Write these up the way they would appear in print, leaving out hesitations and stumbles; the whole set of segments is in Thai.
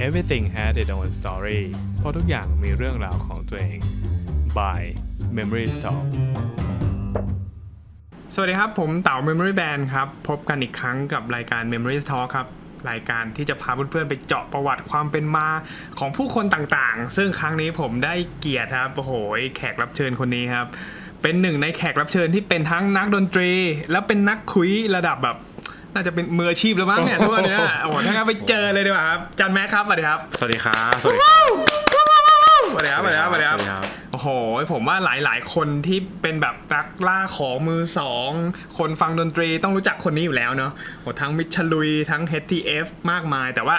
Everything had its own story เพราะทุกอย่างมีเรื่องราวของตัวเอง by Memory Talk สวัสดีครับผมเต๋า Memory Band ครับพบกันอีกครั้งกับรายการ Memory Talk ครับรายการที่จะพาเพื่อนๆไปเจาะประวัติความเป็นมาของผู้คนต่างๆซึ่งครั้งนี้ผมได้เกียรติครับโอ้โหแขกรับเชิญคนนี้ครับเป็นหนึ่งในแขกรับเชิญที่เป็นทั้งนักดนตรีและเป็นนักคุยระดับแบบน่าจะเป็นมืออาชีพแล้วมั้งเนี่ยทุกวันนี้โอ้โหถ้างั้นไปเจอเลยดีกว่าครับจันแม็กครับสวัสดีครับ สวัสดีครับสวัสดีครับสวัสดีครับสวัสดีครับสวัสดีครับโอ้โหผมว่าหลายๆคนที่เป็นแบบนักล่าของมือสองคนฟังดนตรีต้องรู้จักคนนี้อยู่แล้วเนาะโหทั้งมิชลุยทั้ง HTF มากมายแต่ว่า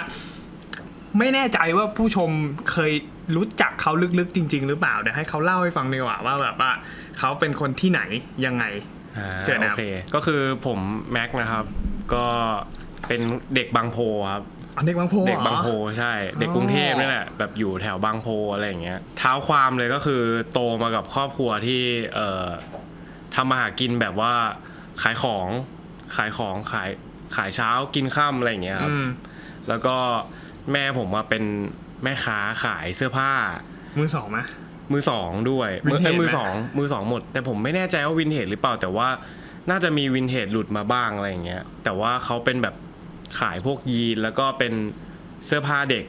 ไม่แน่ใจว่าผู้ชมเคยรู้จักเขาลึกๆจริงๆหรือเปล่าเดี๋ยวให้เขาเล่าให้ฟังดีกว่าว่าแบบว่าเขาเป็นคนที่ไหนยังไงเจอนะโอเคก็คือผมแม็กนะครับก็เป็นเด็กบางโพครับเด็กบางโพเด็กบางโพใช่เด็กกรุงเทพนี่แหละแบบอยู่แถวบางโพอะไรอย่างเงี้ยเท้าความเลยก็คือโตมากับครอบครัวที่ทำมาหากินแบบว่าขายเช้ากินค่ำอะไรอย่างเงี้ยครับแล้วก็แม่ผมมาเป็นแม่ค้าขายเสื้อผ้ามือสองไหมมือสองด้วยมือสองหมดแต่ผมไม่แน่ใจว่าวินเทจหรือเปล่าแต่ว่าน่าจะมีวินเทจหลุดมาบ้างอะไรอย่างเงี้ยแต่ว่าเขาเป็นแบบขายพวกยีนแล้วก็เป็นเสื้อผ้าเด็ก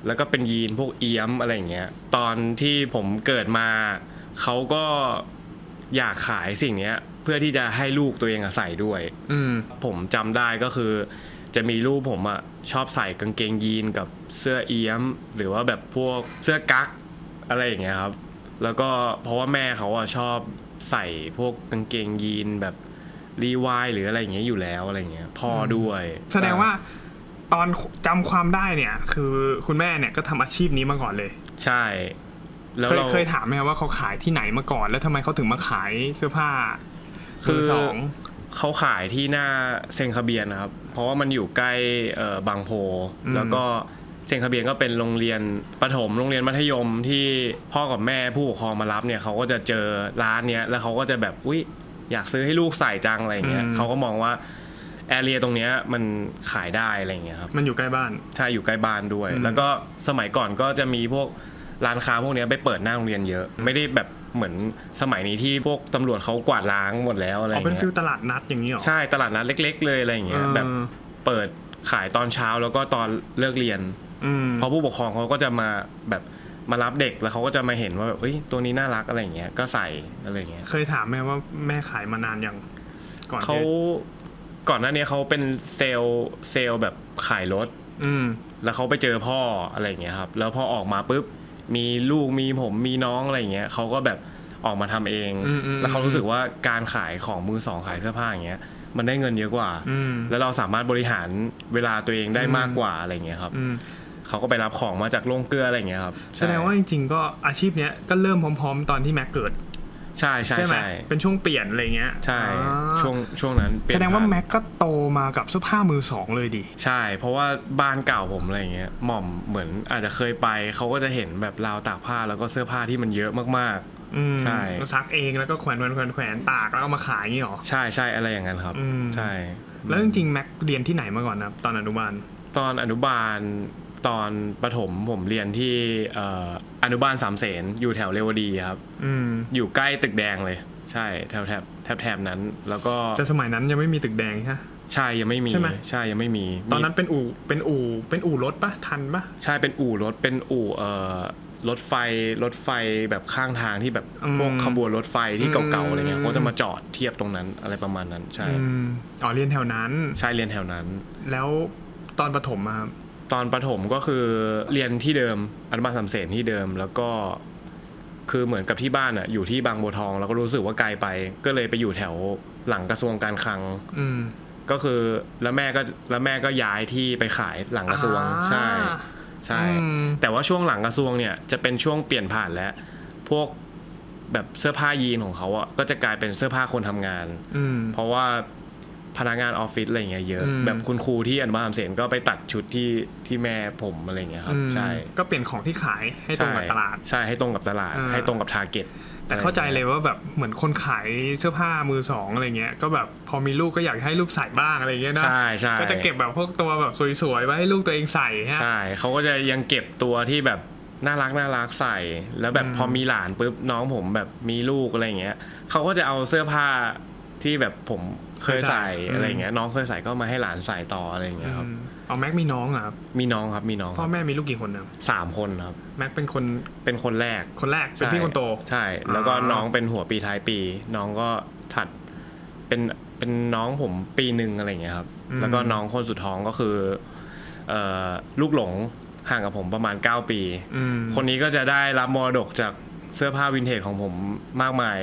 แล้วก็เป็นยีนพวกเอี้ยมอะไรอย่างเงี้ยตอนที่ผมเกิดมาเขาก็อยากขายสิ่งเนี้ยเพื่อที่จะให้ลูกตัวเองใส่ด้วยผมจำได้ก็คือจะมีลูกผมชอบใส่กางเกงยีนกับเสื้อเอี้ยมหรือว่าแบบพวกเสื้อกั๊กอะไรอย่างเงี้ยครับแล้วก็เพราะว่าแม่เขาชอบใส่พวกกางเกงยีนแบบรีวายหรืออะไรอย่างเงี้ยอยู่แล้วอะไรเงี้ยพ่อด้วยแสดงว่าตอนจำความได้เนี่ยคือคุณแม่เนี่ยก็ทำอาชีพนี้มาก่อนเลยใช่แล้วเคยถามไหมว่าเขาขายที่ไหนมาก่อนแล้วทำไมเขาถึงมาขายเสื้อผ้าคือสองเขาขายที่หน้าเซงคาเบียนนะครับเพราะว่ามันอยู่ใกล้บางโพแล้วก็เซงคาเบียนก็เป็นโรงเรียนประถมโรงเรียนมัธยมที่พ่อกับแม่ผู้ปกครองมารับเนี่ยเขาก็จะเจอร้านเนี้ยแล้วเขาก็จะแบบอุ๊ยอยากซื้อให้ลูกใส่จังอะไรเงี้ยเขาก็มองว่าแอเรียตรงเนี้ยมันขายได้อะไรเงี้ยครับมันอยู่ใกล้บ้านใช่อยู่ใกล้บ้านด้วยแล้วก็สมัยก่อนก็จะมีพวกร้านค้าพวกเนี้ยไปเปิดหน้าโรงเรียนเยอะไม่ได้แบบเหมือนสมัยนี้ที่พวกตำรวจเขากวาดล้างหมดแล้วอะไรเงี้ยเป็นฟิลตลาดนัดอย่างนี้หรอใช่ตลาดนัดเล็กๆเลยอะไรเงี้ยแบบเปิดขายตอนเช้าแล้วก็ตอนเลิกเรียนพอผู้ปกครองเขาก็จะมาแบบมารับเด็กแล้วเขาก็จะมาเห็นว่าแบบเอ้ยตัวนี้น่ารักอะไรอย่างเงี้ยก็ใส่อะไรเงี้ยเคยถามแม่ว่าแม่ขายมานานยังเขาก่อนหน้านี้เขาเป็นเซลล์แบบขายรถแล้วเขาไปเจอพ่ออะไรเงี้ยครับแล้วพอออกมาปุ๊บมีลูกมีผมมีน้องอะไรเงี้ยเขาก็แบบออกมาทำเองแล้วเขารู้สึกว่าการขายของมือสองขายเสื้อผ้าอย่างเงี้ยมันได้เงินเยอะกว่าแล้วเราสามารถบริหารเวลาตัวเองได้มากกว่าอะไรเงี้ยครับเขาก็ไปรับของมาจากโรงเกลืออะไรอย่างเงี้ยครับแสดงว่าจริงๆก็อาชีพเนี้ยก็เริ่มพร้อมๆตอนที่แม็กเกิดใช่ใช่ใช่เป็นช่วงเปลี่ยนอะไรเงี้ยใช่ช่วงนั้นแสดงว่าแม็กก็โตมากับเสื้อผ้ามือสองเลยดิใช่เพราะว่าบ้านเก่าผมอะไรเงี้ยหม่อมเหมือนอาจจะเคยไปเขาก็จะเห็นแบบราวตากผ้าแล้วก็เสื้อผ้าที่มันเยอะมากๆใช่ซักเองแล้วก็แขวนตากแล้วเอามาขายงี้หรอใช่ใช่อะไรอย่างนั้นครับใช่แล้วจริงๆแม็กเรียนที่ไหนมาก่อนนะตอนอนุบาลตอนประถมผมเรียนที่อนุบาลสามเสนอยู่แถวเรวดีครับอยู่ใกล้ตึกแดงเลยใช่แถบนั้นแล้วก็แต่สมัยนั้นยังไม่มีตึกแดงใช่ยังไม่มีใช่ยังไม่มีตอนนั้นเป็นอู่รถปะทันปะใช่เป็นอู่รถเป็นอู่รถไฟแบบข้างทางที่แบบพวกขบวนรถไฟที่เก่าๆอะไรเงี้ยเขาจะมาจอดเทียบตรงนั้นอะไรประมาณนั้นใช่เรียนแถวนั้นใช่เรียนแถวนั้นแล้วตอนประถมมาตอนประถมก็คือเรียนที่เดิมอนุบาลสามเสนที่เดิมแล้วก็คือเหมือนกับที่บ้านอยู่ที่บางบัวทองแล้วก็รู้สึกว่าไกลไปก็เลยไปอยู่แถวหลังกระทรวงการคลังก็คือแล้วแม่ก็ย้ายที่ไปขายหลังกระทรวงใช่แต่ว่าช่วงหลังกระทรวงเนี่ยจะเป็นช่วงเปลี่ยนผ่านแล้วพวกแบบเสื้อผ้ายีนของเขาก็จะกลายเป็นเสื้อผ้าคนทำงานเพราะว่า พนักงานออฟฟิศอะไรเงี้ยเยอะแบบคุณครูที่อนุบาลสามเสนก็ไปตัดชุดที่แม่ผมอะไรเงี้ยครับใช่ก็เปลี่ยนของที่ขายให้ตรงกับตลาดใช่ให้ตรงกับตลาดให้ตรงกับทาร์เก็ตแต่เข้าใจเลยว่าแบบเหมือนคนขายเสื้อผ้ามือสองอะไรเงี้ยก็แบบพอมีลูกก็อยากให้ลูกใส่บ้างอะไรเงี้ยนะใช่ก็จะเก็บแบบพวกตัวแบบสวยๆไว้ให้ลูกตัวเองใส่ใช่เขาก็จะยังเก็บตัวที่แบบน่ารักใส่แล้วแบบพอมีหลานปุ๊บน้องผมแบบมีลูกอะไรเงี้ยเขาก็จะเอาเสื้อผ้าที่แบบผมเคยใส่อะไรเงี้ยน้องเคยใส่ก็มาให้หลานใส่ต่ออะไรเงี้ยครับเอาแม็กมีน้องครับมีน้องครับมีน้องพ่อแม่มีลูกกี่คนนะ3 คนครับแม็กเป็นคนแรกเป็นพี่คนโตใช่แล้วก็น้องเป็นหัวปีท้ายปีน้องก็ถัดเป็นน้องผมปีนึงอะไรเงี้ยครับแล้วก็น้องคนสุดท้องก็คือลูกหลงห่างกับผมประมาณ9 ปีคนนี้ก็จะได้รับมรดกจากเสื้อผ้าวินเทจของผมมากมาย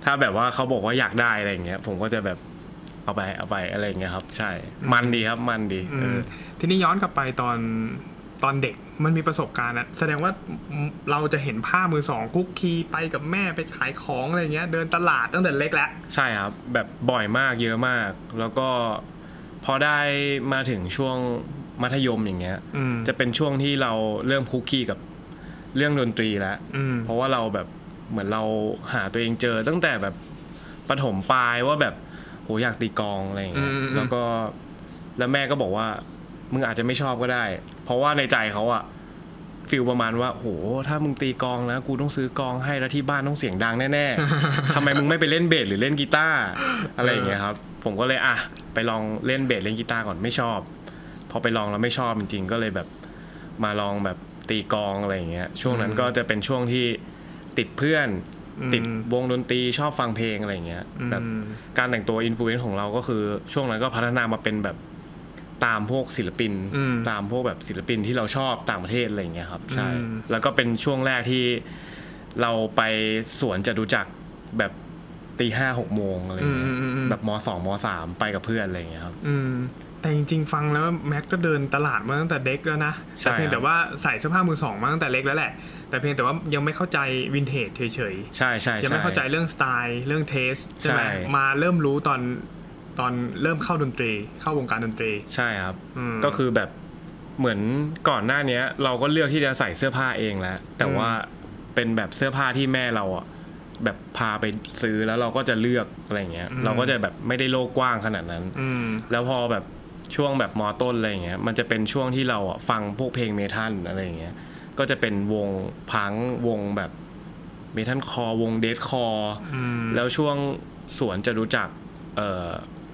ถ้าแบบว่าเขาบอกว่าอยากได้อะไรอย่างเงี้ยผมก็จะแบบเอาไปอะไรอย่างเงี้ยครับใช่มันดีครับมันดีทีนี้ย้อนกลับไปตอนเด็กมันมีประสบการณ์นะแสดงว่าเราจะเห็นผ้ามือสองคุกคีไปกับแม่ไปขายของอะไรเงี้ยเดินตลาดตั้งแต่เล็กแล้วใช่ครับแบบบ่อยมากเยอะมากแล้วก็พอได้มาถึงช่วงมัธยมอย่างเงี้ยจะเป็นช่วงที่เราเริ่มคุกคีกับเรื่องดนตรีแล้วเพราะว่าเราแบบเหมือนเราหาตัวเองเจอตั้งแต่แบบประถมปลายว่าแบบโหอยากตีกลองอะไรอย่างเงี้ยแล้วแม่ก็บอกว่ามึงอาจจะไม่ชอบก็ได้เพราะว่าในใจเขาอะฟีลประมาณว่าโหถ้ามึงตีกลองนะกูต้องซื้อกลองให้แล้วที่บ้านต้องเสียงดังแน่ๆทำไมมึงไม่ไปเล่นเบสหรือเล่นกีตาร์อะไรอย่างเงี้ยครับผมก็เลยไปลองเล่นเบสเล่นกีตาร์ก่อนไม่ชอบพอไปลองแล้วไม่ชอบจริงๆก็เลยแบบมาลองแบบตีกลองอะไรอย่างเงี้ยช่วงนั้นก็จะเป็นช่วงที่ติดเพื่อนติดวงดนตรีชอบฟังเพลงอะไรอย่างเงี้ยแบบการแต่งตัวอินฟลูเอนซ์ของเราก็คือช่วงนั้นก็พัฒนามาเป็นแบบตามพวกศิลปินตามพวกแบบศิลปินที่เราชอบต่างประเทศอะไรอย่างเงี้ยครับใช่แล้วก็เป็นช่วงแรกที่เราไปสวนจตุจักรแบบตี 5-6 โมงอะไรอย่างเงี้ยแบบม.2 ม.3 ไปกับเพื่อนอะไรอย่างเงี้ยครับแต่จริงๆฟังแล้วแม็กก็เดินตลาดมาตั้งแต่เด็กแล้วนะแต่เพียงแต่ว่าใส่เสื้อผ้ามือสองมาตั้งแต่เล็กแล้วแหละแต่เพียงแต่ว่ายังไม่เข้าใจวินเทจเฉยๆใช่ยังไม่เข้าใจเรื่องสไตล์เรื่องเทสใช่ไหมมาเริ่มรู้ตอนเริ่มเข้าดนตรีเข้าวงการดนตรีใช่ครับก็คือแบบเหมือนก่อนหน้านี้เราก็เลือกที่จะใส่เสื้อผ้าเองแล้วแต่ว่าเป็นแบบเสื้อผ้าที่แม่เราอ่ะแบบพาไปซื้อแล้วเราก็จะเลือกอะไรเงี้ยเราก็จะแบบไม่ได้โลกกว้างขนาดนั้นแล้วพอแบบช่วงแบบม.ต้นอะไรเงี้ยมันจะเป็นช่วงที่เราอ่ะฟังพวกเพลงเมทัลอะไรเงี้ยก็จะเป็นวงพังวงแบบเมทัลคอร์วงเดธคอร์แล้วช่วงสวนจะรู้จัก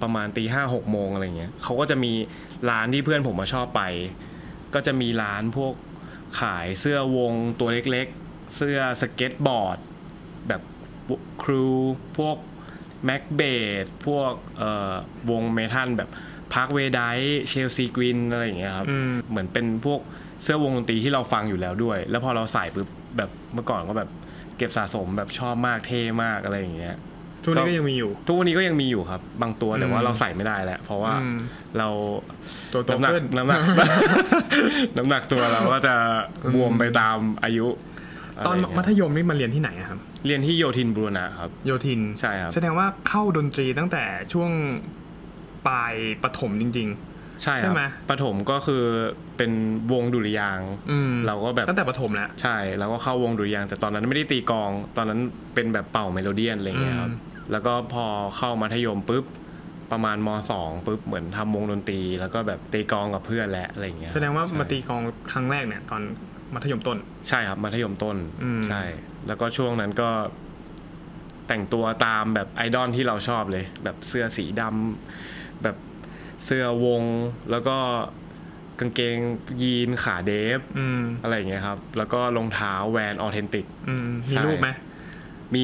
ประมาณตี 5-6 โมงอะไรเงี้ยเขาก็จะมีร้านที่เพื่อนผมมาชอบไปก็จะมีร้านพวกขายเสื้อวงตัวเล็กๆเสื้อสเก็ตบอร์ดแบบครูพวกแม็กเบดพวกวงเมทัลแบบพาร์คเวย์ไดท์เชลซีกรีนอะไรอย่างเงี้ยครับเหมือนเป็นพวกเสื้อวงดนตรีที่เราฟังอยู่แล้วด้วยแล้วพอเราใส่ปุ๊บแบบเมื่อก่อนก็แบบเก็บสะสมแบบชอบมากเท่มากอะไรอย่างเงี้ยทุกวันนี้ก็ยังมีอยู่ทุกวันนี้ก็ยังมีอยู่ครับบางตัวแต่ว่าเราใส่ไม่ได้แล้วเพราะว่าเราตัวโตขึ้นน้ำหนักตัวเราก็จะบวมไปตามอายุตอนมัธยมนี่มาเรียนที่ไหนครับเรียนที่โยธินบูรณะครับโยธินใช่ครับแสดงว่าเข้าดนตรีตั้งแต่ช่วงปลายประถมจริงๆใช่ครับประถมก็คือเป็นวงดุริยางค์เราก็แบบตั้งแต่ประถมแล้วใช่เราก็เข้าวงดุริยางค์แต่ตอนนั้นไม่ได้ตีกลองตอนนั้นเป็นแบบเป่าเมโลเดียนอะไรอย่างเงี้ยครับแล้วก็พอเข้ามัธยมปุ๊บประมาณม.2 ปุ๊บเหมือนทำวงดนตรีแล้วก็แบบตีกลองกับเพื่อนและอะไรอย่างเงี้ยแสดงว่ามาตีกลองครั้งแรกเนี่ยตอนมัธยมต้นใช่ครับมัธยมต้นใช่แล้วก็ช่วงนั้นก็แต่งตัวตามแบบไอดอลที่เราชอบเลยแบบเสื้อสีดำแบบเสื้อวงแล้วก็กางเกงยีนขาเดฟอะไรอย่างเงี้ยครับแล้วก็รองเท้าแวนออเทนติกมีรูปไหมมี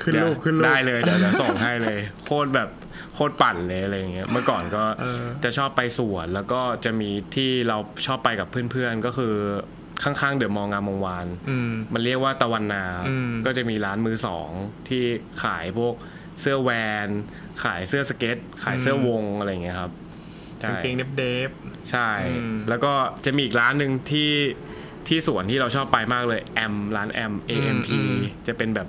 ขึ้นรูปได้เลยเดี๋ยวส่งให้เลยโคตรแบบโคตรปั่นเลยอะไรอย่างเงี้ยเมื่อก่อนก็จะชอบไปสวนแล้วก็จะมีที่เราชอบไปกับเพื่อนๆก็คือข้างๆเดอะมอลล์งามวงวานมันเรียกว่าตะวันนาก็จะมีร้านมือสองที่ขายพวกเสื้อแวนขายเสื้อสเก็ตขายเสื้อวงอะไรอย่างเงี้ยครับกางเกงเดฟใช่แล้วก็จะมีอีกร้านนึงที่สวนที่เราชอบไปมากเลยร้านแอม AMP จะเป็นแบบ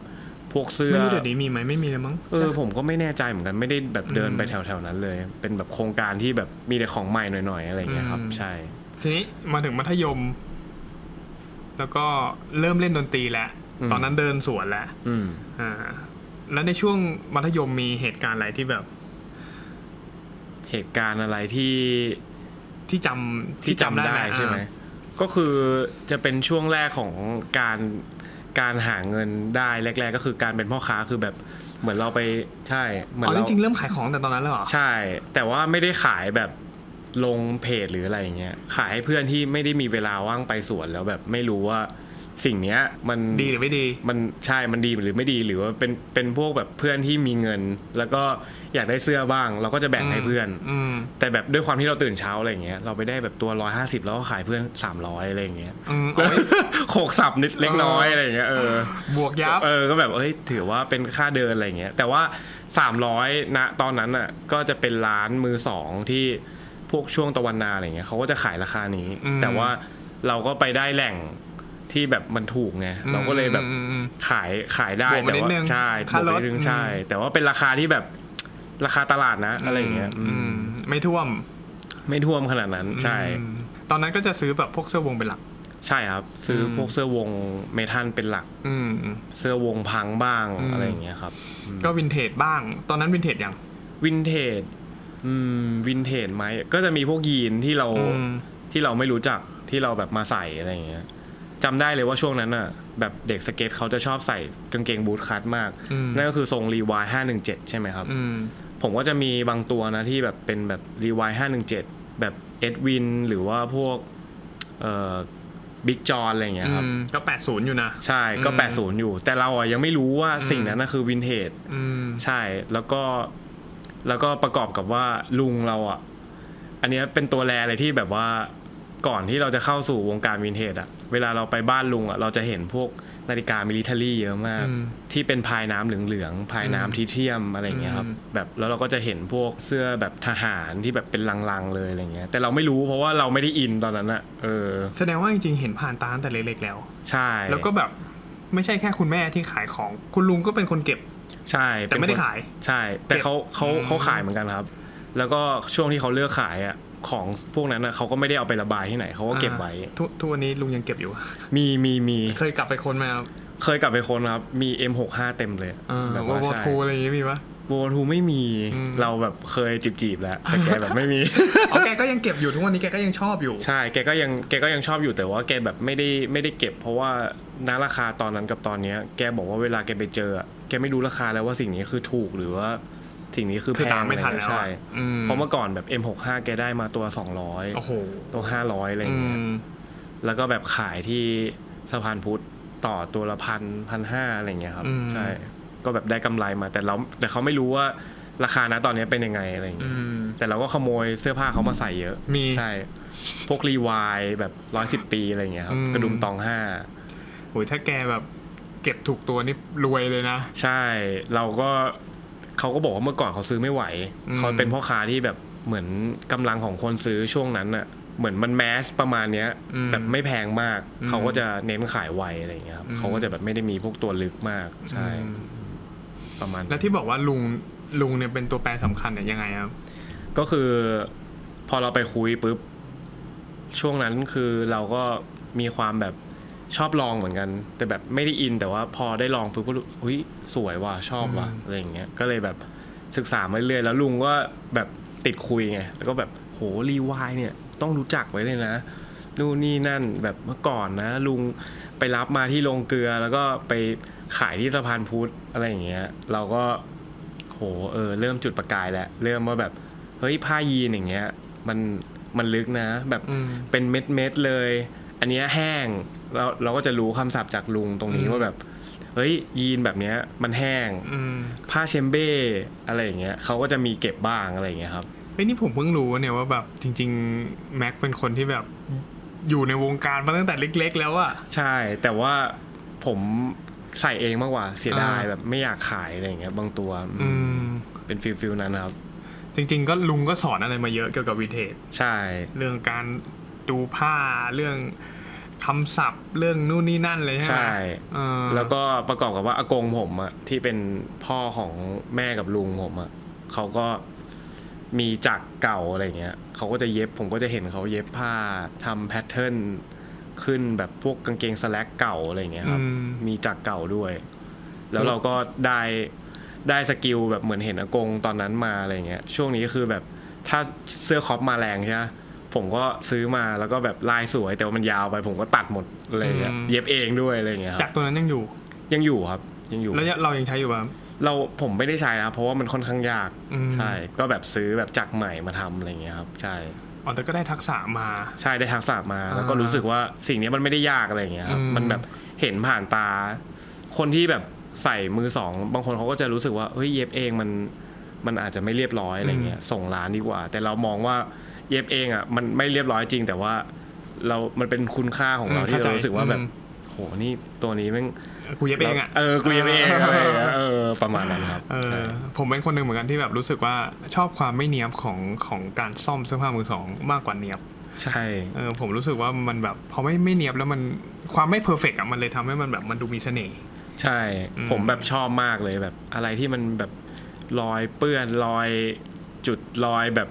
พวกเสื้อ ไม่รู้เดี๋ยวนี้มีไหมไม่มีแล้วมั้ง ผมก็ไม่แน่ใจเหมือนกันไม่ได้แบบเดินไปแถวๆนั้นเลยเป็นแบบโครงการที่แบบมีแต่ของใหม่หน่อยๆอะไรอย่างเงี้ยครับใช่ทีนี้มาถึงมัธยมแล้วก็เริ่มเล่นดนตรีแล้วตอนนั้นเดินสวนแล้วแล้วในช่วงมัธยมมีเหตุการณ์อะไรที่แบบเหตุการณ์อะไรที่จำได้ใช่ไหมก็คือจะเป็นช่วงแรกของการหาเงินได้แรกๆก็คือการเป็นพ่อค้าคือแบบเหมือนเราไปใช่เหมือนเราจริงๆเริ่มขายของแต่ตอนนั้นแล้วเหรอใช่แต่ว่าไม่ได้ขายแบบลงเพจหรืออะไรอย่างเงี้ยขายให้เพื่อนที่ไม่ได้มีเวลาว่างไปสวนแล้วแบบไม่รู้ว่าสิ่งเนี้ยมันดีหรือไม่ดีมันใช่มันดีหรือไม่ดีหรือว่าเป็นพวกแบบเพื่อนที่มีเงินแล้วก็อยากได้เสื้อบ้างเราก็จะแบ่งให้เพื่อนแต่แบบด้วยความที่เราตื่นเช้าอะไรอย่างเงี้ยเราไปได้แบบตัว150แล้วก็ขายเพื่อน300อะไรอย่างเงี้ยโขกสับนิดเล็กน้อยอะไรอย่างเงี้ยบวกยับก็แบบถือว่าเป็นค่าเดินอะไรอย่างเงี้ยแต่ว่า300ณตอนนั้นอ่ะก็จะเป็นร้านมือสองที่พวกช่วงตะวันนาอะไรเงี้ยเขาก็จะขายราคานี้แต่ว่าเราก็ไปได้แหล่งที่แบบมันถูกไงเราก็เลยแบบขายได้แต่ว่าใช่บวกนิดนึงใช่แต่ว่าเป็นราคาที่แบบราคาตลาดนะอะไรอย่างเงี้ยไม่ท่วมขนาดนั้นใช่ตอนนั้นก็จะซื้อแบบพวกเสื้อวงเป็นหลักใช่ครับซื้อพวกเสื้อวงเมทัลเป็นหลักเสื้อวงพังบ้างอะไรอย่างเงี้ยครับก็วินเทจบ้างตอนนั้นวินเทจยังวินเทจไหมก็จะมีพวกยีนที่เราไม่รู้จักที่เราแบบมาใส่อะไรอย่างเงี้ยจำได้เลยว่าช่วงนั้นอ่ะแบบเด็กสเก็ตเขาจะชอบใส่กางเกงบูทคัทมากนั่นก็คือทรงรีวาย517ใช่ไหมครับผมก็จะมีบางตัวนะที่แบบเป็นแบบรีวาย517แบบเอ็ดวินหรือว่าพวกบิ๊กจอนอะไรอย่างเงี้ยครับก็80อยู่นะใช่ก็80อยู่แต่เราอ่ะยังไม่รู้ว่าสิ่งนั้นน่ะคือวินเทจใช่แล้วก็ประกอบกับว่าลุงเราอ่ะอันนี้เป็นตัวแรเลยที่แบบว่าก่อนที่เราจะเข้าสู่วงการวินเทจอ่ะเวลาเราไปบ้านลุงอ่ะเราจะเห็นพวกนาฬิกามิลิเทอรี่เยอะมากที่เป็นพายน้ำเหลืองๆพายน้ำทิเทียมอะไรอย่างเงี้ยครับแบบแล้วเราก็จะเห็นพวกเสื้อแบบทหารที่แบบเป็นลังๆเลยอะไรเงี้ยแต่เราไม่รู้เพราะว่าเราไม่ได้อินตอนนั้นอ่ะแสดงว่าจริงๆเห็นผ่านตาตั้งแต่เล็กๆแล้วใช่แล้วก็แบบไม่ใช่แค่คุณแม่ที่ขายของคุณลุงก็เป็นคนเก็บใช่แต่ไม่ได้ขายใช่แต่เขาขายเหมือนกันครับแล้วก็ช่วงที่เขาเลือกขายอ่ะของพวกนั้นนะเขาก็ไม่ได้เอาไประบายที่ไหนเขาก็เก็บไว้ทุกวันนี้ลุงยังเก็บอยู่มีเคยกลับไปค้นไหมครับเคยกลับไปค้นครับมี M65 เต็มเลยแบบว่าโวทูอะไรอย่างงี้มีปะโวทูไม่มีเราแบบเคยจีบแล้วแต่แกแบบไม่มีแกก็ยังเก็บอยู่ทุกวันนี้แกก็ยังชอบอยู่ใช่แกก็ยังชอบอยู่แต่ว่าแกแบบไม่ได้เก็บเพราะว่าณราคาตอนนั้นกับตอนนี้แกบอกว่าเวลาแกไปเจอแกไม่รู้ราคาแล้วว่าสิ่งนี้คือถูกหรือว่าสิ่งนี้คือแพงไม่ทันแล้วใช่เพราะเมื่อก่อนแบบ M65 แกได้มาตัว200โอ้โหตัว500อะไรอย่างเงี้ยแล้วก็แบบขายที่สะพานพุทธต่อตัวละ1,500อะไรอย่างเงี้ยครับใช่ก็แบบได้กำไรมาแต่เขาไม่รู้ว่าราคานะตอนนี้เป็นยังไงอะไรอย่างเงี้ยแต่เราก็ขโมยเสื้อผ้าเขามาใส่เยอะใช่พวกรีวายแบบ110ปีอะไรอย่างเงี้ยครับกระดุมตอง5โหถ้าแกแบบเก็บถูกตัวนี่รวยเลยนะใช่เขาก็บอกว่าเมื่อก่อนเขาซื้อไม่ไหวเขาเป็นพ่อค้าที่แบบเหมือนกำลังของคนซื้อช่วงนั้นน่ะเหมือนมันแมสประมาณเนี้ยแบบไม่แพงมากเขาก็จะเน้นขายไวอะไรอย่างเงี้ยครับเขาก็จะแบบไม่ได้มีพวกตัวลึกมากใช่ประมาณแล้วที่บอกว่าลุงเนี่ยเป็นตัวแปรสำคัญเนี่ยยังไงครับก็คือพอเราไปคุยปุ๊บช่วงนั้นคือเราก็มีความแบบชอบลองเหมือนกันแต่แบบไม่ได้อินแต่ว่าพอได้ลองปุ๊บก็อุ๊ยสวยว่ะชอบว่ะอะไรอย่างเงี้ยก็เลยแบบศึกษามาเรื่อยแล้วลุงก็แบบติดคุยไงแล้วก็แบบโหรีวายเนี่ยต้องรู้จักไว้เลยนะนู่นนี่นั่นแบบเมื่อก่อนนะลุงไปรับมาที่โรงเกลือแล้วก็ไปขายที่สะพานพุทธอะไรอย่างเงี้ยเราก็โหเริ่มจุดประกายแล้วเริ่มว่าแบบเฮ้ยผ้ายีนอย่างเงี้ยมันลึกนะแบบเป็นเม็ดเลยอันนี้แห้งเราก็จะรู้คำศัพท์จากลุงตรงนี้ว่าแบบเฮ้ยยีนแบบเนี้ยมันแห้งผ้าเชมเบ้อะไรอย่างเงี้ยเขาก็จะมีเก็บบ้างอะไรอย่างเงี้ยครับเฮ้ยนี่ผมเพิ่งรู้เนี่ยว่าแบบจริงๆแม็กเป็นคนที่แบบอยู่ในวงการมาตั้งแต่เล็กๆแล้วอะใช่แต่ว่าผมใส่เองมากกว่าเสียดายแบบไม่อยากขายอะไรอย่างเงี้ยบางตัวเป็นฟิลนั้นครับจริงๆก็ลุงก็สอนอะไรมาเยอะเกี่ยวกับวินเทจใช่เรื่องการดูผ้าเรื่อง คำศัพท์เรื่องนู่นนี่นั่นเลยใช่ไหม ใช่ แล้ว ก็ ก็ประกอบกับว่าอากงผมอะที่เป็นพ่อของแม่กับลุงผมอะเขาก็มีจักรเก่าอะไรเงี้ยเขาก็จะเย็บผมก็จะเห็นเขาเย็บผ้าทำแพทเทิร์นขึ้นแบบพวกกางเกงสแลกเก่าอะไรเงี้ยครับมีจักรเก่าด้วย แล้วเราก็ได้สกิลแบบเหมือนเห็นอากงตอนนั้นมาอะไรเงี้ยช่วงนี้คือแบบถ้าเสื้อคอปมาแรงใช่ไหมผมก็ซื้อมาแล้วก็แบบลายสวยแต่ว่ามันยาวไปผมก็ตัดหมดอะไรเงี้ยเย็บเองด้วยอะไรเงี้ย จากตัวนั้นยังอยู่ ยังอยู่ครับยังอยู่ แล้วเรายังใช้อยู่ป่ะ ผมไม่ได้ใช้นะเพราะว่ามันค่อนข้างยาก ใช่ ใช่ก็แบบซื้อแบบจักรใหม่มาทำอะไรเงี้ยครับใช่ อ๋อแต่ก็ได้ทักษะมา ใช่ได้ทักษะมาแล้วก็รู้สึกว่าสิ่งนี้มันไม่ได้ยากอะไรเงี้ยครับมันแบบเห็นผ่านตา คนที่แบบใส่มือสองบางคนเขาก็จะรู้สึกว่าเฮ้ยเย็บเองมันอาจจะไม่เรียบร้อยอะไรเงี้ยส่งร้านดีกว่า แต่เรามองว่าเย็บเองอ่ะมันไม่เรียบร้อยจริงแต่ว่ามันเป็นคุณค่าของเราที่เรารู้สึกว่าแบบโหนี่ตัวนี้แม่ง กูเย็บเองอ่ะกูเย็บเองอะไรอย่างเงี้ยประมาณนั้นครับใช่ ผมเป็นคนหนึ่งเหมือนกันที่แบบรู้สึกว่าชอบความไม่เนียบของการซ่อมเสื้อผ้ามือสองมากกว่าเนียบ ใช่ ผมรู้สึกว่ามันแบบพอไม่เนียบแล้วมันความไม่เพอร์เฟกต์อ่ะมันเลยทำให้มันแบบมันดูมีเสน่ห์ ใช่ผมแบบชอบมากเลยแบบอะไรที่มันแบบรอยเปื้อนรอยจุดรอยแบบ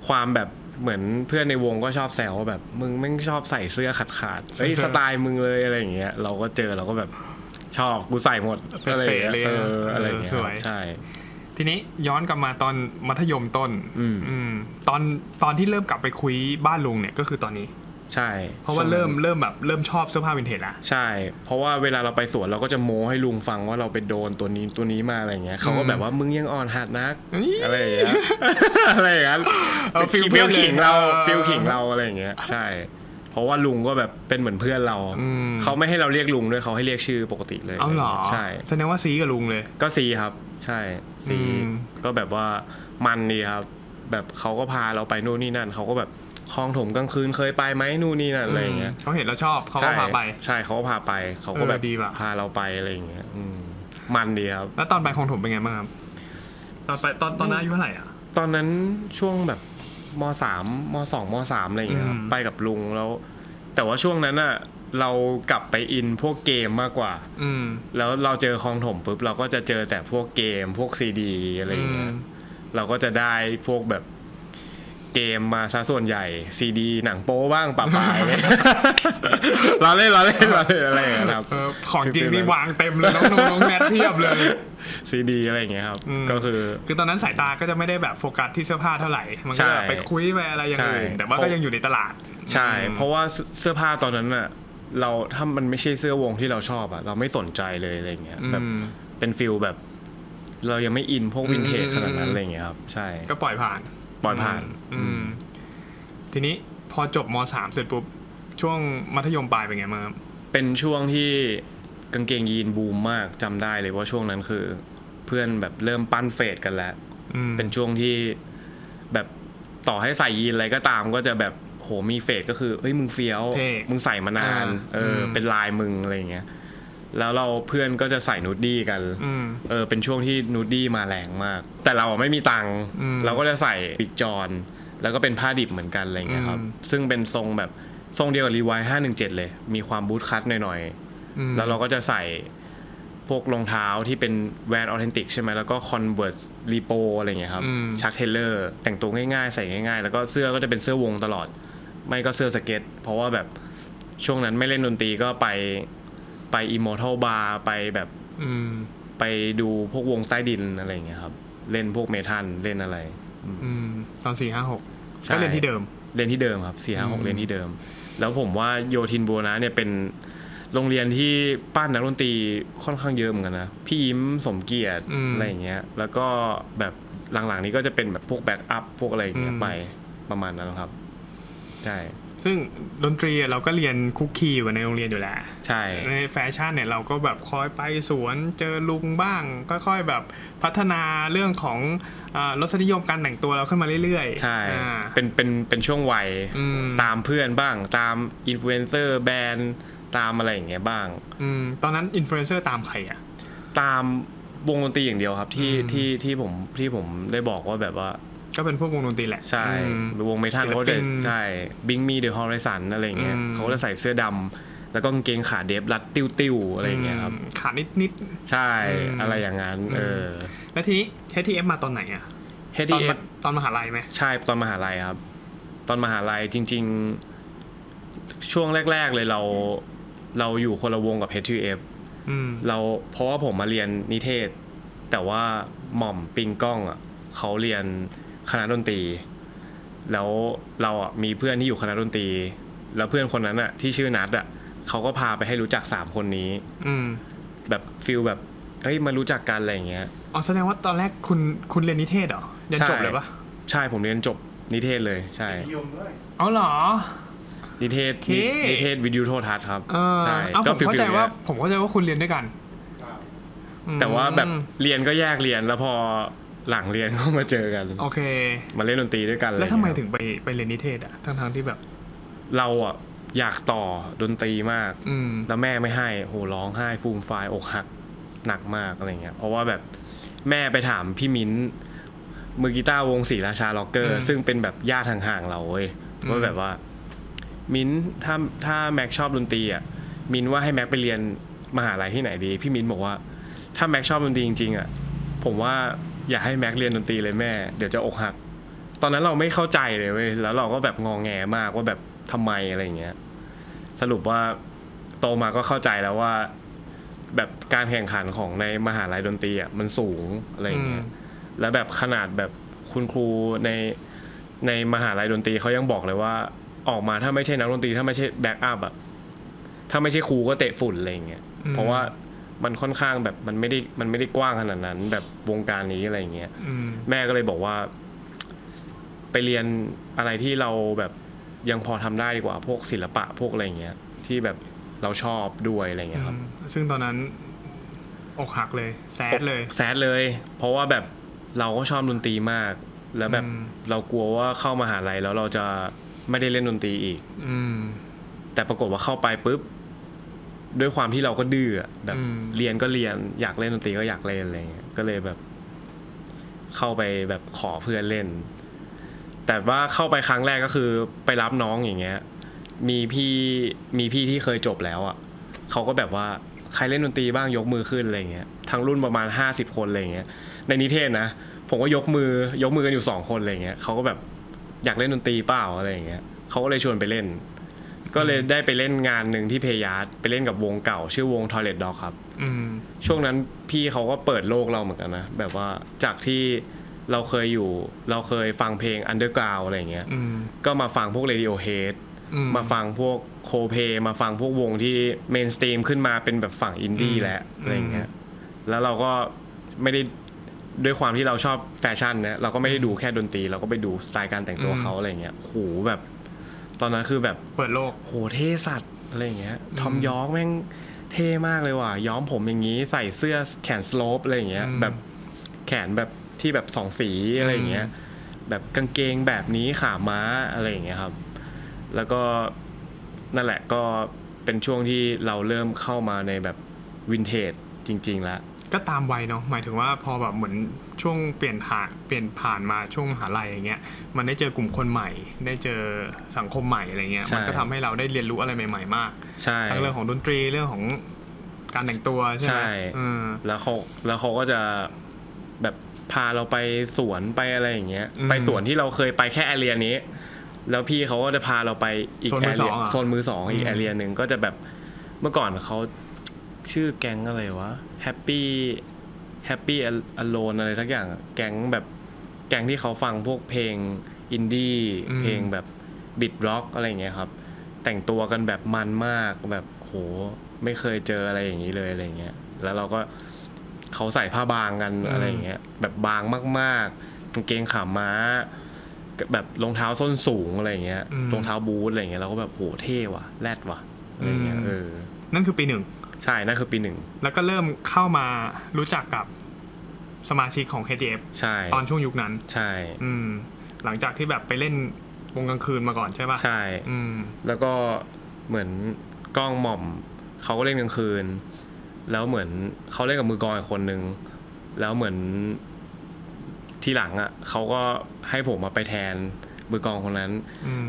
ความแบบเหมือนเพื่อนในวงก็ชอบแซวว่าแบบมึงไม่ชอบใส่เสื้อขาดเฮ้ยสไตล์มึงเลยอะไรอย่างเงี้ยเราก็เจอเราก็แบบชอบกูใส่หมดอะไรอย่างเงี้ยอะไรอย่างเงี้ยใช่ ทีนี้ย้อนกลับมาตอนมัธยมต้นตอนที่เริ่มกลับไปคุยบ้านลุงเนี่ยก็คือตอนนี้ ใช่ เพราะว่าเริ่มชอบเสื้อผ้าวินเทจละใช่เพราะว่าเวลาเราไปสวนเราก็จะโม้ให้ลุงฟังว่าเราไปโดนตัวนี้มาอะไรเงี้ยเขาก็แบบว่ามึงยังอ่อนหัดนักอะไรอย่างเงี้ยอะไรอย่างเงี้ยฟิลขิงเราอะไรอย่างเงี้ยใช่เพราะว่าลุงก็แบบเป็นเหมือนเพื่อนเราเขาไม่ให้เราเรียกลุงด้วยเขาให้เรียกชื่อปกติเลยเอาเหรอใช่แสดงว่าซีกับลุงเลยก็ซีครับใช่ซีก็แบบว่ามันดีครับแบบเขาก็พาเราไปนู่นนี่นั่นเขาก็แบบคลองถมกลางคืนเคยไปไหมนู่นนี่นั่นอะไรอย่างเงี้ยเขาเห็นแล้วชอบเขาก็พาไปใช่เขาก็พาไปเขาก็แบบดีป่ะพาเราไปอะไรอย่างเงี้ยมันดีครับแล้วตอนไปคลองถมเป็นไงบ้างครับตอนนั้นอายุเท่าไหร่อ่ะตอนนั้นช่วงแบบม.3 ม.2 ม.3 อะไรอย่างเงี้ยไปกับลุงแล้วแต่ว่าช่วงนั้นอ่ะเรากลับไปอินพวกเกมมากกว่าแล้วเราเจอคลองถมปุ๊บเราก็จะเจอแต่พวกเกมพวกซีดีอะไรอย่างเงี้ยเราก็จะได้พวกแบบเกมมาซะส่วนใหญ่ซีดีหนังโป๊บ้างปะปายเราเล่นอะไรอย่างเงี้ยครับของจริงนี่วางเต็มเลยน้องแมทเพียบเลยซีดีอะไรอย่างเงี้ยครับก็คือตอนนั้นสายตาก็จะไม่ได้แบบโฟกัสที่เสื้อผ้าเท่าไหร่มันก็ไปคุยไปอะไรอย่างอื่นแต่ว่าก็ยังอยู่ในตลาดใช่เพราะว่าเสื้อผ้าตอนนั้นน่ะเราถ้ามันไม่ใช่เสื้อวงที่เราชอบอ่ะเราไม่สนใจเลยอะไรเงี้ยแบบเป็นฟิลแบบเรายังไม่อินพวกวินเทจขนาดนั้นอะไรเงี้ยครับใช่ก็ปล่อยผ่านทีนี้พอจบม.3 เสร็จปุ๊บช่วงมัธยมปลายเป็นไงบ้างครับเป็นช่วงที่กางเกงยีนบูมมากจำได้เลยว่าช่วงนั้นคือเพื่อนแบบเริ่มปั้นเฟดกันแล้วเป็นช่วงที่แบบต่อให้ใส่ยีนอะไรก็ตามก็จะแบบโหมีเฟดก็คือเฮ้ยมึงเฟี้ยวมึงใส่มานานเป็นลายมึงอะไรอย่างเงี้ยแล้วเราเพื่อนก็จะใส่นูดดี้กันเป็นช่วงที่นูดดี้มาแรงมากแต่เราไม่มีตังค์เราก็จะใส่บิ๊กจอนแล้วก็เป็นผ้าดิบเหมือนกันอะไรเงี้ยครับซึ่งเป็นทรงแบบทรงเดียวกับรีไวท์517เลยมีความบูทคัทหน่อยๆแล้วเราก็จะใส่พวกรองเท้าที่เป็นแวนออเทนติกใช่ไหมแล้วก็คอนเวิร์สรีโปอะไรเงี้ยครับชักเทเลอร์แต่งตัวง่ายๆใส่ง่ายๆแล้วก็เสื้อก็จะเป็นเสื้อวงตลอดไม่ก็เสื้อสเก็ตเพราะว่าแบบช่วงนั้นไม่เล่นดนตรีก็ไปImmortal Bar ไปแบบไปดูพวกวงใต้ดินอะไรอย่างเงี้ยครับเล่นพวกเมทัลเล่นอะไรตอน4-5-6ก็เรียนที่เดิมครับ4-5-6เรียนที่เดิมแล้วผมว่าโยธินบูรณะเนี่ยเป็นโรงเรียนที่ปั้นนักดนตรีค่อนข้างเยอะเหมือนกันนะพี่ยิ้มสมเกียรติอะไรอย่างเงี้ยแล้วก็แบบหลังๆนี้ก็จะเป็นแบบพวกแบ็คอัพพวกอะไรอย่างเงี้ยไปประมาณนั้นครับใช่ซึ่งดนตรีเราก็เรียนคุกคีอยู่ในโรงเรียนอยู่แล้วใช่ในแฟชั่นเนี่ยเราก็แบบคอยไปสวนเจอลุงบ้างค่อยๆแบบพัฒนาเรื่องของรสนิยมการแต่งตัวเราขึ้นมาเรื่อยๆใช่เป็นช่วงวัยตามเพื่อนบ้างตามอินฟลูเอนเซอร์แบรนด์ตามอะไรอย่างเงี้ยบ้างตอนนั้นอินฟลูเอนเซอร์ตามใครอ่ะตามวงดนตรีอย่างเดียวครับที่ผมได้บอกว่าแบบว่า ก็เป็นพวกวงดนตรีแหละใช่วงเมทัลเขาจะใช่ Bring Me the Horizon อะไรเงี้ยเขาจะใส่เสื้อดำแล้วก็กางเกงขาเดฟรัดติ้วๆอะไรเงี้ยครับขานิดใช่อะไรอย่างนั้นแล้วทีนี้ HTF มาตอนไหนอ่ะ HTF ตอนมหาลัยไหมใช่ตอนมหาลัยครับตอนมหาลัยจริงๆช่วงแรกๆเลยเราอยู่คนละวงกับ HTF เราเพราะว่าผมมาเรียนนิเทศแต่ว่าหม่อมปิงก้องอ่ะเขาเรียนคณะดนตรีแล้วเราอ่ะมีเพื่อนที่อยู่คณะดนตรีแล้วเพื่อนคนนั้นอ่ะที่ชื่อนัทอ่ะเขาก็พาไปให้รู้จัก3คนนี้แบบฟิลแบบเฮ้ยมารู้จักกันอะไรอย่างเงี้ยอ๋อแสดงว่าตอนแรกคุณเรียนนิเทศเหรอเรียนจบเลยปะใช่ผมเรียนจบนิเทศเลยใช่เอาเหรอนิเทศวิทยุโทรทัศน์ครับใช่ก็ผมเข้าใจว่าคุณเรียนด้วยกันแต่ว่าแบบเรียนก็แยกเรียนแล้วพอหลังเรียนก็มาเจอกันโอเคมาเล่นดนตรีด้วยกันแล้วทำไมถึงไปเรียนนิเทศอ่ะทั้งที่แบบเราอ่ะอยากต่อดนตรีมากแล้วแม่ไม่ให้โหร้องไห้ฟูมฟายอกหักหนักมากอะไรเงี้ยเพราะว่าแบบแม่ไปถามพี่มิ้นมือกีตาร์วงศรีราชาล็อกเกอร์ซึ่งเป็นแบบญาติห่างๆเราเว้ยว่าแบบว่ามิ้นถ้าแม็กชอบดนตรีอ่ะมิ้นว่าให้แม็กไปเรียนมหาลัยที่ไหนดีพี่มิ้นบอกว่าถ้าแม็กชอบดนตรีจริงๆอ่ะผมว่าอยากให้แม็กเรียนดนตรีเลยแม่เดี๋ยวจะอกหักตอนนั้นเราไม่เข้าใจเลยเว้ยแล้วเราก็แบบงอแงมากว่าแบบทำไมอะไรเงี้ยสรุปว่าโตมาก็เข้าใจแล้วว่าแบบการแข่งขันของในมหาลัยดนตรีอ่ะมันสูงอะไรเงี้ยแล้วแบบขนาดแบบคุณครูในมหาลัยดนตรีเขายังบอกเลยว่าออกมาถ้าไม่ใช่นักดนตรีถ้าไม่ใช่แบ็คอัพอ่ะถ้าไม่ใช่ครูก็เตะฝุ่นอะไรเงี้ยเพราะว่ามันค่อนข้างแบบมันไม่ได้กว้างขนาดนั้นแบบวงการนี้อะไรเงี้ยแม่ก็เลยบอกว่าไปเรียนอะไรที่เราแบบยังพอทำได้ดีกว่าพวกศิลปะพวกอะไรเงี้ยที่แบบเราชอบด้วยอะไรเงี้ยครับซึ่งตอนนั้นอกหักเลยแซดเลยเพราะว่าแบบเราก็ชอบดนตรีมากแล้วแบบเรากลัวว่าเข้ามหาลัยแล้วเราจะไม่ได้เล่นดนตรีอีกแต่ปรากฏว่าเข้าไปปุ๊บด้วยความที่เราก็ดื้อแบบเรียนก็เรียนอยากเล่นดนตรีก็อยากเล่นอะไรเงี้ยก็เลยแบบเข้าไปแบบขอเพื่อนเล่นแต่ว่าเข้าไปครั้งแรกก็คือไปรับน้องอย่างเงี้ยมีพี่ที่เคยจบแล้วอ่ะเขาก็แบบว่าใครเล่นดนตรีบ้างยกมือขึ้นอะไรเงี้ยทั้งรุ่นประมาณ50คนอะไรเงี้ยในนิเทศนะผมก็ยกมือกันอยู่2คนอะไรเงี้ยเขาก็แบบอยากเล่นดนตรีเปล่าอะไรเงี้ยเขาก็เลยชวนไปเล่นก็เลยได้ไปเล่นงานหนึ่งที่เพยาร์ดไปเล่นกับวงเก่าชื่อวง Toilet Dog ครับช่วงนั้นพี่เขาก็เปิดโลกเราเหมือนกันนะแบบว่าจากที่เราเคยฟังเพลง Underground อะไรเงี้ยก็มาฟังพวก Radiohead มาฟังพวก Coldplay มาฟังพวกวงที่เมนสตรีมขึ้นมาเป็นแบบฝั่งอินดี้แล้วอะไรเงี้ยแล้วเราก็ไม่ได้ด้วยความที่เราชอบแฟชั่นนะเราก็ไม่ได้ดูแค่ดนตรีเราก็ไปดูสไตล์การแต่งตัวเขาอะไรเงี้ยโหแบบตอนนั้นคือแบบเปิดโลกโหเท่สัตว์อะไรเงี้ยทอมยอร์กแม่งเท่มากเลยว่ะย้อมผมอย่างงี้ใส่เสื้อแขนสโลปอะไรเงี้ยแบบแขนแบบที่แบบ2สีอะไรเงี้ยแบบกางเกงแบบนี้ขาม้าอะไรเงี้ยครับแล้วก็นั่นแหละก็เป็นช่วงที่เราเริ่มเข้ามาในแบบวินเทจจริงๆแล้วก็ตามวัยเนาะหมายถึงว่าพอแบบเหมือนช่วงเปลี่ยนผ่านมาช่วงมหาลัยอย่างเงี้ยมันได้เจอกลุ่มคนใหม่ได้เจอสังคมใหม่อะไรเงี้ยมันก็ทำให้เราได้เรียนรู้อะไรใหม่ๆมากทั้งเรื่องของดนตรีเรื่องของการแต่งตัวใช่ไหมแล้วเขาก็จะแบบพาเราไปสวนไปอะไรอย่างเงี้ยไปสวนที่เราเคยไปแค่แอเรียนี้แล้วพี่เขาก็จะพาเราไปอีกแอเรียโซนมือสองอีกแอเรียนึงก็จะแบบเมื่อก่อนเขาชื่อแก๊งอะไรวะแฮปปี้อโลนอะไรสักอย่างแก๊งแบบแก๊งที่เขาฟังพวกเพลงอินดี้เพลงแบบบิทร็อกอะไรอย่างเงี้ยครับแต่งตัวกันแบบมันมากแบบโหไม่เคยเจออะไรอย่างนี้เลยอะไรเงี้ยแล้วเราก็เขาใส่ผ้าบางกันอะไรอย่างเงี้ยแบบบางมากๆกางเกงขาม้าแบบรองเท้าส้นสูงอะไรอย่างเงี้ยรองเท้าบูทอะไรอย่างเงี้ยเราก็แบบโหเท่ว่ะแรดว่ะอะไรเงี้ยนั่นคือปี 1ใช่นั่นคือปี 1แล้วก็เริ่มเข้ามารู้จักกับสมาชิกของ HTF ใช่ตอนช่วงยุคนั้นใช่หลังจากที่แบบไปเล่นวงกลางคืนมาก่อนใช่ป่ะใช่แล้วก็เหมือนกล้องหม่อมเขาก็เล่นกลางคืนแล้วเหมือนเขาเล่นกับมือกลองอีกคนนึงแล้วเหมือนท ทีหลังอ่ะเขาก็ให้ผมมาไปแทนมือกลองคนนั้น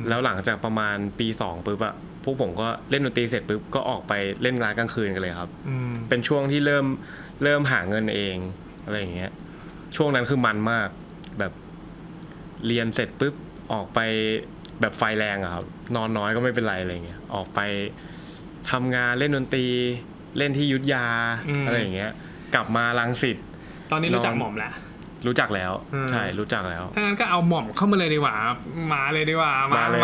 แล้วหลังจากประมาณปี2ปุ๊บอะพวกผมก็เล่นดนตรีเสร็จปุ๊บก็ออกไปเล่นร้านกลางคืนกันเลยครับเป็นช่วงที่เริ่มหาเงินเองอะไรอย่างเงี้ยช่วงนั้นคือมันมากแบบเรียนเสร็จปุ๊บออกไปแบบไฟแรงอะครับนอนน้อยก็ไม่เป็นไรอะไรเงี้ยออกไปทำงานเล่นดนตรีเล่นที่ยุทธยาอะไรอย่างเงี้ยกลับมารังสิตตอนนี้รู้จักหม่อมแล้วรู้จักแล้วใช่รู้จักแล้วถ้างั้นก็เอาหม่อมเข้ามาเลยดีกว่ามาเลยดีกว่ามาเลย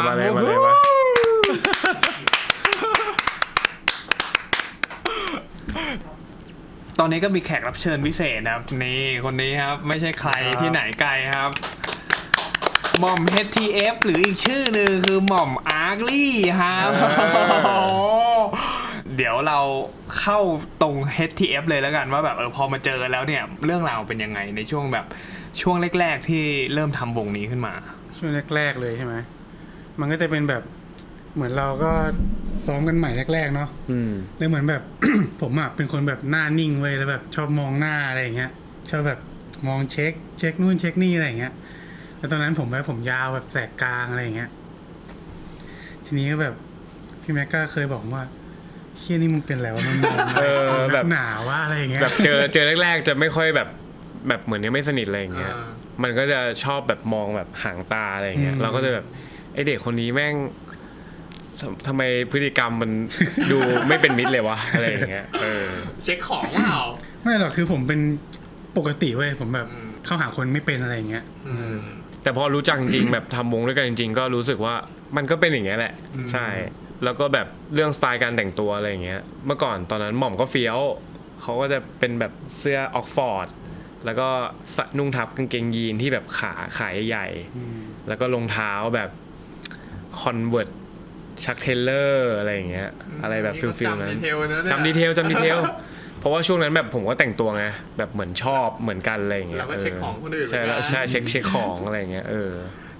ตอนนี้ก็มีแขกรับเชิญพิเศษนะครับนี่คนนี้ครับไม่ใช่ใครที่ไหนไกลครับหม่อม HTF หรืออีกชื่อหนึ่งคือหม่อมอาร์กลี่ครับเดี๋ยวเราเข้าตรง HTF เลยแล้วกันว่าแบบพอมาเจอแล้วเนี่ยเรื่องราวเป็นยังไงในช่วงแรกๆที่เริ่มทำวงนี้ขึ้นมาช่วงแรกๆเลยใช่ไหมมันก็จะเป็นแบบเหมือนเราก็ซ้อมกันใหม่แรกๆเนาะเลยเหมือนแบบ ผมอ่ะเป็นคนแบบหน้านิ่งเว้ยแล้วแบบชอบมองหน้าอะไรอย่างเงี้ยชอบแบบมองเช็คนู่นเช็คนี่อะไรอย่างเงี้ยแล้วตอนนั้นผมยาวแบบแสกกลางอะไรอย่างเงี้ยทีนี้ก็แบบพี่แม็กก็เคยบอกว่าเชี่ยนี่มึงเป็นอะไรวะมันมองแบบหนาว่าอะไรอย่างเงี้ยแบบเจอแรกๆจะไม่ค่อยแบบเหมือนยังไม่สนิทอะไรอย่างเงี้ยมันก็จะชอบแบบมองแบบหางตาอะไรอย่างเงี้ยเราก็จะแบบไอเด็กคนนี้แม่งทำไมพฤติกรรมมันดูไม่เป็นมิตรเลยวะอะไรอย่างเงี้ยเช็คของเปล่าไม่หรอกคือผมเป็นปกติเว้ยผมแบบเข้าหาคนไม่เป็นอะไรอย่างเงี้ยแต่พอรู้จักจริงแบบทำวงด้วยกันจริงๆก็รู้สึกว่ามันก็เป็นอย่างเงี้ยแหละใช่แล้วก็แบบเรื่องสไตล์การแต่งตัวอะไรอย่างเงี้ยเมื่อก่อนตอนนั้นหม่อมก็เฟี้ยวเขาก็จะเป็นแบบเสื้อออกฟอร์ดแล้วก็นุ่งทับกางเกงยีนที่แบบขาใหญ่ๆแล้วก็รองเท้าแบบคอนเวิร์ตชักเทเลอร์อะไรอย่างเงี้ยอะไรแบบฟิลนั้นจำดีเทลเพราะว่าช่วงนั้นแบบผมก็แต่งตัวไงแบบเหมือนชอบเหมือนกันอะไรอย่างเงี้ยแล้วก็เช็คของคนอื่นใช่แล้วใช่เช็คของอะไรอย่างเงี้ย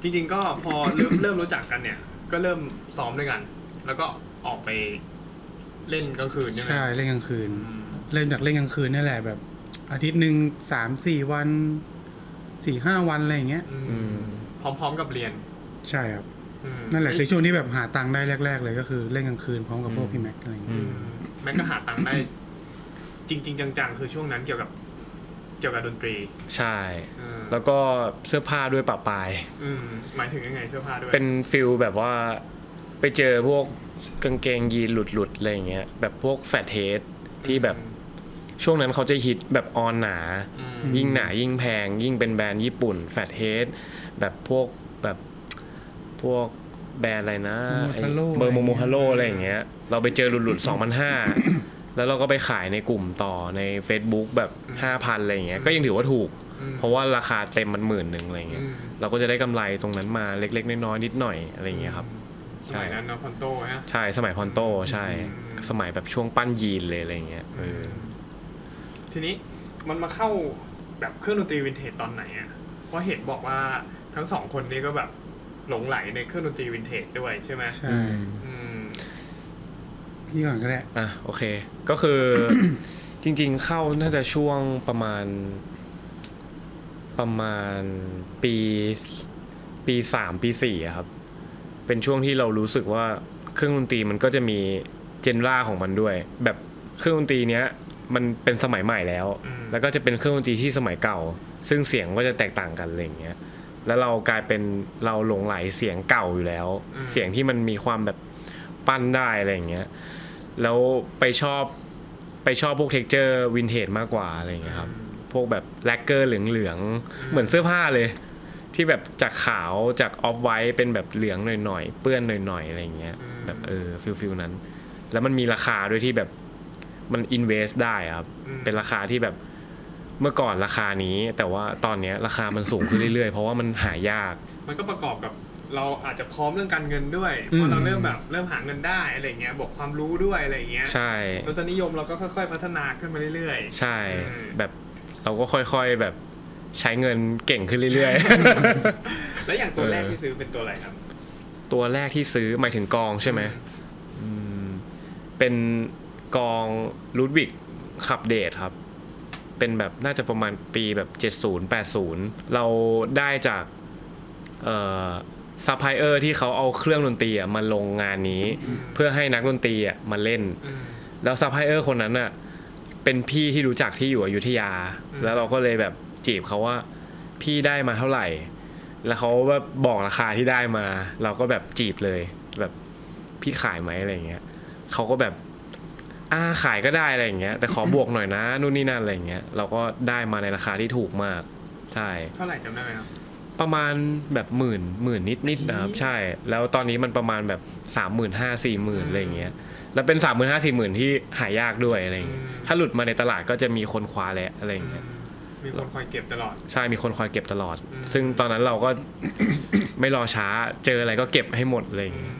จริงๆก็พอเริ่มรู้จักกันเนี่ยก็เริ่มซ้อมด้วยกันแล้วก็ออกไปเล่นกลางคืนใช่ไหมใช่เล่นกลางคืนเล่นจากเล่นกลางคืนนี่แหละแบบอาทิตย์นึง 3-4 วัน 4-5 วันอะไรอย่างเงี้ยพร้อมๆกับเรียนใช่ครับนั่นแหละคือช่วงที่แบบหาตังค์ได้แรกๆเลยก็คือเล่นกลางคืนพร้อมกับพวกพี่แม็กอะไรอย่างเงี้ยแม็กก็หาตังค์ได้จริงๆจังๆคือช่วงนั้นเกี่ยวกับดนตรีใช่แล้วก็เสื้อผ้าด้วยปะปายหมายถึงยังไงเสื้อผ้าด้วยเป็นฟิลแบบว่าไปเจอพวกกางเกงยีนหลุดๆอะไรอย่างเงี้ยแบบพวกแฟตเฮดที่แบบช่วงนั้นเขาจะฮิตแบบออนหนายิ่งหนายิ่งแพงยิ่งเป็นแบรนด์ญี่ปุ่นแฟตเฮดแบบพวกแบรนด์อะไรนะเบอร์โมโฮโลอะไรอย่างเงี้ยเราไปเจอหลุดๆ 2,500 แล้วเราก็ไปขายในกลุ่มต่อใน Facebook แบบ 5,000 อะไรอย่างเงี้ยก็ยังถือว่าถูกเพราะว่าราคาเต็มมัน 10,000 อะไรเงี้ยเราก็จะได้กำไรตรงนั้นมาเล็กๆน้อยๆนิดหน่อยอะไรอย่างเงี้ยครับสมัยนั้นเนาะพอนโต้ฮะใช่สมัยพอนโต้ใช่สมัยแบบช่วงปั้นยีนเลยอะไรเงี้ยทีนี้มันมาเข้าแบบเครื่องดนตรีวินเทจตอนไหนอ่ะเพราะเห็นบอกว่าทั้งสองคนนี้ก็แบบหลงไหลในเครื่องดนตรีวินเทจด้วยใช่ไหมใช่พี่ก่อนก็ได้โอเคก็คือ จริงๆเข้าน่าจะช่วงประมาณปี3ปี4ครับเป็นช่วงที่เรารู้สึกว่าเครื่องดนตรีมันก็จะมีเจนราของมันด้วยแบบเครื่องดนตรีเนี้ยมันเป็นสมัยใหม่แล้วก็จะเป็นเครื่องดนตรีที่สมัยเก่าซึ่งเสียงก็จะแตกต่างกันอะไรอย่างเงี้ยแล้วเรากลายเป็นเราหลงไหลเสียงเก่าอยู่แล้วเสียงที่มันมีความแบบปั้นได้อะไรอย่างเงี้ยแล้วไปชอบพวกเท็กเจอร์วินเทจมากกว่าอะไรอย่างเงี้ยครับพวกแบบแลกเกอร์เหลืองๆเหมือนเสื้อผ้าเลยที่แบบจากขาวจากออฟไวท์เป็นแบบเหลืองหน่อยๆเปื้อนหน่อยๆอะไรอย่างเงี้ยแบบฟิลนั้นแล้วมันมีราคาด้วยที่แบบมันอินเวสได้ครับเป็นราคาที่แบบเมื่อก่อนราคานี้แต่ว่าตอนนี้ราคามันสูงขึ้นเรื่อยๆเพราะว่ามันหายากมันก็ประกอบกับเราอาจจะพร้อมเรื่องการเงินด้วยเพราะเราเริ่มหาเงินได้อะไรเงี้ยบวกความรู้ด้วยอะไรเงี้ยใช่รสนิยมเราก็ค่อยๆพัฒนาขึ้นมาเรื่อยๆใช่แบบเราก็ค่อยๆแบบใช้เงินเก่งขึ้นเรื่อยๆแล้วอย่างตัวแรกที่ซื้อเป็นตัวอะไรครับตัวแรกที่ซื้อหมายถึงกองใช่ไหมเป็นกองลูดวิกขับเดทครับ เป็นแบบน่าจะประมาณปีแบบ70-80เราได้จากซัพพลายเออร์ที่เขาเอาเครื่องดนตรีมาลงงานนี้เพื่อให้นักดนตรีมาเล่นแล้วซัพพลายเออร์คนนั้นน่ะเป็นพี่ที่รู้จักที่อยู่อยุธยาแล้วเราก็เลยแบบจีบเขาว่าพี่ได้มาเท่าไหร่แล้วเขาแบบบอกราคาที่ได้มาเราก็แบบจีบเลยแบบพี่ขายไหมอะไรเงี้ยเขาก็แบบขายก็ได้อะไรอย่างเงี้ยแต่ขอบวกหน่อยนะนู่นนี่นั่นอะไรอย่างเงี้ยเราก็ได้มาในราคาที่ถูกมากใช่ เท่าไหร่จำได้ไหมครับ ประมาณแบบหมื่นนิดนะครับใช่แล้วตอนนี้มันประมาณแบบ 35,000-40,000อะไรอย่างเงี้ยแล้วเป็น 35,000-40,000ที่หายากด้วยอะไรอย่างเงี้ยถ้าหลุดมาในตลาดก็จะมีคนคว้าแล้วอะไรอย่างเงี้ย มีคนคอยเก็บตลอดใช่มีคนคอยเก็บตลอดซึ่งตอนนั้นเราก็ ไม่รอช้าเจออะไรก็เก็บให้หมดอะไรอย่างเงี้ย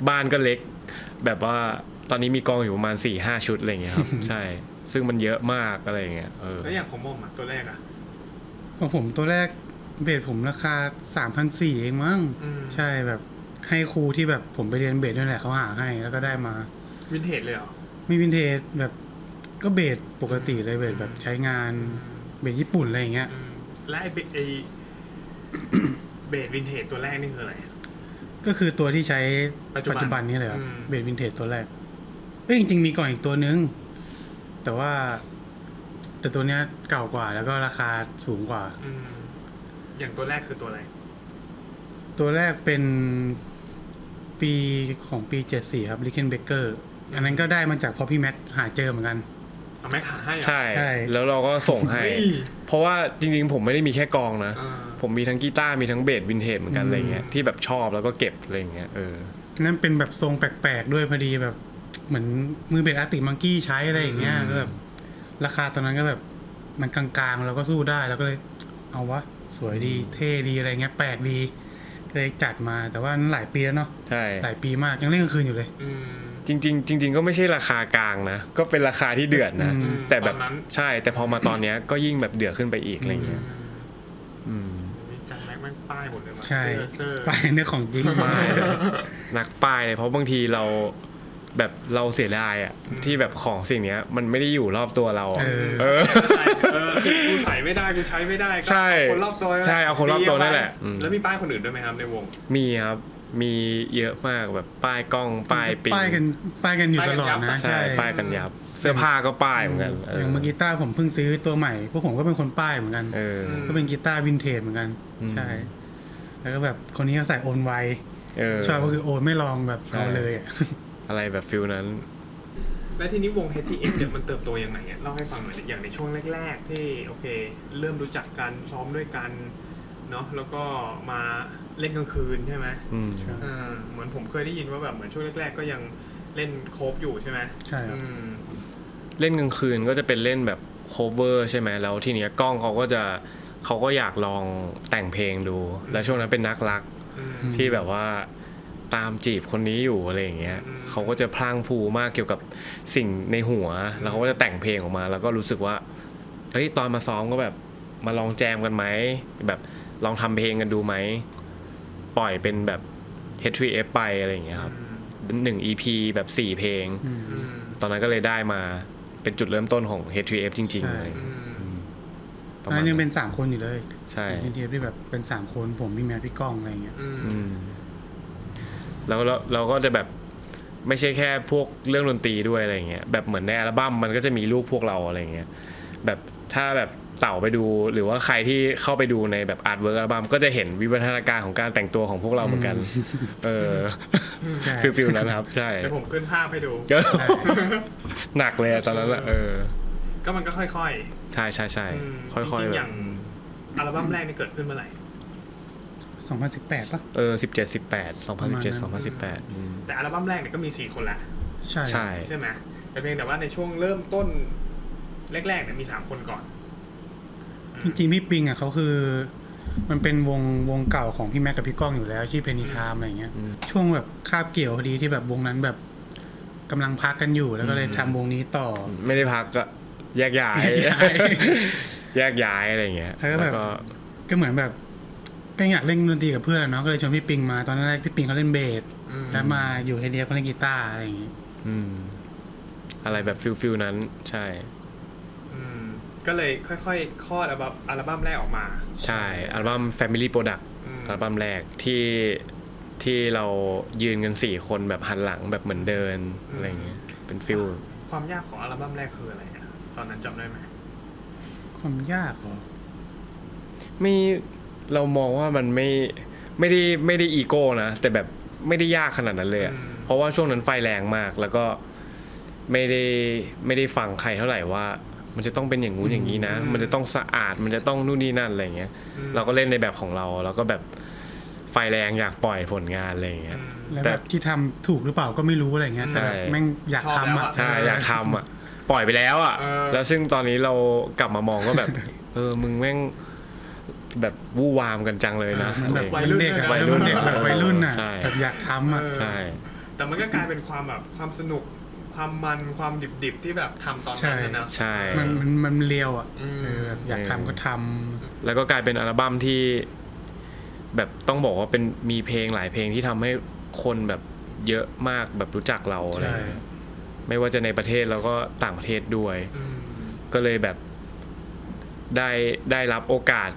บ้านก็เล็กแบบว่าตอนนี้มีกองอยู่ประมาณ 4-5 ชุดอะไรอย่างเงี้ยครับใช่ซึ่งมันเยอะมากอะไรอย่างเงี้ยแล้วอย่างของผมตัวแรกของผมตัวแรกเบสผมราคา 3,400 เองมั้งใช่แบบให้ครูที่แบบผมไปเรียนเบสด้วยแหละเขาหาให้แล้วก็ได้มาวินเทจเลยเหรอไม่วินเทจแบบก็เบสปกติเลยเบสแบบใช้งานเบสญี่ปุ่นอะไรอย่างเงี้ยและไอเบสวินเทจตัวแรกนี่คืออะไรก็คือตัวที่ใช้ปัจจุบันนี้เลยครับเบสวินเทจตัวแรกจริงๆมีก่อนอีกตัวนึงแต่ตัวเนี้ยเก่ากว่าแล้วก็ราคาสูงกว่าอย่างตัวแรกคือตัวอะไรตัวแรกเป็นปีของปี74ครับ Rickenbacker อันนั้นก็ได้มาจากพอพี่แม็กหาเจอเหมือนกันเอาแม็กหาให้ใช่แล้วเราก็ส่งให้เพราะว่าจริงๆผมไม่ได้มีแค่กองนะผมมีทั้งกีตาร์มีทั้งเบสวินเทจเหมือนกันอะไรเงี้ยที่แบบชอบแล้วก็เก็บอะไรเงี้ยนั่นเป็นแบบทรงแปลกๆด้วยพอดีแบบเหมือนมือเบสอาร์ติมังกี้ใช้อะไรอย่างเงี้ยแล้วแบบราคาตอนนั้นก็แบบมันกลางๆเราก็สู้ได้แล้วก็เลยเอาวะสวยดีเท่ดีอะไรเงี้ยแปลกดีเลยจัดมาแต่ว่านั้นหลายปีแล้วเนาะใช่หลายปีมากยังเล่นกลางคืนอยู่เลยจริงก็ไม่ใช่ราคากลางนะก็เป็นราคาที่เดือดนะแต่แบบใช่แต่พอมาตอนเนี้ยก็ยิ่งแบบเดือดขึ้นไปอีกอะไรเงี้ยจัดแม็กป้ายหมดเลยใช่ป้ายเนี่ยของจริงป้ายนักป้ายเลยเพราะบางทีเราแบบเราเสียดายอ่ะที่แบบของสิ่งเนี้ยมันไม่ได้อยู่รอบตัวเรากูใส่ไม่ได้กูใช้ไม่ได้ใช่คนรอบตัวใช่เอาคนรอบตัวนั่นแหละแล้วมีป้ายคนอื่นด้วยไหมครับในวงมีครับมีเยอะมากแบบป้ายกล้องป้ายปิงป้ายกันอยู่ตลอดนะใช่ป้ายกันยับเสื้อผ้าก็ป้ายเหมือนกันอย่างเมื่อกีตาร์ผมเพิ่งซื้อตัวใหม่พวกผมก็เป็นคนป้ายเหมือนกันก็เป็นกีตาร์วินเทจเหมือนกันใช่แล้วก็แบบคนนี้ก็ใส่โอนไวชอบก็คือโอนไม่ลองแบบเอาเลยอะไรแบบฟิลนั้นและทีนี้วง HTX เนี่ยมันเติบโตยังไงเล่าให้ฟังหน่อยอย่างในช่วงแรกๆที่โอเคเริ่มรู้จักกันซ้อมด้วยกันเนาะแล้วก็มาเล่นกลางคืนใช่ไหมเหมือนผมเคยได้ยินว่าแบบเหมือนช่วงแรกๆก็ยังเล่นโคฟอยู่ใช่ไหมใช่เล่นกลางคืนก็จะเป็นเล่นแบบโคเวอร์ใช่ไหมแล้วทีเนี้ยกล้องเขาก็อยากลองแต่งเพลงดูแล้วช่วงนั้นเป็นนักรักที่แบบว่าตามจีบคนนี้อยู่อะไรอย่างเงี้ยเขาก็จะพลางพรูมากเกี่ยวกับสิ่งในหัวแล้วเขาก็จะแต่งเพลงออกมาแล้วก็รู้สึกว่าเฮ้ยตอนมาซ้อมก็แบบมาลองแจมกันไหมแบบลองทำเพลงกันดูไหมปล่อยเป็นแบบ H3F ไปอะไรอย่างเงี้ยครับ1 EP แบบ4เพลงตอนนั้นก็เลยได้มาเป็นจุดเริ่มต้นของ H3F จริงๆเลยนั้นยังเป็น3คนอยู่เลยใช่ H3F ที่แบบเป็น3คนผมพี่แมวพี่ก้องอะไรอย่างเงี้ยแล้วเราก็จะแบบไม่ใช่แค่พวกเรื่องดนตรีด้วยอะไรเงี้ยแบบเหมือนในอัลบั้มมันก็จะมีรูปพวกเราอะไรเงี้ยแบบถ้าแบบเต่าไปดูหรือว่าใครที่เข้าไปดูในแบบอาร์ตเวิร์กอัลบั้มก็จะเห็นวิวัฒนาการของการแต่งตัวของพวกเราเหมือนกันฟิลนั้นครับใช่เดี๋ยวผมขึ้นภาพให้ดูหนักเลยตอนนั้นแหละก็มันก็ค่อยๆใช่ค่อยๆจริงๆอย่างอัลบั้มแรกนี่เกิดขึ้นเมื่อไหร่2018 ป่ะ2017 แต่อัลบั้มแรกเนี่ยก็มี4คนแหละใช่ใช่ไหมแต่เพียงแต่ว่าในช่วงเริ่มต้นแรกๆเนี่ยมี3คนก่อนจริงๆพี่ปิงอ่ะเขาคือมันเป็นวงเก่าของพี่แม็กกับพี่ก้องอยู่แล้วชื่อเพนิทามอะไรเงี้ยช่วงแบบคาบเกี่ยวพอดีที่แบบวงนั้นแบบกำลังพักกันอยู่แล้วก็เลยทำวงนี้ต่อไม่ได้พักก็แยกย้ายอะไรเงี้ยแล้วก็เหมือนแบบก็อยากเล่นดนตรีกับเพื่อนเนาะก็เลยชวนพี่ปิงมาตอนแรกพี่ปิงเขาเล่นเบสแล้วมาอยู่HTFเขาเล่นกีตาร์อะไรอย่างงี้อะไรแบบฟิลนั้นใช่ก ก็เลยค่อยๆคลอดอัลบั้มแรกออกมา ใช่อัลบั้ม Family Product อัลบั้มแรกที่เรายืนกัน4คนแบบหันหลังแบบเหมือนเดินอะไรเงี้ยเป็นฟิล ความยากของอัลบั้มแรกคืออะไรอะตอนนั้นจำได้ไหม ความยากเหรอ ไม่เรามองว่ามันไม่ได้อีโก้นะแต่แบบไม่ได้ยากขนาดนั้นเลยอะเพราะว่าช่วงนั้นไฟแรงมากแล้วก็ไม่ได้ฟังใครเท่าไหร่ว่ามันจะต้องเป็นอย่างงู้นอย่างนี้นะมันจะต้องสะอาดมันจะต้องนู่นนี่นั่นอะไรเงี้ยเราก็เล่นในแบบของเราแล้วก็แบบไฟแรงอยากปล่อยผลงานอะไรเงี้ย แล้วแบบที่ทำถูกหรือเปล่าก็ไม่รู้อะไรเงี้ยแต่แบบแม่งอยากทำอ่ะ ใช่อยากทำอ่ะปล่อยไปแล้วอ่ะแล้วซึ่งตอนนี้เรากลับมามองก็แบบมึงแม่งแบบวู่วามกันจังเลยนะ มันแบบวัยรุ่นเด็กอะวัยรุ่นเด็กแบบวัยรุ่นอ่ะแบบอยากทำอ่ะใช่แต่มันก็กลายเป็นความแบบความสนุกความมันความดิบๆที่แบบทำตอนนั้นนะ ใช่มันเลียวอ่ะแบบอยากทำก็ทำแล้วก็กลายเป็นอัลบั้มที่แบบต้องบอกว่าเป็นมีเพลงหลายเพลงที่ทำให้คนแบบเยอะมากแบบรู้จักเราอะไรไม่ว่าจะในประเทศแล้วก็ต่างประเทศด้วยก็เลยแบบได้รับโอกาส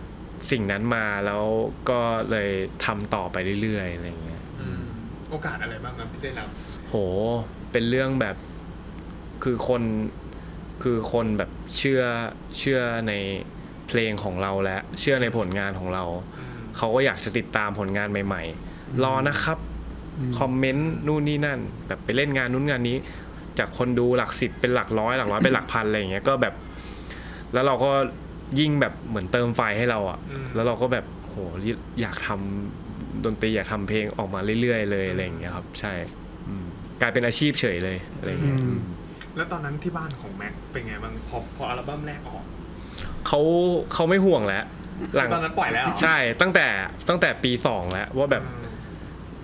สิ่งนั้นมาแล้วก็เลยทำต่อไปเรื่อยๆอะไรเงี้ยโอกาสอะไรบ้างครับที่ได้รับโหเป็นเรื่องแบบคือคนแบบเชื่อในเพลงของเราและเชื่อในผลงานของเราเขาก็อยากจะติดตามผลงานใหม่ๆรอนะครับคอมเมนต์นู่นนี่นั่นแบบไปเล่นงานนู้นงานนี้จากคนดูหลัก10เป็นหลักร้อยเป็นหลักพันอะไรอย่างเงี้ยก็แบบแล้วเราก็ยิ่งแบบเหมือนเติมไฟให้เราอ่ะแล้วเราก็แบบโหอยากทำดนตรีอยากทำเพลงออกมาเรื่อยๆเลยอะไรอย่างเงี้ยครับใช่กลายเป็นอาชีพเฉยเลยอะไรอย่างเงี้ยแล้วตอนนั้นที่บ้านของแม็กเป็นไงบ้างพออัลบั้มแรกออกเขาไม่ห่วงแล้วหลังตอนนั้นปล่อยแล้วใช่ตั้งแต่ปี2แล้วว่าแบบ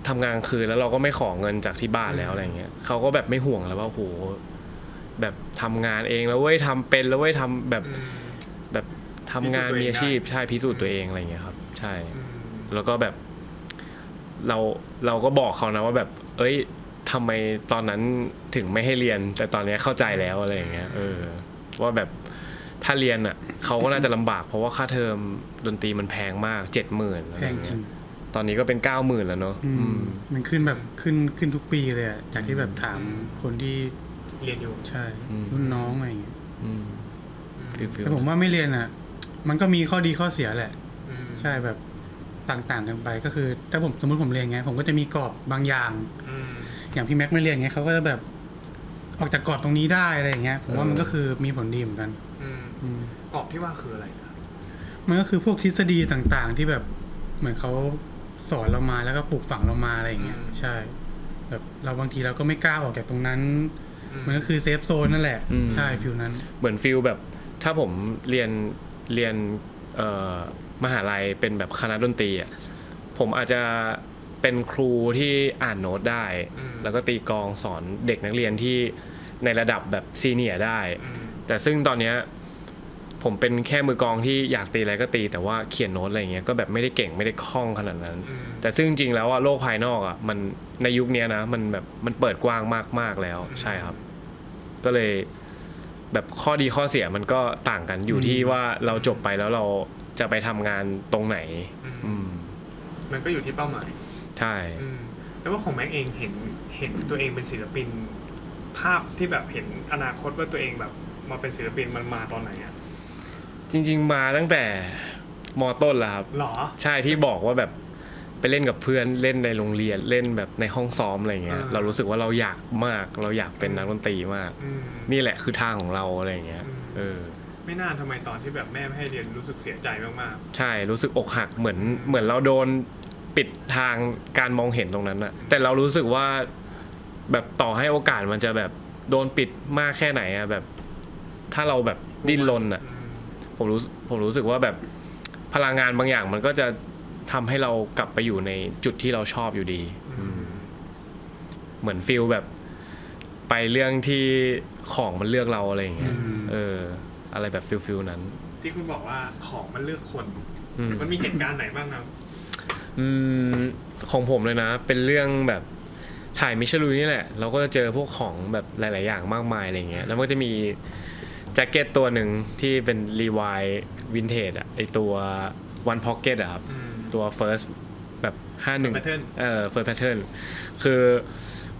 ทำงานคืนแล้วเราก็ไม่ขอเงินจากที่บ้านแล้วอะไรเงี้ยเขาก็แบบไม่ห่วงแล้วว่าโหแบบทำงานเองแล้วเว้ยทำเป็นแล้วเว้ยทำแบบทำงานมีอาชีพใช่พิสูจน์ตัวเองอะไรเงี้ยครับใช่แล้วก็แบบเราก็บอกเขานะว่าแบบเอ้ยทำไมตอนนั้นถึงไม่ให้เรียนแต่ตอนนี้เข้าใจแล้วอะไรอย่างเงี้ยว่าแบบถ้าเรียนอ่ะเขาก็น่าจะลำบากเพราะว่าค่าเทอมดนตรีมันแพงมาก 70,000 อะไรอย่างเงี้ยตอนนี้ก็เป็น 90,000 แล้วเนาะมันขึ้นแบบขึ้นทุกปีเลยอะจากที่แบบถามคนที่เรียนอยู่ใช่รุ่นน้องอะไรอย่างเงี้ยแต่ผมว่าไม่เรียนอ่ะมันก็มีข้อดีข้อเสียแหละใช่แบบต่างๆกันไปก็คือถ้าผมสมมติผมเรียนไงผมก็จะมีกรอบบางอย่างอย่างพี่แม็กไม่เรียนไงเขาก็จะแบบออกจากกรอบตรงนี้ได้อะไรอย่างเงี้ยผมว่ามันก็คือมีผลดีเหมือนกันกรอบที่ว่าคืออะไรมันก็คือพวกทฤษฎีต่างๆที่แบบเหมือนเขาสอนเรามาแล้วก็ปลูกฝังเรามาอะไรอย่างเงี้ยใช่แบบเราบางทีเราก็ไม่กล้าออกจากตรงนั้นมันก็คือเซฟโซนนั่นแหละใช่ฟิลนั้นเหมือนฟิลแบบถ้าผมเรียนมหาลัยเป็นแบบคณะดนตรีอ่ะผมอาจจะเป็นครูที่อ่านโน้ตได้แล้วก็ตีกลองสอนเด็กนักเรียนที่ในระดับแบบซีเนียร์ได้แต่ซึ่งตอนเนี้ยผมเป็นแค่มือกลองที่อยากตีอะไรก็ตีแต่ว่าเขียนโน้ตอะไรเงี้ยก็แบบไม่ได้เก่งไม่ได้คล่องขนาดนั้นแต่ซึ่งจริงแล้วโลกภายนอกอ่ะมันในยุคนี้นะมันแบบมันเปิดกว้างมากๆแล้วใช่ครับก็เลยแบบข้อดีข้อเสียมันก็ต่างกันอยู่ที่ว่าเราจบไปแล้วเราจะไปทำงานตรงไหนมันก็อยู่ที่เป้าหมายใช่แต่ว่าของแม็กเองเห็นตัวเองเป็นศิลปินภาพที่แบบเห็นอนาคตว่าตัวเองแบบมาเป็นศิลปินมันมาตอนไหนอ่ะจริงๆมาตั้งแต่ม.ต้นแล้วครับหรอใช่ที่บอกว่าแบบไปเล่นกับเพื่อนเล่นในโรงเรียนเล่นแบบในห้องซ้อมอะไรเงี้ยเรารู้สึกว่าเราอยากมากเราอยากเป็นนักดนตรีมากนี่แหละคือทางของเราอะไรเงี้ยไม่น่าทำไมตอนที่แบบแม่ไม่ให้เรียนรู้สึกเสียใจมากๆใช่รู้สึกอกหักเหมือนเราโดนปิดทางการมองเห็นตรงนั้นอะแต่เรารู้สึกว่าแบบต่อให้โอกาสมันจะแบบโดนปิดมากแค่ไหนอะแบบถ้าเราแบบดิ้นรนอะผมรู้สึกว่าแบบพลังงานบางอย่างมันก็จะทำให้เรากลับไปอยู่ในจุดที่เราชอบอยู่ดีเหมือนฟีลแบบไปเรื่องที่ของมันเลือกเราอะไรอย่างเงี้ยอะไรแบบฟีลนั้นที่คุณบอกว่าของมันเลือกคนมันมีเหตุการณ์ไหนบ้างครับของผมเลยนะเป็นเรื่องแบบถ่ายมิชลุยนี่แหละเราก็จะเจอพวกของแบบหลายๆอย่างมากมายอะไรเงี้ยแล้วมันก็จะมี จ็คเก็ตตัวหนึ่งที่เป็นรีวายวินเทจอะไอตัว One Pocket อะครับตัว First แบบ51 Pattern First Pattern คือ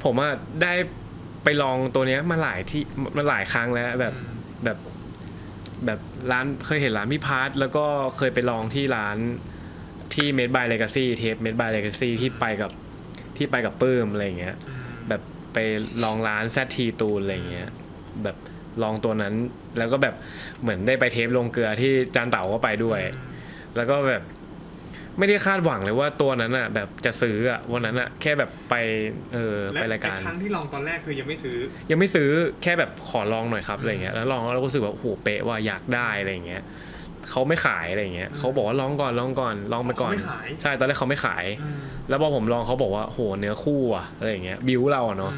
ผมอะได้ไปลองตัวเนี้ยมาหลายครั้งแล้วแบบร้านเคยเห็นร้านพี่พาร์ทแล้วก็เคยไปลองที่ร้านที่ Made by Legacy เทป Made by Legacy ที่ไปกับปื้มอะไรเงี้ยแบบไปลองร้าน ZT ตูนอะไรเงี้ยแบบลองตัวนั้นแล้วก็แบบเหมือนได้ไปเทปลงเกลือที่จานเต่าก็ไปด้วยแล้วก็แบบไม่ได้คาดหวังเลยว่าตัวนั้นอ่ะแบบจะซื้ออ่ะวันนั้นอ่ะแค่แบบไปไปรายการและครั้งที่ลองตอนแรกคือยังไม่ซื้อแค่แบบขอลองหน่อยครับอะไรเงี้ยแล้วลองแล้วรู้สึกว่าโอ้โหเป๊ะว่าอยากได้อะไรเงี้ยเขาไม่ขายอะไรเงี้ยเขาบอกว่าลองก่อนลองไปก่อนใช่ตอนแรกเขาไม่ขายแล้วพอผมลองเขาบอกว่าโหเนื้อคู่อ่ะอะไรเงี้ยบิวเราเนาะ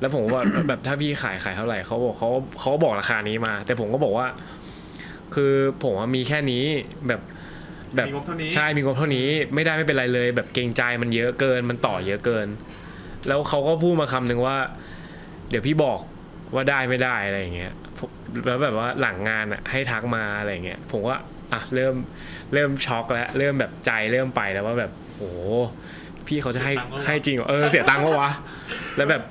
แล้วผมว่า แบบถ้าพี่ขายเท่าไหร่เขาบอกราคานี้มาแต่ผมก็บอกว่าคือผมว่ามีแค่นี้แบบมีงบเท่านี้ใช่มีงบเท่านี้ไม่ได้ไม่เป็นไรเลยแบบเกรงใจมันเยอะเกินมันต่อเยอะเกินแล้วเขาก็พูดมาคำนึงว่าเดี๋ยวพี่บอกว่าได้ไม่ได้อะไรอย่างเงี้ยแล้วแบบว่าหลังงานอ่ะให้ทักมาอะไรอย่างเงี้ยผมว่าอ่ะเริ่มช็อกแล้วเริ่มแบบใจเริ่มไปแล้วว่าแบบโอ้พี่เขาจะให้จริงเหรอเสียตังค์ปะวะแล้วแบบ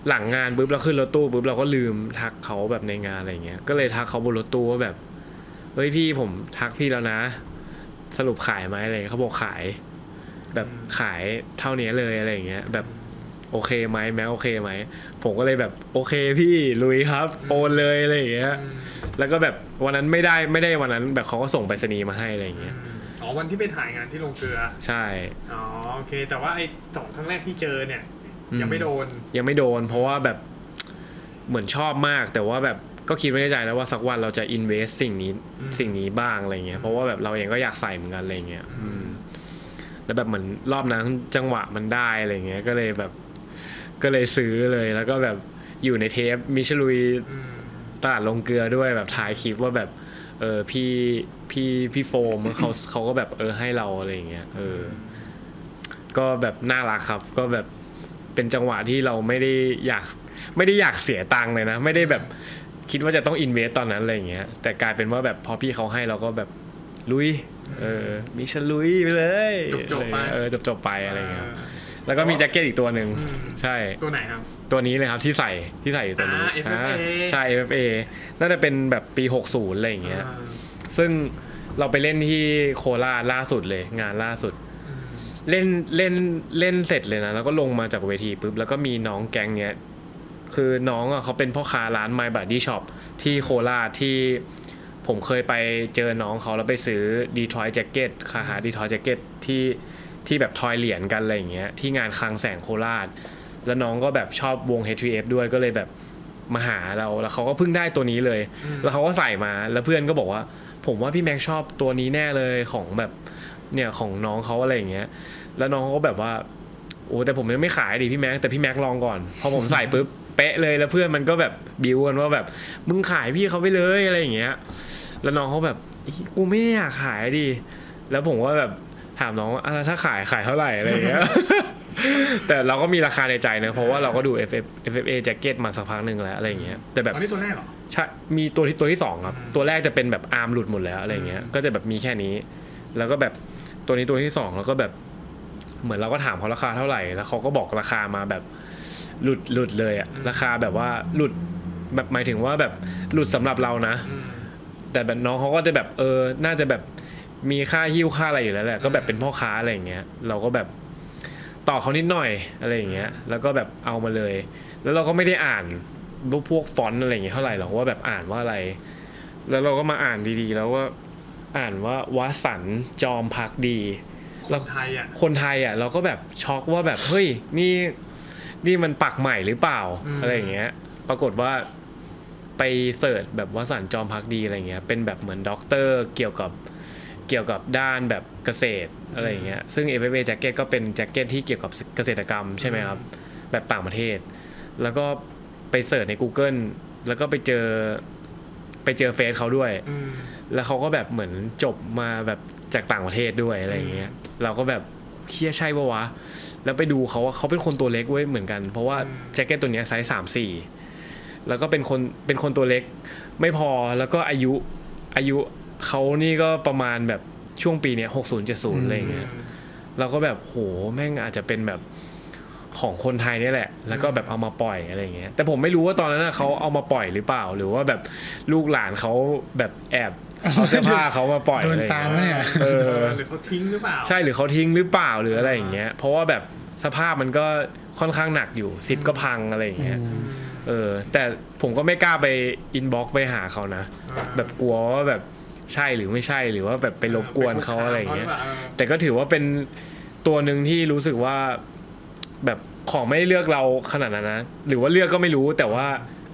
หลังงานปุ๊บเราขึ้นรถตู้ปุ๊บเราก็ลืมทักเขาแบบในงานอะไรเงี้ยก็เลยทักเขาบนรถตู้ว่าแบบเฮ้ยพี่ผมทักพี่แล้วนะสรุปขายไหมอะไรเขาบอกขายแบบขายเท่านี้เลยอะไรอย่างเงี้ยแบบโอเคไหมแม้โอเคไหมผมก็เลยแบบโอเคพี่ลุยครับโอนเลยอะไรอย่างเงี้ยแล้วก็แบบวันนั้นไม่ได้วันนั้นแบบเขาก็ส่งไปรษณีย์มาให้อะไรอย่างเงี้ยอ๋อวันที่ไปถ่ายงานที่โรงเกลือใช่อ๋อโอเคแต่ว่าไอ้2ครั้งแรกที่เจอเนี่ยยังไม่โดนเพราะว่าแบบเหมือนชอบมากแต่ว่าแบบก็คิดไว้ในใจแล้วว่าสักวันเราจะ invest สิ่งนี้บ้างอะไรเงี้ยเพราะว่าแบบเราเองก็อยากใส่เหมือนกันอะไรเงี้ยแล้วแบบเหมือนรอบนั้นจังหวะมันได้อะไรเงี้ยก็เลยซื้อเลยแล้วก็แบบอยู่ในเทปมิชลุยตลาดลงเกลือด้วยแบบถ่ายคลิปว่าแบบพี่โฟมเขาก็แบบให้เราอะไรเงี้ยก็แบบน่ารักครับก็แบบเป็นจังหวะที่เราไม่ได้อยากเสียตังค์เลยนะไม่ได้แบบคิดว่าจะต้องอินเวสตอนนั้นอะไรอย่างเงี้ยแต่กลายเป็นว่าแบบพอพี่เขาให้เราก็แบบลุยมิชลุยไปเลยจบไปจบไปอะไรเงี้ยแล้วก็มีแจ็คเก็ตอีกตัวหนึ่งใช่ตัวไหนครับตัวนี้เลยครับที่ใส่อยู่ตัวนี้ใช่ FFA น่าจะเป็นแบบปี60อะไรอย่างเงี้ยซึ่งเราไปเล่นที่โคราชล่าสุดเลยงานล่าสุดเล่นเสร็จเลยนะแล้วก็ลงมาจากเวทีปุ๊บแล้วก็มีน้องแก๊งเนี้ยคือน้องอ่ะเขาเป็นพ่อค้าร้าน My Buddy Shop ที่โคราชที่ผมเคยไปเจอน้องเขาแล้วไปซื้อ Detroit Jacket คาหา Detroit Jacket ที่แบบทอยเหรียญกันอะไรอย่างเงี้ยที่งานคลังแสงโคราชแล้วน้องก็แบบชอบวง H3F ด้วยก็เลยแบบมาหาเราแล้วเขาก็เพิ่งได้ตัวนี้เลยแล้วเขาก็ใส่มาแล้วเพื่อนก็บอกว่าผมว่าพี่แม็กชอบตัวนี้แน่เลยของแบบเนี่ยของน้องเขาอะไรอย่างเงี้ยแล้วน้องเขาก็แบบว่าโอ้แต่ผมยังไม่ขายดิพี่แม็กแต่พี่แม็กลองก่อนพอผมใส่ปุ๊บเป๊ะเลยแล้วเพื่อนมันก็แบบบิ้วกันว่าแบบมึงขายพี่เขาไปเลยอะไรอย่างเงี้ยแล้วน้องเขาแบบกูไม่อยากขายดิแล้วผมก็แบบถามน้องถ้าขายเท่าไหร่อะไรอย่างเงี้ย แต่เราก็มีราคาในใจนะเพราะว่าเราก็ดู FFA Jacket มาสักพักนึงแล้วอะไรอย่างเงี้ยแต่แบบอันนี้ตัวแรกเหรอใช่มีตัวที่2ครับตัวแรกจะเป็นแบบอาร์มหลุดหมดแล้วอะไรเงี้ยก็จะแบบมีแค่นี้แล้วก็แบบตัวนี้ตัวที่2แล้วก็แบบเหมือนเราก็ถามเขาราคาเท่าไหร่แล้วเขาก็บอกราคามาแบบหลุดเลยอะราคาแบบว่าหลุดแบบหมายถึงว่าแบบหลุดสำหรับเรานะแต่แบบน้องเขาก็จะแบบน่าจะแบบมีค่าหิ้วค่าอะไรอยู่แล้วแหละก็แบบเป็นพ่อค้าอะไรอย่างเงี้ยเราก็แบบต่อเขานิดหน่อยอะไรอย่างเงี้ยแล้วก็แบบเอามาเลยแล้วเราก็ไม่ได้อ่านพวกฟอนต์อะไรอย่างเงี้ยเท่าไหร่หรอกว่าแบบอ่านว่าอะไรแล้วเราก็มาอ่านดีๆแล้วว่าอ่านว่าวสันต์จอมภักดีคนไทยอ่ะเราก็แบบช็อกว่าแบบเฮ้ยนี่มันปักใหม่หรือเปล่าอะไรอย่างเงี้ยปรากฏว่าไปเสิร์ชแบบวสันต์จอมภักดีอะไรเงี้ยเป็นแบบเหมือนด็อกเตอร์เกี่ยวกับด้านแบบเกษตรอะไรอย่างเงี้ยซึ่ง FFA Jacket ก็เป็นแจ็คเก็ตที่เกี่ยวกับเกษตรกรรมใช่ไหมครับแบบต่างประเทศแล้วก็ไปเสิร์ชใน Google แล้วก็ไปเจอเฟซเขาด้วยแล้วเขาก็แบบเหมือนจบมาแบบจากต่างประเทศด้วยอะไรอย่างเงี้ยเราก็แบบเคี้ยใช่ปะวะแล้วไปดูเขาว่าเขาเป็นคนตัวเล็กเว้ยเหมือนกันเพราะว่าแจ็คเก็ตตัวเนี้ยไซส์ แล้วก็เป็นคนตัวเล็กไม่พอแล้วก็อายุเขานี่ก็ประมาณแบบช่วงปีเนี้ย60-70อะไรอย่างเงี้ยเราก็แบบโหแม่งอาจจะเป็นแบบของคนไทยนี่แหละแล้วก็แบบเอามาปล่อยอะไรอย่างเงี้ยแต่ผมไม่รู้ว่าตอนนั้นเขาเอามาปล่อยหรือเปล่าหรือว่าแบบลูกหลานเขาแบบแอบเอาเสื้อผ้าเขามาปล่อยอะไรอย่างเงี้ยหรือเขาทิ้งหรือเปล่าใช่หรือเขาทิ้งหรือเปล่าหรืออะไรอย่างเงี้ยเพราะว่าแบบสภาพมันก็ค่อนข้างหนักอยู่ซิปก็พังอะไรอย่างเงี้ยแต่ผมก็ไม่กล้าไปอินบ็อกซ์ไปหาเขานะแบบกลัวว่าแบบใช่หรือไม่ใช่หรือว่าแบบไปรบกวนเขาอะไรอย่างเงี้ยแต่ก็ถือว่าเป็นตัวหนึ่งที่รู้สึกว่าแบบของไม่ได้เลือกเราขนาดนั้นนะหรือว่าเลือกก็ไม่รู้แต่ว่า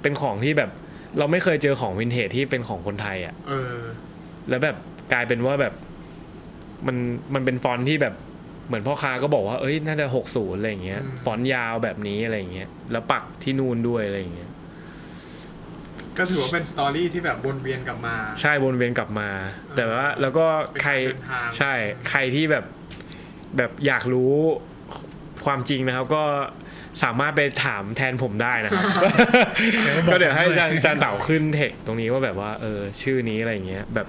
เป็นของที่แบบเราไม่เคยเจอของวินเทจที่เป็นของคนไทยอ่ะแล้วแบบกลายเป็นว่าแบบมันเป็นฟอนต์ที่แบบเหมือนพ่อค้าก็บอกว่าเอ้ยน่าจะ60อะไรอย่างเงี้ยฟอนต์ยาวแบบนี้อะไรอย่างเงี้ยแล้วปักที่นู่นด้วยอะไรอย่างเงี้ยก็ถือว่าเป็นสตอรี่ที่แบบวนเวียนกลับมาใช่วนเวียนกลับมาแต่ว่าแล้วก็ใครใช่ใครที่แบบอยากรู้ความจริงนะครับก็สามารถไปถามแทนผมได้นะครับ ก็เดี๋ยวให้จานเต่าขึ้นเทคตรงนี้ว่าแบบว่าชื่อนี้อะไรอย่างเงี้ยแบบ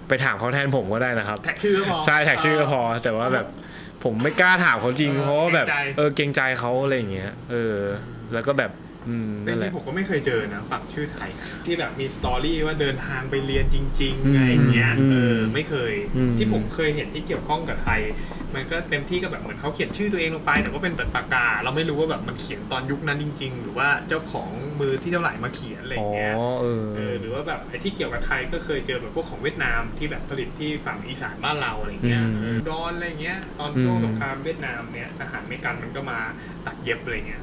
ไปถามเขาแทนผมก็ได้นะครับแท็กชื่อก็พอใช่แท็กชื่อก็พอแต่ว่าแบบผมไม่กล้าถามเขาจริงเพราะว่าแบบเกรงใจเขาอะไรอย่างเงี้ยแล้วก็แบบแต่ที่ผมก็ไม่เคยเจอนะปักชื่อไทยที่แบบมีสตอรี่ว่าเดินทางไปเรียนจริงๆอะไรอย่างเงี้ยไม่เคยที่ผมเคยเห็นที่เกี่ยวข้องกับไทยมันก็เต็มที่ก็แบบเหมือนเขาเขียนชื่อตัวเองลงไปแต่ว่าเป็นแบบปากกาเราไม่รู้ว่าแบบมันเขียนตอนยุคนั้นจริงๆหรือว่าเจ้าของมือที่เท่าไหร่มาเขียนอะไรอย่างเงี้ยหรือว่าแบบไอ้ที่เกี่ยวกับไทยก็เคยเจอแบบพวกของเวียดนามที่แบบผลิตที่ฝั่งอีสานบ้านเราอะไรอย่างเงี้ยดอนอะไรเงี้ยตอนช่วงสงครามเวียดนามเนี่ยทหารอเมริกันมันก็มาตัดเย็บอะไรเงี้ย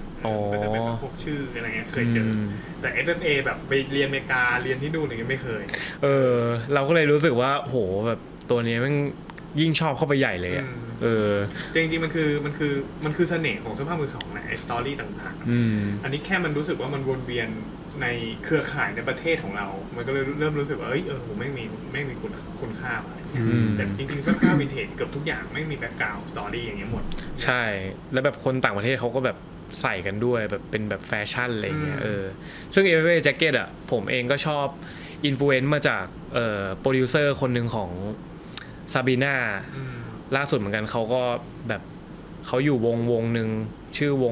ก็จะเป็นพวกชื่ออะไรเงี้ยเคยเจอแต่ FFA แบบไปเรียนอเมริกาเรียนที่นู่นอะไรเงี้ยไม่เคยเราก็เลยรู้สึกว่าโหแบบตัวนี้มันยิ่งชอบเข้าไปใหญ่เลยจริงๆมันคือเสน่ห์ของเสื้อผ้ามือสองนะไอ้สตอรี่ต่างๆอันนี้แค่มันรู้สึกว่ามันวนเวียนในเครือข่ายในประเทศของเรามันก็เลยเริ่มรู้สึกว่าผมไม่มีคุณค่าอะไรแต่จริงๆเสื้อผ้าวินเทจเกือบทุกอย่างไม่มีแบ็คกราวด์สตอรี่อย่างเงี้ยหมดใช่แล้วแบบคนต่างประเทศเขาก็แบบใส่กันด้วยแบบเป็นแบบแฟชั่นอะไรเงี้ยซึ่ง FFA Jacket อ่ะผมเองก็ชอบอินฟลูเอนซ์มาจากโปรดิวเซอร์คนหนึ่งของซาบีนาล่าสุดเหมือนกันเขาก็แบบเขาอยู่วงหนึ่งชื่อว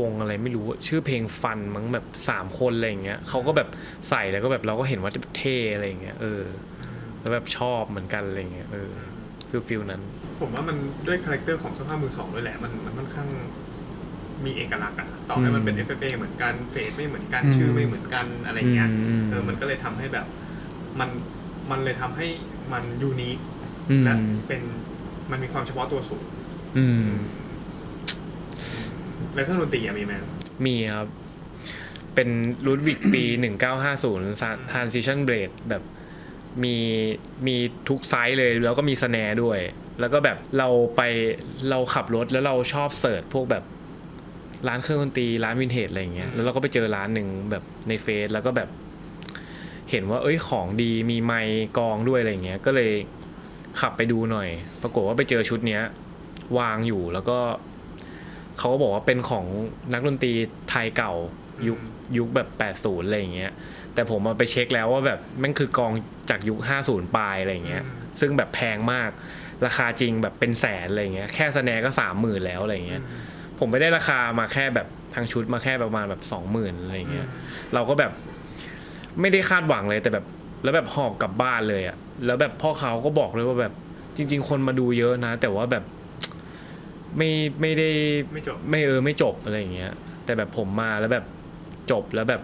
งอะไรไม่รู้ชื่อเพลงฟันมั้งแบบ3คนอะไรอย่างเงี้ยเขาก็แบบใส่แล้วก็แบบเราก็เห็นว่าเท่อะไรอย่างเงี้ยแล้วแบบชอบเหมือนกันอะไรอย่างเงี้ยฟิลนั้นผมว่ามันด้วยคาแรคเตอร์ของเสื้อผ้ามือสองด้วยแหละมันค่อนข้างมีเอกลักษณ์อะต่อให้มันเป็น FFA เหมือนกันเฟสไม่เหมือนกันชื่อไม่เหมือนกันอะไรเงี้ยมันก็เลยทำให้แบบมันเลยทำให้มันยูนิคและมันมีความเฉพาะตัวสูงแล้วเครื่องดนตรีมีไหมมีครับเป็นรูดวิกปี1950 Transition Blade แบบมีทุกไซส์เลยแล้วก็มีสแนร์ด้วยแล้วก็แบบเราขับรถแล้วเราชอบเสิร์ชพวกแบบร้านเครื่องดนตรีร้านวินเทจอะไรอย่างเงี้ยแล้วเราก็ไปเจอร้านหนึ่งแบบในเฟซแล้วก็แบบเห็นว่าของดีมีไมค์กองด้วยอะไรอย่างเงี้ยก็เลยขับไปดูหน่อยปรากฏว่าไปเจอชุดเนี้ยวางอยู่แล้วก็เขาก็บอกว่าเป็นของนักดนตรีไทยเก่ายุคแบบ80อะไรอย่างเงี้ยแต่ผมมาไปเช็คแล้วว่าแบบแม่งคือกองจากยุค50ปลายอะไรอย่างเงี้ยซึ่งแบบแพงมากราคาจริงแบบเป็นแสนอะไรอย่างเงี้ยแค่สแนร์ก็ 30,000 แล้วอะไรอย่างเงี้ยผมไม่ได้ราคามาแค่แบบทางชุดมาแค่ประมาณแบบ 20,000 อะไรอย่างเงี้ยเราก็แบบไม่ได้คาดหวังเลยแต่แบบแล้วแบบหอบกลับบ้านเลยอ่ะแล้วแบบพ่อเขาก็บอกเลยว่าแบบจริงๆคนมาดูเยอะนะแต่ว่าแบบไม่ได้ไม่จบอะไรอย่างเงี้ยแต่แบบผมมาแล้วแบบจบแล้วแบบ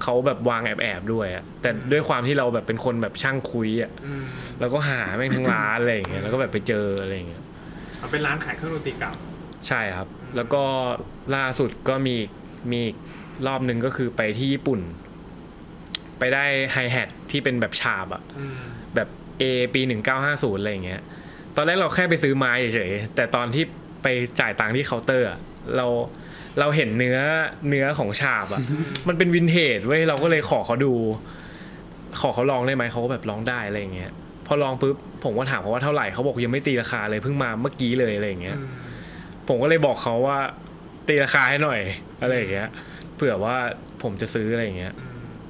เขาแบบวางแอบด้วยอ่ะแต่ด้วยความที่เราแบบเป็นคนแบบช่างคุยอ่ะแล้วก็หาแม่งทั้งร้านอะไรอย่างเงี้ยแล้วก็แบบไปเจออะไรอย่างเงี้ยเป็นร้านขายเครื่องดนตรีเก่าใช่ครับแล้วก็ล่าสุดก็มีรอบนึงก็คือไปที่ญี่ปุ่นไปได้ไฮแฮทที่เป็นแบบฉาบอ่ะแบบ A ปี1950อะไรอย่างเงี้ยตอนแรกเราแค่ไปซื้อไม้เฉยๆแต่ตอนที่ไปจ่ายตังค์ที่เคาน์เตอร์เราเห็นเนื้อของฉาบอ่ะมันเป็นวินเทจเว้ยเราก็เลยขอเขาลองได้ไหมเขาก็แบบลองได้อะไรอย่างเงี้ยพอลองปุ๊บผมก็ถามเขาว่าเท่าไหร่เขาบอกยังไม่ตีราคาเลยเพิ่งมาเมื่อกี้เลยอะไรอย่างเงี้ยผมก็เลยบอกเขาว่า ตีราคาให้หน่อยอะไรอย่างเงี้ยเผื่อว่าผมจะซื้ออะไรอย่างเงี้ย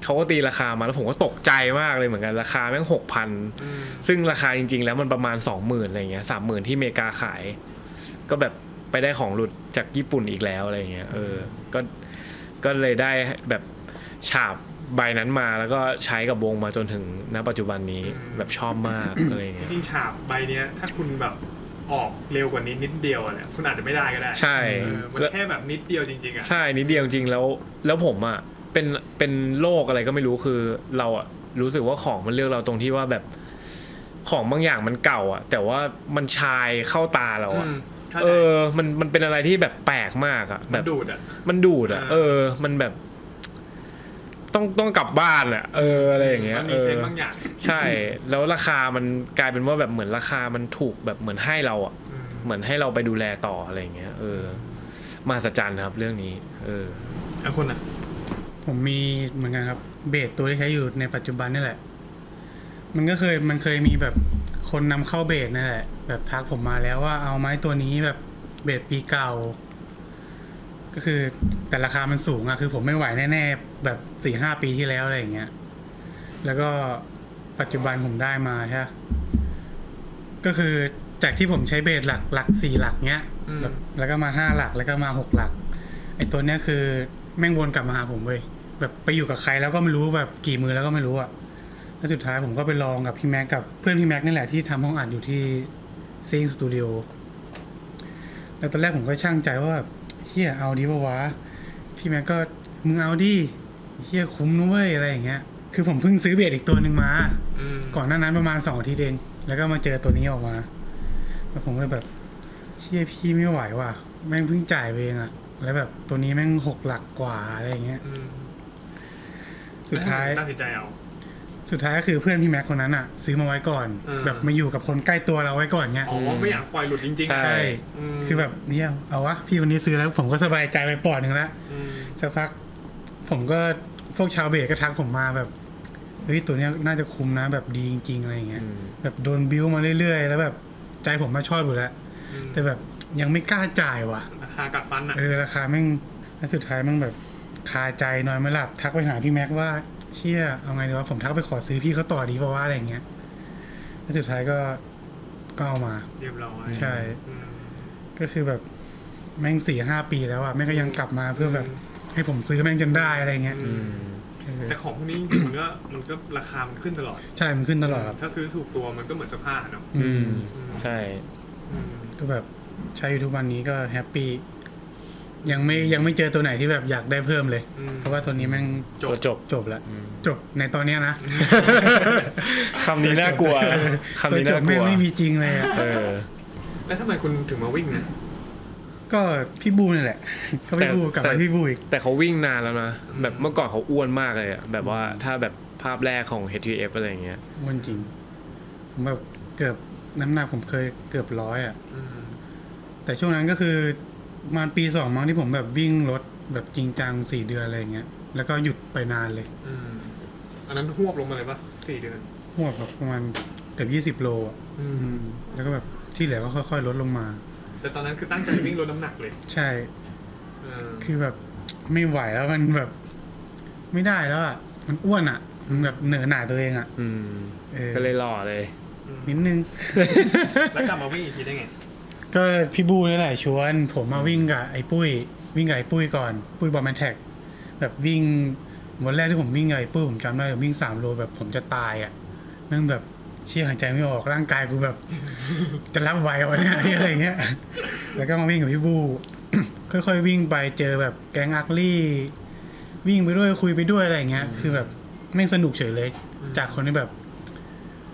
เขาก็ตีราคามาแล้วผมก็ตกใจมากเลยเหมือนกันราคาแม่ง6,000ซึ่งราคาจริงๆแล้วมันประมาณ 20,000อะไรเงี้ย30,000ที่อเมริกาขายก็แบบไปได้ของหลุดจากญี่ปุ่นอีกแล้วอะไรเงี้ยก็เลยได้แบบฉาบใบนั้นมาแล้วก็ใช้กับวงมาจนถึงณปัจจุบันนี้แบบชอบมากอะไรเงี้ยจริงๆฉาบใบเนี้ยถ้าคุณแบบออกเร็วกว่านี้นิดเดียวเนี่ยคุณอาจจะไม่ได้ก็ได้ใช่มันแค่แบบนิดเดียวจริงๆอ่ะใช่นิดเดียวจริงแล้วผมอ่ะเป็นโรคอะไรก็ไม่รู้คือเราอ่ะรู้สึกว่าของมันเลือกเราตรงที่ว่าแบบของบางอย่างมันเก่าอ่ะแต่ว่ามันชายเข้าตาเราอ่ะมันเป็นอะไรที่แบบแปลกมากอ่ะแบบดูดอ่ะมันแบบต้องกลับบ้านอ่ะอะไรอย่างเงี้ยมันมีเซนบางอย่างใช่แล้วราคามันกลายเป็นว่าแบบเหมือนราคามันถูกแบบเหมือนให้เราอ่ะเหมือนให้เราไปดูแลต่ออะไรอย่างเงี้ยมหัศจรรย์ครับเรื่องนี้แล้วคุณอ่ะผมมีเหมือนกันครับเบสตัวที่ใช้อยู่ในปัจจุบันนี่แหละมันเคยมีแบบคนนำเข้าเบสนั่นแหละแบบทักผมมาแล้วว่าเอาไม้ตัวนี้แบบเบสปีเก่าก็คือแต่ราคามันสูงอะคือผมไม่ไหวแน่ๆแบบ 4-5 ปีที่แล้วอะไรอย่างเงี้ยแล้วก็ปัจจุบันผมได้มาใช่ก็คือจากที่ผมใช้เบสหลัก4หลักเนี้ยแบบแล้วก็มา5หลักแล้วก็มา6หลักไอ้ตัวเนี้ยคือแม่งวนกลับมาหาผมเว้ยแบบไปอยู่กับใครแล้วก็ไม่รู้แบบกี่มือแล้วก็ไม่รู้อะแล้วสุดท้ายผมก็ไปลองกับพี่แม็กกับเพื่อนพี่แม็กนี่แหละที่ทำห้องอัดอยู่ที่ซิงสตูดิโอแล้วตอนแรกผมก็ช่างใจว่าเฮียเอาดีป่าวะพี่แม็กก็มึงเอาดิเฮียคุ้มนะเว้ยอะไรอย่างเงี้ยคือผมเพิ่งซื้อเบสอีกตัวหนึ่งมาก่อนหน้านั้นประมาณ2 อาทิตย์เองแล้วก็มาเจอตัวนี้ออกมาแล้วผมเลยแบบเฮียพี่ไม่ไหวว่ะแม่งเพิ่งจ่ายเองอะแล้วแบบตัวนี้แม่ง6หลักกว่าอะไรอย่างเงี้ยสุดท้ายตัดสินใจเอาสุดท้ายก็คือเพื่อนพี่แม็กคนนั้นอ่ะซื้อมาไว้ก่อนแบบมาอยู่กับคนใกล้ตัวเราไว้ก่อนเงี้ยไม่อยากปล่อยหลุดจริงๆใช่คือแบบเนี่ยเอาวะพี่คนนี้ซื้อแล้วผมก็สบายใจไปปอดหนึ่งแล้วสักพักผมก็พวกชาวเบสก็ทักผมมาแบบเฮ้ยตัวเนี้ยน่าจะคุ้มนะแบบดีจริงๆอะไรอย่างเงี้ยแบบโดนบิ้วมาเรื่อยๆแล้วแบบใจผมมาชอบอยู่แล้วแต่แบบยังไม่กล้าจ่ายว่ะราคากัดฟันอ่ะราคาแม่งแล้วสุดท้ายแม่งแบบคาใจนอนไม่หลับทักไปหาพี่แม็กว่าเชี่ยเอาไงดีวะผมทักไปขอซื้อพี่เขาต่อดีป่าวว่าอะไรอย่างเงี้ยแล้วสุดท้ายก็เอามาเรียบร้อยใช่ก็คือแบบแม่ง 4-5 ปีแล้วอ่ะแม่งก็ยังกลับมาเพื่อแบบให้ผมซื้อแม่งจนได้อะไรเงี้ยแต่ของพวกนี้มันก็ราคามันขึ้นตลอดใช่มันขึ้นตลอดถ้าซื้อถูกตัวมันก็เหมือนเสื้อผ้าเนาะใช่ก็แบบใช้อยู่ทุกวันนี้ก็แฮปปี้ยังไม่เจอตัวไหนที่แบบอยากได้เพิ่มเลยเพราะว่าตัวนี้แม่งจบแล้วจบในตอนนี้นะคำนี้น่ากลัวคำนี้น่ากลัวแม่งไม่มีจริงเลยแล้วทำไมคุณถึงมาวิ่งนะก็พี่บูนี่แหละก็พี่บูกับพี่บูอีกแต่เขาวิ่งนานแล้วนะแบบเมื่อก่อนเขาอ้วนมากเลยอะแบบว่าถ้าแบบภาพแรกของ HTF อะไรอย่างเงี้ยอ้วนจริงผมแบบเกือบน้ำหนักผมเคยเกือบ100อ่ะแต่ช่วงนั้นก็คือมาปี2มั้งที่ผมแบบวิ่งรถแบบจริงจัง4 เดือนอะไรเงี้ยแล้วก็หยุดไปนานเลยอันนั้นหวบลงมาเลยปะ4 เดือนหวบแบบประมาณเกือบ20 โลอ่ะแล้วก็แบบที่เหลือก็ค่อยๆลดลงมาแต่ตอนนั้นคือตั้งใจวิ่งลดน้ำหนักเลยใช่คือแบบไม่ไหวแล้วมันแบบไม่ได้แล้วอ่ะมันอ้วนอ่ะมันแบบเหนื่อยหน่ายตัวเองอ่ะก็เลยหล่อเลยนิดนึงแล้วกลับมาวิ่งอีกทีได้ไงก็พี่บูนี่แหละชวนผมมาวิ่งกับไอ้ปุ้ยก่อนปุ้ยบอลแมนแท็กแบบวิ่งวันแรกที่ผมวิ่งกับไอ้ปุ้ยผมจำได้ผมวิ่ง3 โลแบบผมจะตายอ่ะนั่งแบบเชี่ยหายใจไม่ออกร่างกายกูแบบจะรับไหววะเนี่ยอะไรเงี้ยแล้วก็มาวิ่งกับพี่บูค่อยๆวิ่งไปเจอแบบแก๊งอักลี่วิ่งไปด้วยคุยไปด้วยอะไรเงี้ยคือแบบไม่สนุกเฉยเลยจากคนที่แบบ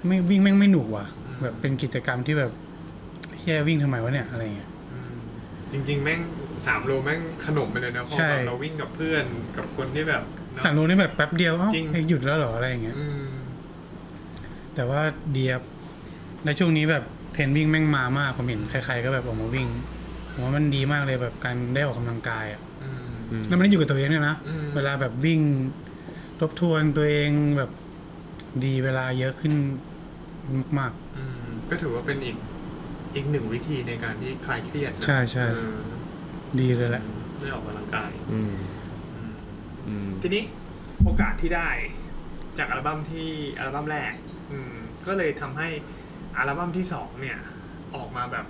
ไม่วิ่งแม่งไม่หนุกว่ะแบบเป็นกิจกรรมที่แบบแค่วิ่งทำไมวะเนี่ยอะไรเงี้ยจริงๆแม่ง3 โลแม่งขนมไปเลยนะเพราะเราวิ่งกับเพื่อนกับคนที่แบบ3 โลนี่แบบแป๊บเดียวหยุดแล้วหรออะไรอย่างเงี้ยแต่ว่าเดียบในช่วงนี้แบบเทรนวิ่งแม่งมามากผมเห็นใครๆก็แบบออกมาวิ่งผมว่ามันดีมากเลยแบบการได้ออกกำลังกายอ่ะแล้วมันได้อยู่กับตัวเองด้วยนะเวลาแบบวิ่งทบทวนตัวเองแบบดีเวลาเยอะขึ้นมากก็ถือว่าเป็นอีก1 วิธีในการที่คลายเครียดใช่ดีเลยแหละ ได้ออกกำลังกาย อืม ทีนี้โอกาสที่ได้จากอัลบั้มแรกก็เลยทำให้อัลบั้มที่2เนี่ยออกมาแบบ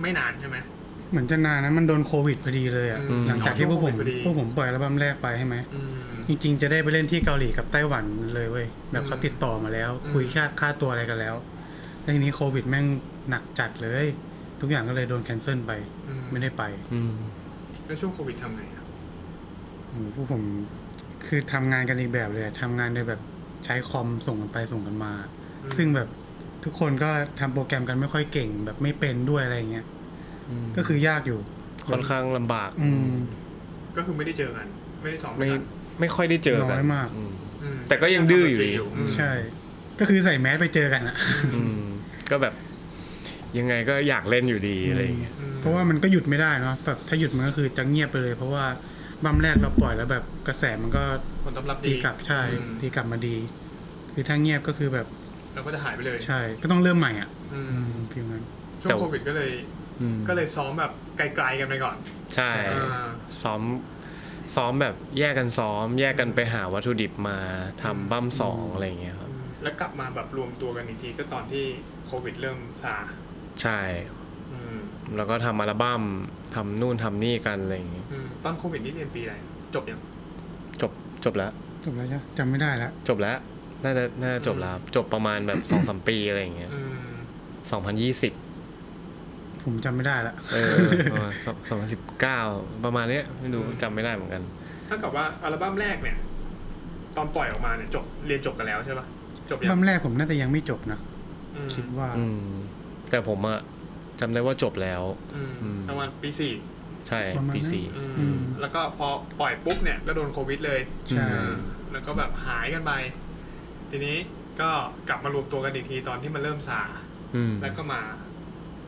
ไม่นานใช่ไหม เหมือนจะนานนะมันโดนโควิดพอดีเลยอ่ะ หลังจากที่พวกผมปล่อยอัลบั้มแรกไปใช่ไหมจริงๆจะได้ไปเล่นที่เกาหลีกับไต้หวันเลยเว้ยแบบเขาติดต่อมาแล้ว คุยค่าตัวอะไรกันแล้วแล้วทีนี้โควิดแม่งหนักจัดเลย ทุกอย่างก็เลยโดนแคนเซิลไปไม่ได้ไป แล้วช่วงโควิดทำไงครับ พวกผมคือทำงานกันอีกแบบเลยทำงานโดยแบบใช้คอมส่งกันไปส่งกันมา ซึ่งแบบทุกคนก็ทำโปรแกรมกันไม่ค่อยเก่งแบบไม่เป็นด้วยอะไรเงี้ยก็คือยากอยู่ ค่อนข้างลำบาก ก็คือไม่ได้เจอกันไม่ได้ซ้อม ไม่ค่อยได้เจอกัน น้อยมาก แต่ก็ยังดื้ออยู่ดี ใช่ ก็คือใส่แมสไปเจอกันอะ ก็แบบยังไงก็อยากเล่นอยู่ดีอะไรอย่างเงี้ย เพราะว่ามันก็หยุดไม่ได้เนาะแบบถ้าหยุดมันก็คือจะเงียบไปเลย เพราะว่าบัมแรกเราปล่อยแล้วแบบกระแสมันก็ ผลตอบรับ ตี ดี กลับใช่ตีกลับมาดี คือถ้าเงียบก็คือแบบ เราก็จะหายไปเลย ใช่ก็ต้องเริ่มใหม่อ่ะฟิลนั้น ช่วงโควิดก็เลยซ้อมแบบไกลๆกันไปก่อน ใช่ซ้อมแบบแยกกันซ้อม แยกกันไปหาวัตถุดิบมาทำบั้ม2อะไรอย่างเงี้ยครับ แล้วกลับมาแบบรวมตัวกันอีกทีก็ตอนที่โควิดเริ่มซา ใช่แล้วก็ทำอัลบั้มทำนู่นทำนี่กันอะไรอย่างเงี้ย ตอนโควิดนี่เรียนปีอะไรจบยัง จบแล้ว จบแล้วใช่จำไม่ได้แล้ว จบแล้วน่าจะจบแล้วจบประมาณแบบ 2-3 ปีอะไรอย่างเงี้ย2020 ผมจำไม่ได้ละ ประมาณ2019ประมาณเนี้ยไม่รู้จำไม่ได้เหมือนกัน ถ้ากับว่าอัลบั้มแรกเนี่ยตอนปล่อยออกมาเนี่ยเรียนจบกันแล้วใช่ปะจบยัง บัมแรกผมน่าจะยังไม่จบนะคิดว่า แต่ผมอะจำได้ว่าจบแล้ว ประมาณปี4ใช่ปี4แล้วก็พอปล่อยปุ๊บเนี่ยก็โดนโควิดเลย ใช่ แล้วก็แบบหายกันไปทีนี้ก็กลับมารวมตัวกันอีกทีตอนที่มันเริ่มซาแล้วก็มา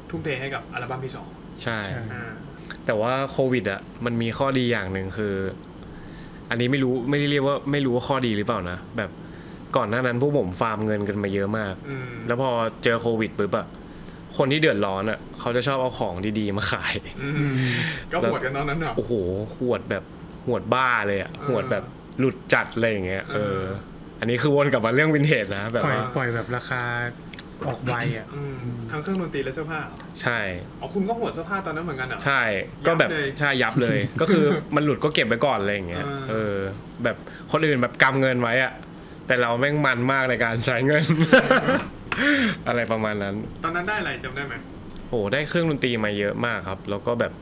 ทุ่มเทให้กับอัลบั้มที่2ใช่แต่ว่าโควิดอะมันมีข้อดีอย่างหนึ่งคือ อันนี้ไม่ได้เรียกว่าไม่รู้ว่าข้อดีหรือเปล่านะแบบก่อนหน้านั้นพวกผมฟาร์มเงินกันมาเยอะมากแล้วพอเจอโควิดปุ๊บอะคนที่เดือดร้อนอะเขาจะชอบเอาของดีๆมาขายก็หวดกันตอนนั้นเหรอโอ้โหหวดแบบหวดบ้าเลยอะหวดแบบหลุดจัดอะไรอย่างเงี้ยอันนี้คือวนกลับมาเรื่องวินเทจนะแบบปล่อยแบบราคาออกไวอ่ะทั้งเครื่องดนตรีและเสื้อผ้าใช่อ๋อคุณก็หวดเสื้อผ้าตอนนั้นเหมือนกันเหรอใช่ก็แบบใช่ยับเลย ก็คือมันหลุดก็เก็บไว้ก่อนอะไรอย่างเงี้ยแบบคนอื่นแบบกำเงินไว้อะแต่เราแม่งมันมากในการใช้เงิน อะไรประมาณนั้นตอนนั้นได้อะไรจำได้ไหมโอ้ได้เครื่องดนตรีมาเยอะมากครับแล้วก็แบบ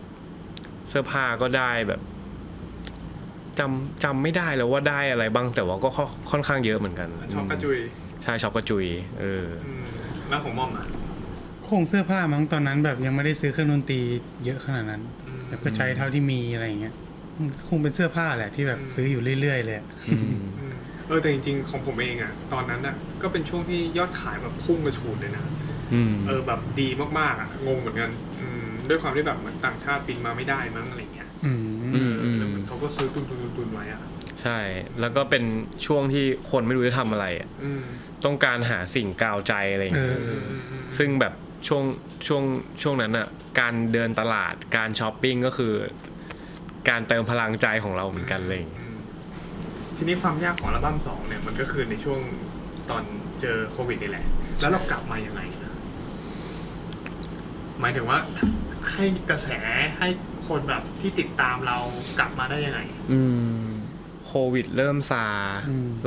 เสื้อผ้าก็ได้แบบจำไม่ได้แล้วว่าได้อะไรบ้างแต่ว่าก็ค่อนข้างเยอะเหมือนกันช็อปกระจุยใช่ช็อปกระจุยแล้วของม่อมอ่ะคงเสื้อผ้ามั้งตอนนั้นแบบยังไม่ได้ซื้อเครื่องดนตรีเยอะขนาดนั้นแบบก็ใช้เท่าที่มีอะไรอย่างเงี้ยคงเป็นเสื้อผ้าแหละที่แบบซื้ออยู่เรื่อยๆเลยแต่จริงๆของผมเองอ่ะตอนนั้นอ่ะก็เป็นช่วงที่ยอดขายแบบพุ่งกระฉูดเลยนะแบบดีมากๆอ่ะงงเหมือนกันด้วยความที่แบบเหมือนต่างชาติบินมาไม่ได้มั้งอะไรเงี้ยแล้วมันเขาก็ซื้อตุนไว้อ่ะใช่แล้วก็เป็นช่วงที่คนไม่รู้จะทำอะไรอ่ะต้องการหาสิ่งกาวใจอะไรอย่างเงี้ยซึ่งแบบช่วงนั้นอ่ะการเดินตลาดการช้อปปิ้งก็คือการเติมพลังใจของเราเหมือนกันเลยทีนี้ความยากของอัลบั้ม2เนี่ยมันก็คือในช่วงตอนเจอโควิดนี่แหละแล้วเรากลับมายังไงนะหมายถึงว่าให้กระแสให้คนแบบที่ติดตามเรากลับมาได้ยังไงโควิดเริ่มซา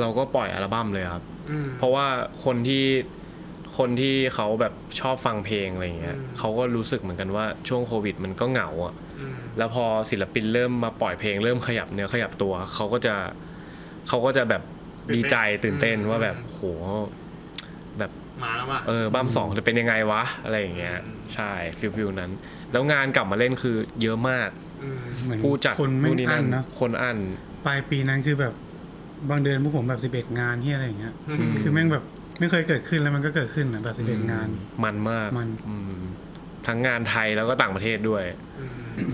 เราก็ปล่อยอัลบั้มเลยครับเพราะว่าคนที่เขาแบบชอบฟังเพลงอะไรเงี้ยเขาก็รู้สึกเหมือนกันว่าช่วงโควิดมันก็เหงาอ่ะแล้วพอศิลปินเริ่มมาปล่อยเพลงเริ่มขยับเนื้อขยับตัวเขาก็จะแบบดีใจตื่นเต้นว่าแบบโหแบบมาแล้วว่ะบั้ม2จะเป็นยังไงวะอะไรอย่างเงี้ยใช่ฟิลนั้นแล้วงานกลับมาเล่นคือเยอะมากผู้จัดคนไม่อั้นนะคนอั้นปลายปีนั้นคือแบบบางเดือนพวกผมแบบ11งานที่อะไรอย่างเงี้ยคือแม่งแบบไม่เคยเกิดขึ้นแล้วมันก็เกิดขึ้นนะแบบ11งานมันมากทั้งงานไทยแล้วก็ต่างประเทศด้วย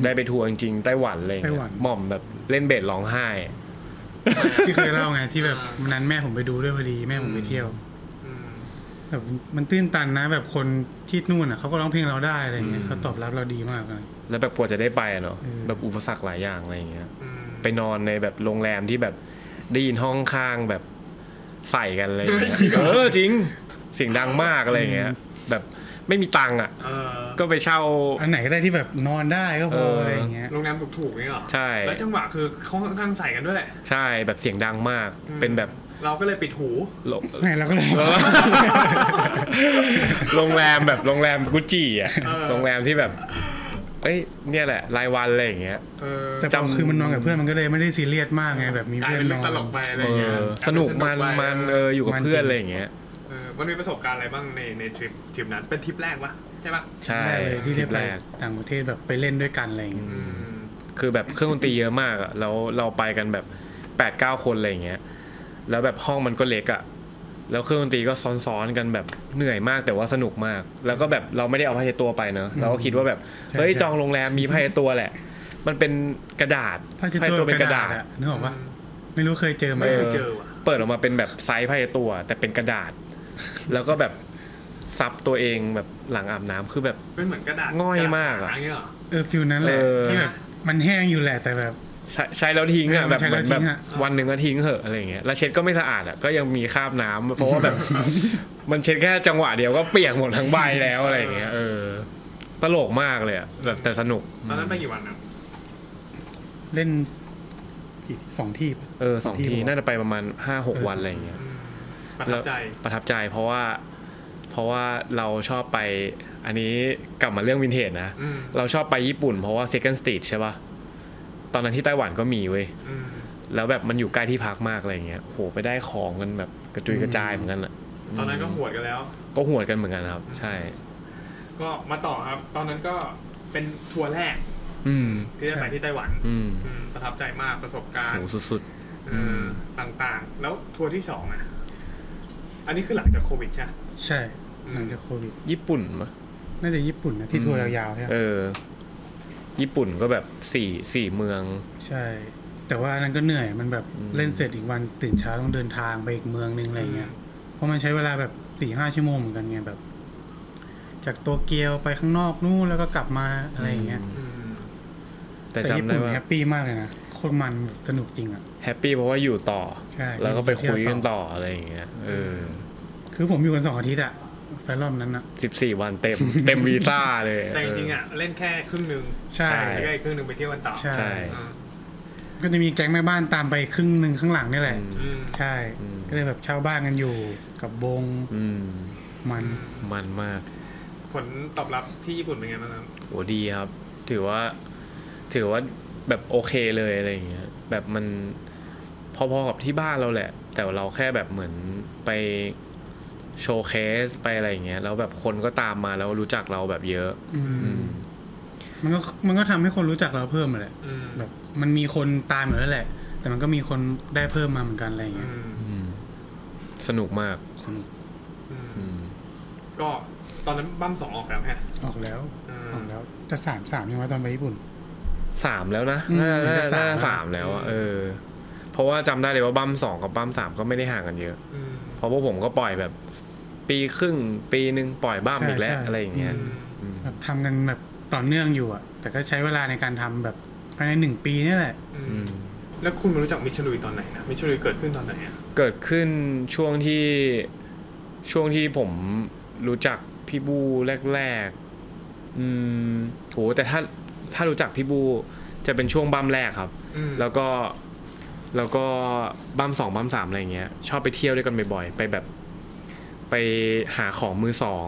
ได้ไปทัวร์จริงๆไต้หวันเลยหม่อมแบบเล่นเบสร้องไห้ที่เคยเล่าไงที่แบบวันนั้นแม่ผมไปดูด้วยพอดีแม่ผมไปเที่ยว แบบมันตื้นตันนะแบบคนที่นู่นอ่ะเขาก็ร้องเพลงเราได้อะไรเงี้ยเขาตอบรับเราดีมากเลย แล้วแบบกว่าจะได้ไปอะเนาะ เออ แบบอุปสรรคหลายอย่างอะไรอย่างเงี้ย อืม ไปนอนในแบบโรงแรมที่แบบได้ยินห้องข้างแบบใส่กันอะไรอย่างเงี้ย จริงเสียงดังมากอะไรอย่างเงี้ยแบบไม่มีตังค์อ่ะ เออ ก็ไปเช่า อันไหนก็ได้ที่แบบนอนได้ก็พออะไรอย่างเงี้ย โรงแรมถูกๆนี่เหรอ ใช่ แล้วจังหวะคือเขาค่อนข้างใส่กันด้วยแหละ ใช่แบบเสียงดังมาก เป็นแบบ เราก็เลยปิดหู โรง ไงเราก็เลย โรงแรมแบบโรงแรมกุจจีอ่ะ เออ โรงแรมที่แบบเอ้ยเนี่ยแหละรายวันอะไรอย่างเงี้ย เออ แต่พอคือมันนอนกับเพื่อนมันก็เลยไม่ได้ซีเรียสมากไงแบบมี กลาย เพื่อน เป็น น เรื่อ อง น ตลกไปอะไร เอ เงี้ย อสนุกมัน ไป อยู่กับ มัน เพื่อน จริง อะไรอย่างเงี้ย มันมีประสบการณ์อะไรบ้างในทริปนั้นเป็นทริปแรกปะใช่ปะ ใช่ แรกเลยที่ ทริ ได้ ป ไป แรก ต่างประเทศแบบไปเล่นด้วยกันอะไรอย่างเงี้ย อืม คือแบบเครื่องดนตรีเยอะมากอ่ะแล้วเราไปกันแบบ 8-9 คนอะไรอย่างเงี้ยแล้วแบบห้องมันก็เล็กอ่ะแล้วเครื่องดนตรีก็ซ้อนๆกันแบบเหนื่อยมากแต่ว่าสนุกมาก แล้วก็แบบเราไม่ได้เอาผ้าเช็ดตัวไปเนอะเราก็คิดว่าแบบเฮ้ยจองโรงแรมมีผ้าเช็ดตัวแหละ มันเป็นกระดาษ ผ้าเช็ดตัวเป็นกระดาษอะนึกออกปะไม่รู้เคยเจอไหม ไม่เคยเจอว่ะ เปิดออกมาเป็นแบบไซส์ผ้าเช็ดตัว แต่เป็นกระดาษ แล้วก็แบบซับตัวเองแบบหลังอาบน้ำคือแบบ เป็นเหมือนกระดาษ ง่อยมากอะ ระดษสเงี้ยเหรอ ฟิลนั้นแหละ เออ ที่แบบมันแห้งอยู่แหละแต่แบบ ใช้แล้วทิ้งอ่ะ เออ แบบ ใช้ เห แล้ มือ วน แบบ ทิ้งอะ วันหนึ่งก็ทิ้งเหอะอะไรอย่างเงี้ยแล้วเช็ดก็ไม่สะอาดอ่ะก็ยังมีคราบน้ำเพราะว่าแบบ มันเช็ดแค่จังหวะเดียวก็เปียกหมดทั้งใบแล้วอะไรอย่างเงี้ยตลกมากเลยอ่ะแบบแต่สนุก ตอนนั้นไปกี่วันนะ เล่นอีก2 ที่ปะ สองทีน่าจะไปประมาณ 5-6 วันอะไรอย่างเงี้ย อืมประทับใจ ประทับใจเพราะว่าเราชอบไปอันนี้กลับมาเรื่องวินเทจนะ อืม เราชอบไปญี่ปุ่นเพราะว่า Second Street ใช่ป่ะตอนนั้นที่ไต้หวันก็มีเว้ย อืม แล้วแบบมันอยู่ใกล้ที่พักมากอะไรเงี้ยโหไปได้ของกันแบบกระจุยกระจายเหมือนกันอ่ะ ตอนนั้นก็หวดกันแล้ว ก็หวดกันเหมือนกันครับ ใช่ ก็มาต่อครับ ตอนนั้นก็เป็นทัวร์แรก อืม ที่ได้ไปที่ไต้หวัน อืม ประทับใจมากประสบการณ์ โหสุด ต่างๆ แล้วทัวร์ที่สองอ่ะ อันนี้คือหลังจากโควิดใช่ไหม ใช่หลังจากโควิด ๆญี่ปุ่นมะ น่าจะญี่ปุ่นนะที่ทัวร์ยาวๆใช่ไหม ญี่ปุ่นก็แบบสี่เมือง ใช่ แต่ว่านั้นก็เหนื่อยมันแบบเล่นเสร็จอีกวันตื่นเช้าต้องเดินทางไปอีกเมืองนึงอะไรเงี้ยเพราะมันใช้เวลาแบบ4-5 ชั่วโมงเหมือนกันไงแบบ จากโตเกียวไปข้างนอกนู่นแล้วก็กลับมาอะไรอย่างเงี้ย อืม แต่ แต่ญี่ จำได้ ปุ่น ว่า แฮปปี้มากเลยนะโคตรมันสนุกจริงอ่ะ แฮปปี้เพราะว่าอยู่ต่อ ใช่ แล้วก็ไปคุยกัน เที่ยวต่อ ต่ออะไรอย่างเงี้ยคือผมอยู่กัน2 อาทิตย์อะไปรอบนั้นอะ 14 วันเต็ม เต็มวีซ่าเลย แต่จริงๆอ่ะ เล่นแค่ครึ่งหนึ่ง ใช่ แล้วก็อีกครึ่งหนึ่งไปเที่ยวกันต่อ ใช่ ใช่ อืม ก็จะมีแก๊งแม่บ้านตามไปครึ่งหนึ่งข้างหลังนี่แหละ อืม ใช่ ก็เลยแบบเช่าบ้านกันอยู่กับวง อืม มัน มันมาก ผลตอบรับที่ญี่ปุ่นเป็นไงบ้างครับ โหดีครับ ถือว่าแบบโอเคเลยอะไรอย่างเงี้ยแบบมันพอๆกับที่บ้านเราแหละ แต่เราแค่แบบเหมือนไปโชว์เคสไปอะไรอย่างเงี้ยแล้วแบบคนก็ตามมาแล้วรู้จักเราแบบเยอะ มันก็ทำให้คนรู้จักเราเพิ่มมาแหละ อืม แบบมันมีคนตามอยู่แล้วแหละ แต่มันก็มีคนได้เพิ่มมาเหมือนกันอะไรอย่าง อื เงี้ย ม สนุกมาก สนุก อืมก็ตอนนั้นบั้มสองออกแล้วฮะ ออกแล้ว อืม ออกแล้วจะ3ยังไงตอนไปญี่ปุ่น 3แล้วนะ อืม น่า จะ น่า 3 สามแล้วอะเพราะว่าจำได้เลยว่าบั้ม2กับบั้ม3ก็ไม่ได้ห่างกันเยอะ อืม เพราะพวกผมก็ปล่อยแบบปีครึ่งปีนึงปล่อยบั้มอีกแล้ว ใช่ อะไรอย่างเงี้ย แบบทำกันแบบต่อเนื่องอยู่อะแต่ก็ใช้เวลาในการทำแบบภายใน1 ปีนี่แหละ อืมแล้วคุณมารู้จักมิชลุยตอนไหนนะมิชลุยเกิดขึ้นตอนไหนอ่ะ เกิดขึ้นช่วงที่ผมรู้จักพี่บูแรกๆโหแต่ถ้ารู้จักพี่บูจะเป็นช่วงบั้มแรกครับ อืม แล้วก็บั้ม2บั้ม3อะไรเงี้ยชอบไปเที่ยวด้วยกันบ่อยๆไปแบบไปหาของมือสอง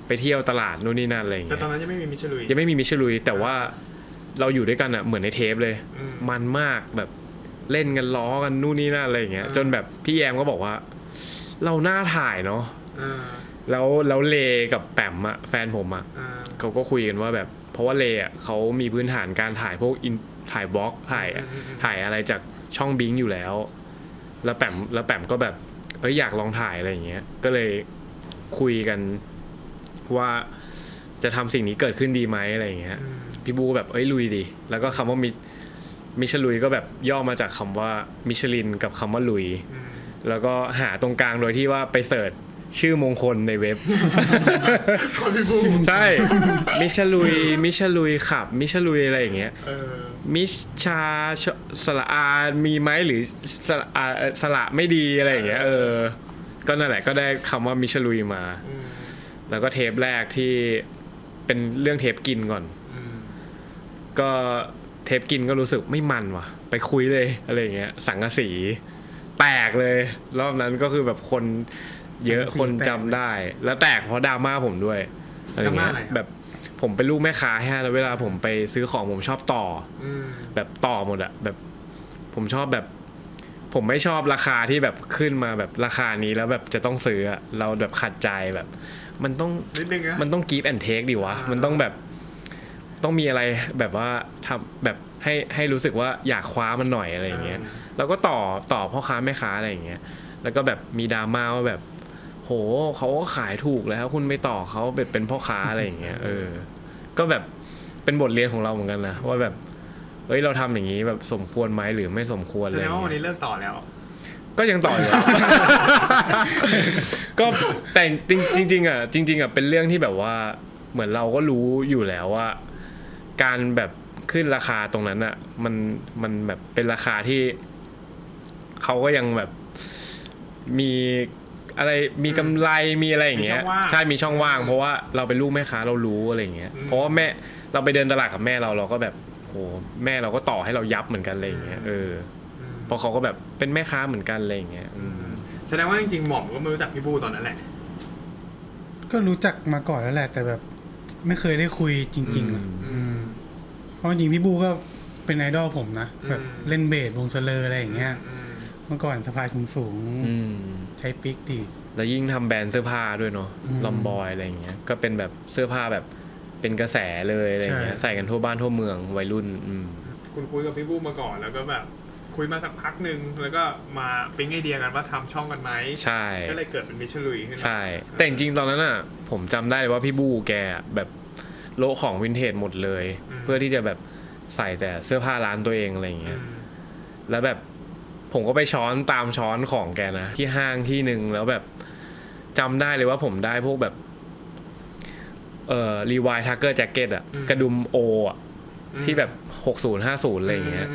ไปเที่ยวตลาดนู่นนี่นั่นอะไร แต่ เงี้ย ตอนนั้นยังไม่มีมิชลุย ยังไม่มีมิชลุยแต่ว่าเราอยู่ด้วยกันอ่ะเหมือนในเทปเลย อืม มันมากแบบเล่นกันล้อกันนู่นนี่นั่นอะไรเงี้ย อ่า จนแบบพี่แยมก็บอกว่า เราหน้าถ่ายเนาะ อ่า แล้วเลกับแปมอะแฟนผมอะ อ่า เขาก็คุยกันว่าแบบเพราะว่าเลอะเขามีพื้นฐานการถ่ายพวกถ่ายบล็อกถ่ายอะไรจากช่องบิงอยู่แล้ว แล้วแปมก็แบบอยากลองถ่ายอะไรอย่างเงี้ยก็เลยคุยกันว่าจะทำสิ่งนี้เกิดขึ้นดีไหมอะไรอย่างเงี้ย อืม พี่บูแบบลุยดิแล้วก็คำว่ามิชลุยก็แบบย่อมาจากคำว่ามิชลินกับคำว่าลุย อืม แล้วก็หาตรงกลางโดยที่ว่าไปเสิร์ช ชื่อมงคลในเว็บ คนพี่บู ใช่ มิชลุยขับ มิชลุยอะไรอย่างเงี้ย มิชาสระอามีไหมหรือสระไม่ดีอะไรอย่างเงี้ยก็นั่นแหละก็ได้คำว่ามิชลุยมา แล้วก็เทปแรกที่เป็นเรื่องเทปกินก่อน ก็เทปกินก็รู้สึกไม่มันว่ะ ไปคุยเลยอะไรอย่างเงี้ยสังกะสีแตกเลยรอบนั้นก็คือแบบคนเยอะคนจำได้ แล้วแตกเพราะดราม่าผมด้วยอะไรเงี้ยแบบผมเป็นลูกแม่ค้าฮะแล้วเวลาผมไปซื้อของผมชอบต่อแบบต่อหมดอะแบบผมชอบแบบผมไม่ชอบราคาที่แบบขึ้นมาแบบราคานี้แล้วแบบจะต้องซื้ออะเราแบบขัดใจแบบมันต้องนิดนึงนะ มันต้องgive and take ดิวะมันต้องแบบต้องมีอะไรแบบว่าทำแบบให้รู้สึกว่าอยากคว้ามันหน่อยอะไรอย่างเงี้ยแล้วก็ต่อพ่อค้าแม่ค้าอะไรอย่างเงี้ยแล้วก็แบบมีดราม่าว่าแบบโหเขาก็ขายถูกแล้วคุณไม่ต่อเขาเป็นพ่อค้าอะไรอย่างเงี้ยก็แบบเป็นบทเรียนของเราเหมือนกันนะว่าแบบเฮ้ยเราทำอย่างนี้แบบสมควรไหมหรือไม่สมควรอะไรแสดงว่าวันนี้เลิกต่อแล้ว ก็ยังต่ออยู่ ก็แต่จริงๆอ่ะเป็นเรื่องที่แบบว่าเหมือนเราก็รู้อยู่แล้วว่าการแบบขึ้นราคาตรงนั้นอ่ะมันแบบเป็นราคาที่เขาก็ยังแบบมีอะไรมีกำไรมีอะไรอย่างเงี้ยใช่มีช่องว่างเพราะว่าเราเป็นลูกแม่ค้าเรารู้อะไรอย่างเงี้ยเพราะว่าแม่เราไปเดินตลาดกับแม่เราก็แบบโหแม่เราก็ต่อให้เรายับเหมือนกันอะไรอย่างเงี้ยเพราะเขาก็แบบเป็นแม่ค้าเหมือนกันอะไรอย่างเงี้ยแสดงว่าจริงๆหม่อมก็ไม่รู้จักพี่บูตอนนั้นแหละก็รู้จักมาก่อนแล้วแหละแต่แบบไม่เคยได้คุยจริงๆเพราะจริงพี่บูก็เป็นไอดอลผมนะแบบเล่นเบสวงเซเลอร์อะไรอย่างเงี้ยเมื่อก่อนสะพายสูงๆใช้ปิกดีแล้วยิ่งทำแบรนด์เสื้อผ้าด้วยเนาะลอมบอยอะไรอย่างเงี้ยก็เป็นแบบเสื้อผ้าแบบเป็นกระแสเลยอะไรอย่างเงี้ยใส่กันทั่วบ้านทั่วเมืองวัยรุ่นคุณคุยกับพี่บูมาก่อนแล้วก็แบบคุยมาสักพักหนึ่งแล้วก็มาปิ๊งไอเดียกันว่าทำช่องกันไหมใช่ก็เลยเกิดเป็นมิชลุยขึ้นใช่แต่จริงๆตอนนั้นอ่ะผมจำได้เลยว่าพี่บูแกแบบโละของวินเทจหมดเลยเพื่อที่จะแบบใส่แต่เสื้อผ้าร้านตัวเองอะไรอย่างเงี้ยแล้วแบบผมก็ไปช้อนตามช้อนของแกนะที่ห้างที่หนึ่งแล้วแบบจำได้เลยว่าผมได้พวกแบบรีวายทักเกอร์แจ็คเก็ตอะกระดุมโออะที่แบบ60-50อะไรอย่างเงี้ย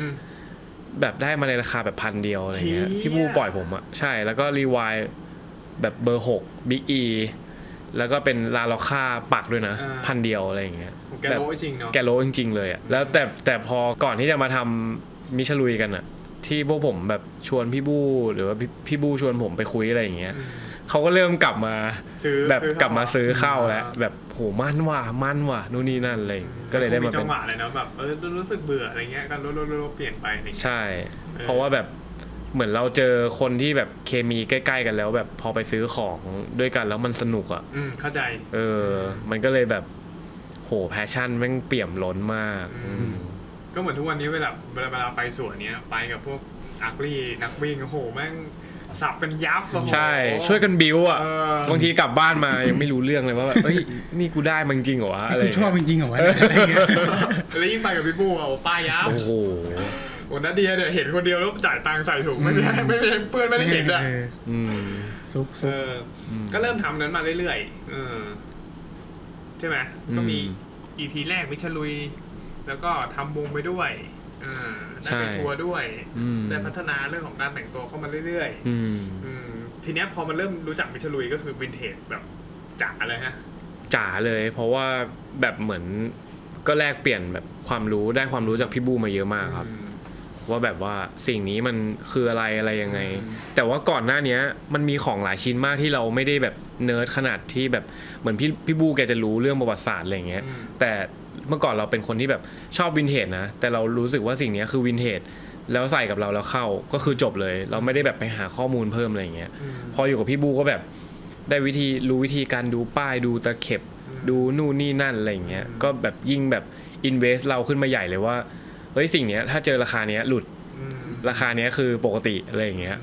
แบบได้มาในราคาแบบ1,000เดียวอะไรเงี้ยพี่บูปล่อยผมอะใช่แล้วก็รีวายแบบเบอร์6 Big E แล้วก็เป็นลาล็อกค่าปักด้วยนะ1,000เดียวอะไรอย่างเงี้ยแกโลจริงเนาะแกโลจริงๆเลยอะแล้วแต่พอก่อนที่จะมาทำมิชลุยกันอะที่พวกผมแบบชวนพี่บูหรือว่าพี่บูชวนผมไปคุยอะไรอย่างเงี้ยเขาก็เริ่มกลับมาแบบกลับมาซื้อเข้าแล้วแบบโหมันว่ะนู่นนี่นั่นอะไรก็เลยได้มาเป็นจังหวะเลยนะแบบรู้สึกเบื่ออะไรเงี้ยก็ลดเปลี่ยนไปใช่เพราะว่าแบบเหมือนเราเจอคนที่แบบเคมีใกล้ๆกันแล้วแบบพอไปซื้อของด้วยกันแล้วมันสนุกอ่ะเข้าใจมันก็เลยแบบโหแพชชั่นแม่งเปี่ยมล้นมากก็เหมือนทุกวันนี้เวลาไปสวนเนี้ยไปกับพวกอักลี่นักวิ่งโอ้โหแม่งสับกันยับใช่ช่วยกันบิวอ่ะบางทีกลับบ้านมายังไม่รู้เรื่องเลยว่าแบบเฮ้ยนี่กูได้จริงเหรอวะอะไรกูชอบจริงเหรอวะอะไรเงี้ยแล้วยิ่งไปกับพี่บูอ่ะป้ายยับโอ้โหวันนั้นเดียเนี่ยเห็นคนเดียวแล้วจ่ายตังค์ใส่ถุงไม่ได้เพื่อนไม่ได้เห็นอ่ะซุกก็เริ่มทำนั้นมาเรื่อยๆใช่ไหมก็มี EP แรกมิชลุยแล้วก็ทำวงไปด้วยได้ไปทัวร์ด้วยได้พัฒนาเรื่องของการแต่งตัวเข้ามาเรื่อยๆทีเนี้ยพอมันเริ่มรู้จักมิชลุยก็คือวินเทจแบบจ๋าเลยฮะจ๋าเลยเพราะว่าแบบเหมือนก็แลกเปลี่ยนแบบความรู้ได้ความรู้จากพี่บูมาเยอะมากครับว่าแบบว่าสิ่งนี้มันคืออะไรยังไงแต่ว่าก่อนหน้านี้มันมีของหลายชิ้นมากที่เราไม่ได้แบบเนิร์ดขนาดที่แบบเหมือนพี่บูแกจะรู้เรื่องประวัติศาสตร์อะไรอย่างเงี้ยแต่เมื่อก่อนเราเป็นคนที่แบบชอบวินเทจนะแต่เรารู้สึกว่าสิ่งนี้คือวินเทจแล้วใส่กับเราแล้วเข้าก็คือจบเลยเราไม่ได้แบบไปหาข้อมูลเพิ่มอะไรอย่างเงี้ยพออยู่กับพี่บูก็แบบได้รู้วิธีการดูป้ายดูตะเข็บดูนู่นนี่นั่นอะไรอย่างเงี้ยก็แบบยิ่งแบบอินเวสเราขึ้นมาใหญ่เลยว่าเฮ้ยสิ่งนี้ถ้าเจอราคาเนี้ยหลุดราคาเนี้ยคือปกติอะไรอย่างเงี้ย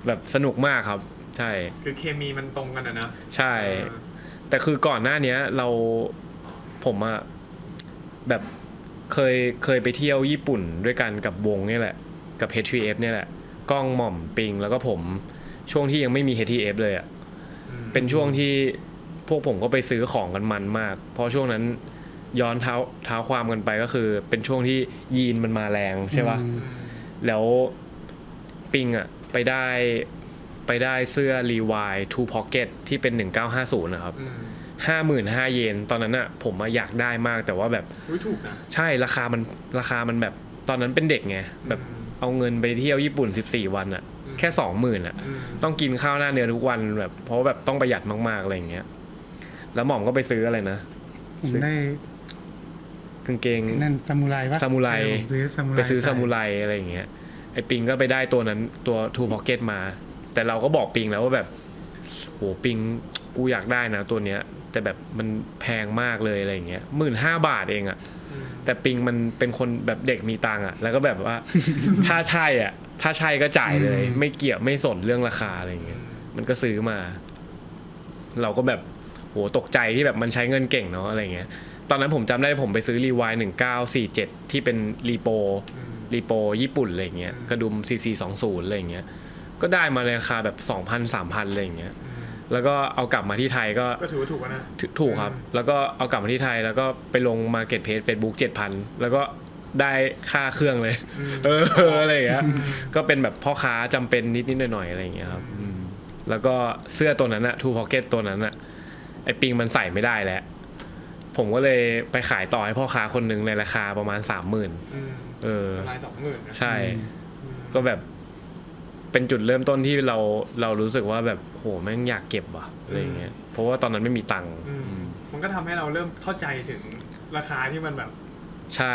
แบบสนุกมากครับใช่คือเคมีมันตรงกันนะใช่แต่คือก่อนหน้านี้ผมอะแบบเคยไปเที่ยวญี่ปุ่นด้วยกันกับวงนี่แหละกับ HTF เนี่ยแหละก้องหม่อมปิงแล้วก็ผมช่วงที่ยังไม่มี HTF เลยอะ เป็นช่วงที่พวกผมก็ไปซื้อของกันมันมากเพราะช่วงนั้นย้อนเท้าความกันไปก็คือเป็นช่วงที่ยีนมันมาแรงใช่ป่ะแล้วปิงอ่ะไปได้เสื้อ Levi Two Pocket ที่เป็น1950นะครับ55,000 เยนตอนนั้นอ่ะผมอยากได้มากแต่ว่าแบบถูกนะใช่ราคามันแบบตอนนั้นเป็นเด็กไงแบบเอาเงินไปเที่ยวญี่ปุ่น14 วันอ่ะแค่ 20,000 อ่ะต้องกินข้าวหน้าเนื้อทุกวันแบบเพราะแบบต้องประหยัดมากๆอะไรอย่างเงี้ยแล้วหม่อมก็ไปซื้ออะไรนะผมได้กางเกงนั่นซามูไรปะซามูไรไปซื้อซามูไรอะไรอย่างเงี้ยไอ้ปิงก็ไปได้ตัวนั้นตัว Two Pocket มาแต่เราก็บอกปิงแล้วว่าแบบโหปิงกูอยากได้นะตัวเนี้ยแต่แบบมันแพงมากเลยอะไรอย่างเงี้ย15,000 บาทเองอ่ะแต่ปิงมันเป็นคนแบบเด็กมีตังค์อ่ะแล้วก็แบบว่า ถ้าใช่ก็จ่ายเลยไม่เกี่ยวไม่สนเรื่องราคาอะไรอย่างเงี้ยมันก็ซื้อมาเราก็แบบโหตกใจที่แบบมันใช้เงินเก่งเนาะอะไรเงี้ยตอนนั้นผมจำได้ผมไปซื้อ Levi 1947ที่เป็นรีโปญี่ปุ่นอะไรเงี้ยกระดุม CC20 อะไรเงี้ยก็ได้มาในราคาแบบ 2,000 3,000 อะไรเงี้ยแล้วก็เอากลับมาที่ไทยก็ถือว่าถูกนะถูกครับแล้วก็เอากลับมาที่ไทยแล้วก็ไปลง Marketplace Facebook 7,000 แล้วก็ได้ค่าเครื่องเลยอะไรอย่างเงี้ยก็เป็นแบบพ่อค้าจำเป็นนิดหน่อยๆอะไรอย่างเงี้ยครับแล้วก็เสื้อตัวนั้นอะ Two Pocket ตัวนั้นอะไอปิงมันใส่ไม่ได้แล้วผมก็เลยไปขายต่อให้พ่อค้าคนหนึ่งในราคาประมาณ 30,000ราย 20,000 ใช่ก็แบบเป็นจุดเริ่มต้นที่เรารู้สึกว่าแบบโหแม่งอยากเก็บว่ะอะไรเงี้ยเพราะว่าตอนนั้นไม่มีตังค์มันก็ทำให้เราเริ่มเข้าใจถึงราคาที่มันแบบใช่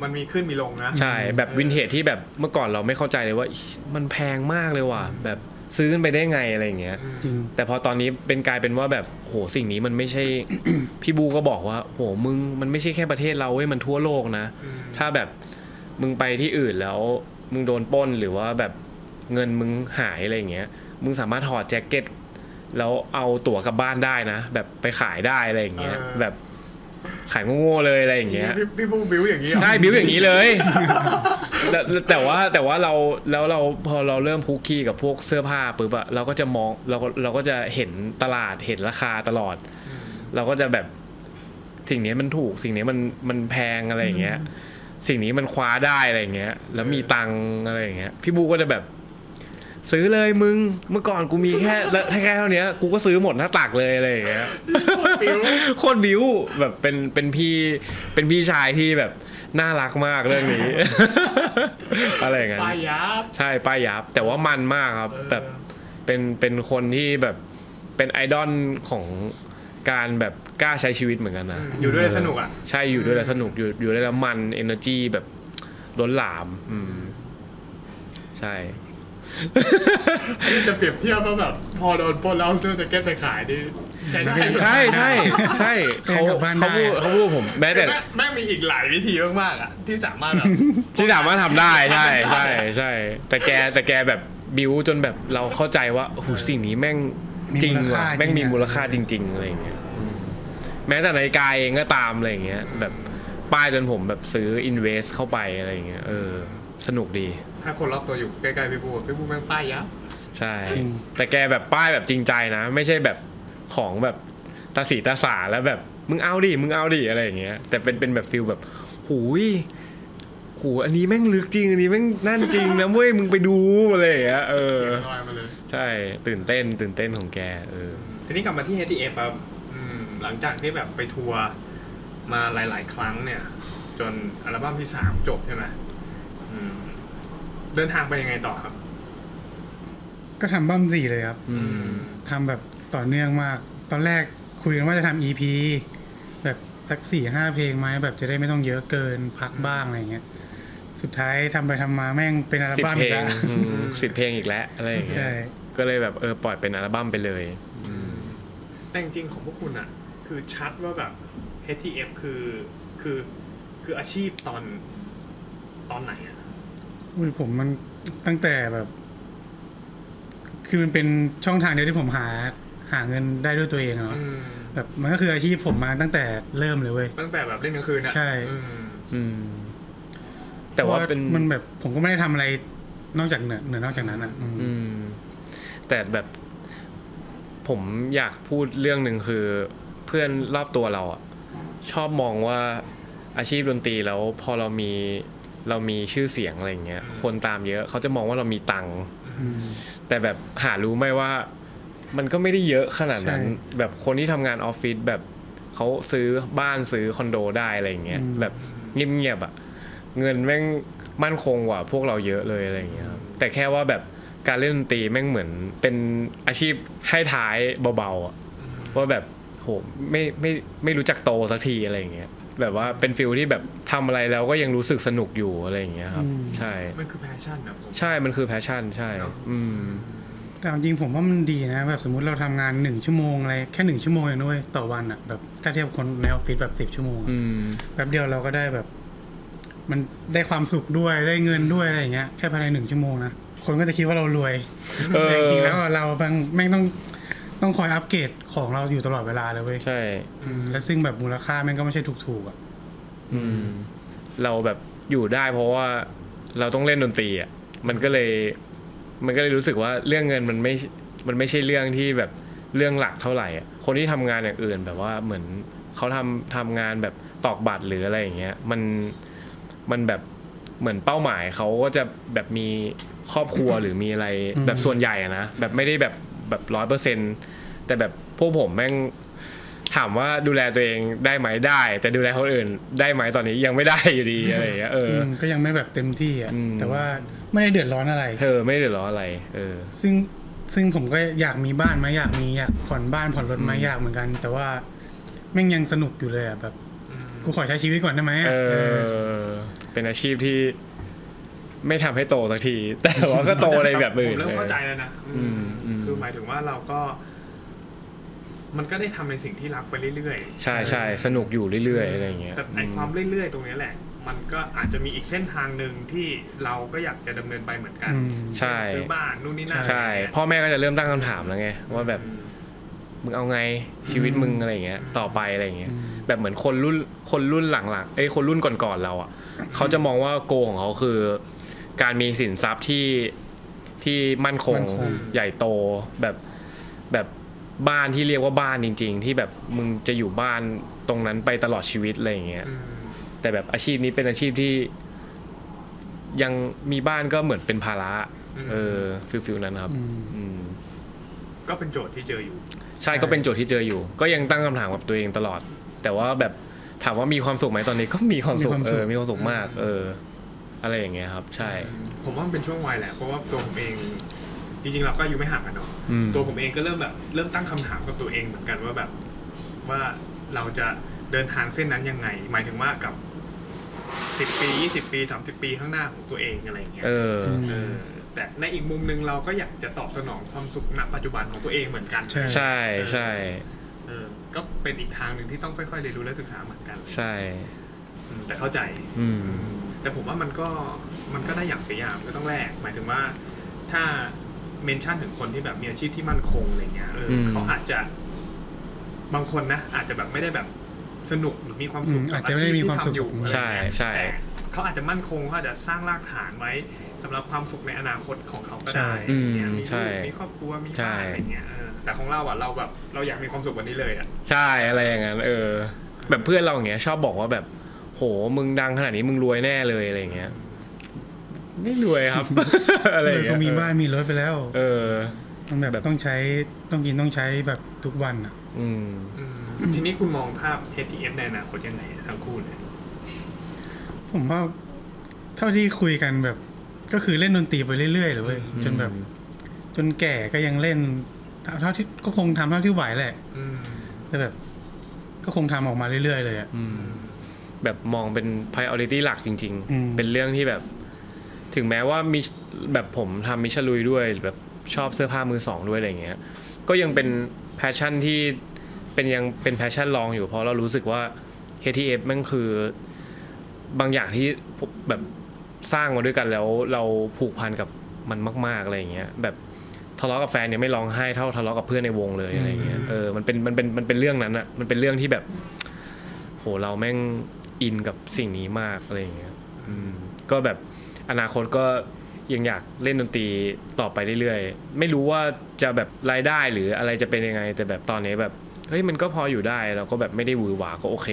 มันมีขึ้นมีลงนะใช่แบบวินเทจที่แบบเมื่อก่อนเราไม่เข้าใจเลยว่ามันแพงมากเลยว่ะแบบซื้อไปได้ไงอะไรอย่างเงี้ยแต่พอตอนนี้เป็นกลายเป็นว่าแบบโหสิ่งนี้มันไม่ใช่ พี่บูก็บอกว่าโหมึงมันไม่ใช่แค่ประเทศเราเว้ยมันทั่วโลกนะถ้าแบบมึงไปที่อื่นแล้วมึงโดนปล้นหรือว่าแบบเงินมึงหายอะไรอย่างเงี้ยมึงสามารถถอดแจ็คเก็ตแล้วเอาตั๋วกลับบ้านได้นะแบบไปขายได้อะไรอย่างเงี้ยแบบขายโง่ๆเลยอะไรอย่างเงี้ยพี่บูบิ้วอย่างนี้ใช่บิ้วอย่างนี้เลยแต่ว่าเราพอเราเริ่มคุกคีกับพวกเสื้อผ้าปุ๊บอะเราก็จะมองเราก็จะเห็นตลาดเห็นราคาตลอดเราก็จะแบบสิ่งนี้มันถูกสิ่งนี้มันแพงอะไรอย่างเงี้ยสิ่งนี้มันคว้าได้อะไรอย่างเงี้ยแล้วมีตังอะไรอย่างเงี้ยพี่บูก็จะแบบซื้อเลยมึงเมื่อก่อนกูมีแค่เท่านี้กูก็ซื้อหมดหน้าตักเลยอะไรอย่างเงี้ยโคตรบิ้วแบบเป็นพี่ชายที่แบบน่ารักมากเรื่องนี้ อะไรอย่างเงี้ยป้ายยับใช่ป้ายยับแต่ว่ามันมากครับแบบเป็นคนที่แบบเป็นไอดอลของการแบบกล้าใช้ชีวิตเหมือนกันนะอยู่ด้วยแล้วสนุกอ่ะใช่อยู่ด้วยแล้วสนุกอยู่ด้วยแล้วมัน energy แบบล้นหลามใช่จะเปรียบเทียบว่าแบบพอโดนปล้นแล้วเอาเสื้อแจ็คเก็ตไปขายดิใช่เขาพูดผมแม้แต่แม่มีอีกหลายวิธีมากๆอ่ะที่สามารถทำได้ใช่แต่แกแบบบิ้วจนแบบเราเข้าใจว่าโอ้โหสิ่งนี้แม่งจริงว่ะแม่งมีมูลค่าจริงๆอะไรอย่างเงี้ยแม้แต่นาฬิกาเองก็ตามอะไรอย่างเงี้ยแบบป้ายจนผมแบบซื้อ invest เข้าไปอะไรอย่างเงี้ยสนุกดีถ้าคนรอบตัวอยู่ใกล้ๆพี่บูแม่งป้ายยับใช่แต่แกแบบป้ายแบบจริงใจนะไม่ใช่แบบของแบบตาสีตาสาแล้วแบบมึงเอาดิอะไรอย่างเงี้ยแต่เป็นแบบฟิลแบบหูอันนี้แม่งลึกจริงอันนี้แม่งนั่นจริงนะเว้ยมึงไปดูอะไรอย่างเงี้ยเสียงลอยมาเลยใช่ตื่นเต้นของแกทีนี้กลับมาที่ HTF ครับหลังจากที่แบบไปทัวร์มาหลายๆครั้งเนี่ยจนอัลบั้มที่3จบใช่ไหมเดินทางไปยังไงต่อครับก็ทำบั้ม4เลยครับทำแบบต่อเนื่องมากตอนแรกคุยกันว่าจะทำ EP แบบสัก 4-5 เพลงไหมแบบจะได้ไม่ต้องเยอะเกินพักบ้างอะไรเงี้ยสุดท้ายทำไปทำมาแม่งเป็นอัลบั้มอีกแล้ว10 เพลงอีกแล้วอะไรอย่างเงี้ยก็เลยแบบปล่อยเป็นอัลบั้มไปเลยแต่จริงๆของพวกคุณอ่ะคือชัดว่าแบบ HTF คืออาชีพตอนไหนอ่ะผมมันตั้งแต่แบบคือมันเป็นช่องทางเดียวที่ผมหาเงินได้ด้วยตัวเองเนาะแบบมันก็คืออาชีพผมมาตั้งแต่เริ่มเลยเว้ยตั้งแต่แบบเล่นกลางคืนอ่ะใช่แต่ว่าเป็นมันแบบผมก็ไม่ได้ทำอะไรนอกจากเหนือนอกจากนั้นอ่ะแต่แบบ ผมอยากพูดเรื่องหนึ่งคือเพื่อนรอบตัวเราอ่ะชอบมองว่าอาชีพดนตรีแล้วพอเรามีชื่อเสียงอะไรอย่างเงี้ยคนตามเยอะเขาจะมองว่าเรามีตังค์แต่แบบหารู้ไหมว่ามันก็ไม่ได้เยอะขนาดนั้นแบบคนที่ทำงานออฟฟิศแบบเขาซื้อบ้านซื้อคอนโดได้อะไรอย่างเงี้ยแบบเงียบๆอ่ะเงินแม่งมั่นคงกว่าพวกเราเยอะเลยอะไรอย่างเงี้ยแต่แค่ว่าแบบการเล่นดนตรีแม่งเหมือนเป็นอาชีพให้ท้ายเบาๆอ่ะว่าแบบโหไม่รู้จักโตสักทีอะไรอย่างเงี้ยแบบว่าเป็นฟิลที่แบบทำอะไรแล้วก็ยังรู้สึกสนุกอยู่อะไรอย่างเงี้ยครับใช่มันคือแพชชั่นนะผมใช่มันคือแพชชั่นใช่แต่จริงผมว่ามันดีนะแบบสมมุติเราทำงาน1ชั่วโมงอะไรแค่1ชั่วโมงเองด้วยต่อวันอ่ะแบบถ้าเทียบคนในออฟฟิศแบบ10ชั่วโมงแป๊บเดียวเราก็ได้แบบมันได้ความสุขด้วยได้เงินด้วยอะไรอย่างเงี้ยแค่ภายใน1ชั่วโมงนะคนก็จะคิดว่าเรารวยแต่จริงๆแล้วเราแม่งต้องคอยอัปเกรดของเราอยู่ตลอดเวลาเลยเว้ยใช่และซึ่งแบบมูลค่าแม่งก็ไม่ใช่ถูกๆอ่ะเราแบบอยู่ได้เพราะว่าเราต้องเล่นดนตรีอ่ะมันก็เลยรู้สึกว่าเรื่องเงินมันไม่ใช่เรื่องที่แบบเรื่องหลักเท่าไหร่อ่ะคนที่ทำงานอย่างอื่นแบบว่าเหมือนเขาทำงานแบบตอกบัตรหรืออะไรอย่างเงี้ยมันแบบเหมือนเป้าหมายเขาก็จะแบบมีครอบครัวหรือมีอะไรแบบส่วนใหญ่อะนะแบบไม่ได้แบบ100%แต่แบบพวกผมแม่งถามว่าดูแลตัวเองได้ไหมได้แต่ดูแลคนอื่นได้ไหมตอนนี้ยังไม่ได้อยู่ดีอะไรอย่างเงี้ยก็ยังไม่แบบเต็มที่อ่ะแต่ว่าไม่ได้เดือดร้อนอะไรไม่ได้เดือดร้อนอะไรซึ่งผมก็อยากมีบ้านไหมอยากผ่อนบ้านผ่อนรถไหมอยากเหมือนกันแต่ว่าแม่งยังสนุกอยู่เลยอ่ะแบบกูขอใช้ชีวิตก่อนได้ไหมเป็นอาชีพที่ไม่ทำให้โตสักทีแต่ว่าก็โตในแบบอื่นผมเริ่มเข้าใจแล้วนะคือหมายถึงว่าเราก็มันก็ได้ทำในสิ่งที่รักไปเรื่อยๆใช่สนุกอยู่เรื่อยๆอะไรอย่างเงี้ยแต่ในความเรื่อยๆตรงนี้แหละมันก็อาจจะมีอีกเส้นทางหนึ่งที่เราก็อยากจะดำเนินไปเหมือนกันใช่ซื้อบ้านนู่นนี่นั่นใช่พ่อแม่ก็จะเริ่มตั้งคำถามแล้วไงว่าแบบมึงเอาไงชีวิตมึงอะไรอย่างเงี้ยต่อไปอะไรอย่างเงี้ยแบบเหมือนคนรุ่นหลังๆคนรุ่นก่อนๆเราอ่ะเขาจะมองว่าโกของเขาคือการมีสินทรัพย์ที่มั่นคงใหญ่โตแบบบ้านที่เรียกว่าบ้านจริงๆที่แบบมึงจะอยู่บ้านตรงนั้นไปตลอดชีวิตอะไรอย่างเงี้ยแต่แบบอาชีพนี้เป็นอาชีพที่ยังมีบ้านก็เหมือนเป็นภาระฟิลนั้นครับก็เป็นโจทย์ที่เจออยู่ใช่ก็เป็นโจทย์ที่เจออยู่ก็ยังตั้งคำถามกับตัวเองตลอดแต่ว่าแบบถามว่ามีความสุขไหมตอนนี้ก็มีความสุขมีความสุขมากอะไรอย่างเงี้ยครับใช่ผมว่ามันเป็นช่วงวัยแหละเพราะว่าตัวผมเองจริงๆเราก็อายุไม่ห่างกันเนาะตัวผมเองก็เริ่มตั้งคำถามกับตัวเองเหมือนกันว่าแบบว่าเราจะเดินทางเส้นนั้นยังไงหมายถึงว่ากับ10ปี20ปี30ปีข้างหน้าของตัวเองอะไรอย่างเงี้ยแต่ในอีกมุมนึงเราก็อยากจะตอบสนองความสุขณปัจจุบันของตัวเองเหมือนกันใช่ก็เป็นอีกทางนึงที่ต้องค่อยๆเรียนรู้และศึกษาเหมือนกันใช่แต่เข้าใจแต่ผมว่ามันก็ได้อย่างเสียอย่างก็ต้องแลกหมายถึงว่าถ้าเมนชั่นถึงคนที่แบบมีอาชีพที่มั่นคงอะไรเงี้ยเขาอาจจะบางคนนะอาจจะแบบไม่ได้แบบสนุกหรือมีความสุขกับอาชีพที่ทำอยู่ใช่แต่เขาอาจจะมั่นคงเขาอาจจะสร้างรากฐานไว้สำหรับความสุขในอนาคตของเขาก็ได้มีลูกมีครอบครัวมีบ้านอะไรเงี้ยแต่ของเราอ่ะเราแบบเราอยากมีความสุขวันนี้เลยอ่ะใช่อะไรอย่างนั้นแบบเพื่อนเราอย่างเงี้ยชอบบอกว่าแบบโหมึงดังขนาดนี้มึงรวยแน่เลยอะไรเงี้ยไม่รวยครับ อะไรอย่างเงี้ยก็มีบ้านมีรถไปแล้วมันแบบต้องใช้ต้องกินต้องใช้แบบทุกวันอ่ะทีนี้คุณมองภาพ HTF ในอนาคตยังไงทั้งคู่เลยผมว่าเท่าที่คุยกันแบบก็คือเล่นดนตรีไปเรื่อยๆเลยจนแบบจนแก่ก็ยังเล่นเท่าที่ก็คงทำเท่าที่ไหวแหละแต่แบบก็คงทำออกมาเรื่อยๆเลยอ่ะแบบมองเป็น priority หลักจริงๆเป็นเรื่องที่แบบถึงแม้ว่ามีแบบผมทำมิชลุยด้วยแบบชอบเสื้อผ้ามือสองด้วยอะไรเงี้ยก็ยังเป็นแพชชั่นที่ยังเป็นแพชชั่นรองอยู่เพราะเรารู้สึกว่า HTF มันคือบางอย่างที่แบบสร้างมาด้วยกันแล้วเราผูกพันกับมันมากๆอะไรเงี้ยแบบทะเลาะกับแฟนเนี่ยไม่ร้องไห้เท่าทะเลาะกับเพื่อนในวงเลยอะไรเงี้ยมันเป็นเรื่องนั้นอะมันเป็นเรื่องที่แบบโหเราแม่งอินกับสิ่งนี้มากอะไรเงี้ยก็แบบอนาคตก็ ยังอยากเล่นดนตรีต่อไปเรื่อยๆไม่รู้ว่าจะแบบรายได้หรืออะไรจะเป็นยังไงแต่แบบตอนนี้แบบเฮ้ยมันก็พออยู่ได้เราก็แบบไม่ได้หวือหวาก็โอเค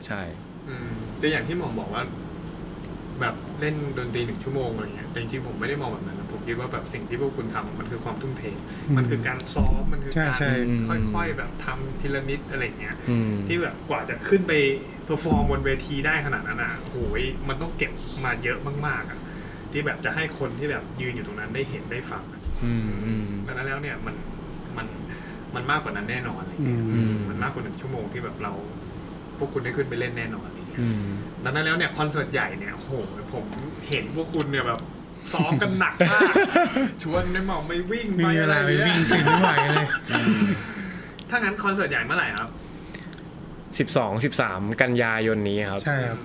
ใช่แต่อย่างที่หมอบอกว่าแบบเล่นดนตรี1 ชั่วโมงอะไรเงี้ยแต่จริงๆผมไม่ได้มองแบบนั้นนะผมคิดว่าแบบสิ่งที่พวกคุณทำมันคือความทุ่มเทมันคือการซ้อมมันคือการค่อยๆแบบทำทีละนิดอะไรเงี้ยที่แบบกว่าจะขึ้นไปเพอร์ฟอร์มบนเวทีได้ขนาดนั้นอ่ะโอ้ยมันต้องเก็บมาเยอะมากๆอ่ะที่แบบจะให้คนที่แบบยืนอยู่ตรงนั้นได้เห็นได้ฟังดังนั้นแล้วเนี่ยมันมากกว่านั้นแน่นอนอะไรเงี้ยมันมากกว่า1 ชั่วโมงที่แบบเราพวกคุณได้ขึ้นไปเล่นแน่นอนอะไรเงี้ยดังนั้นแล้วเนี่ยคอนเสิร์ตใหญ่เนี่ยโหผมเห็นพวกคุณเนี่ยแบบซ้อมกันหนักมากชวนในหมอไม่วิ่งไปอะไรไปวิ่งตื่นไม่ไหวเลยถ้างั้นคอนเสิร์ตใหญ่เมื่อไหร่ครับ12-13 กันยายนนี้ครับใช่ครับ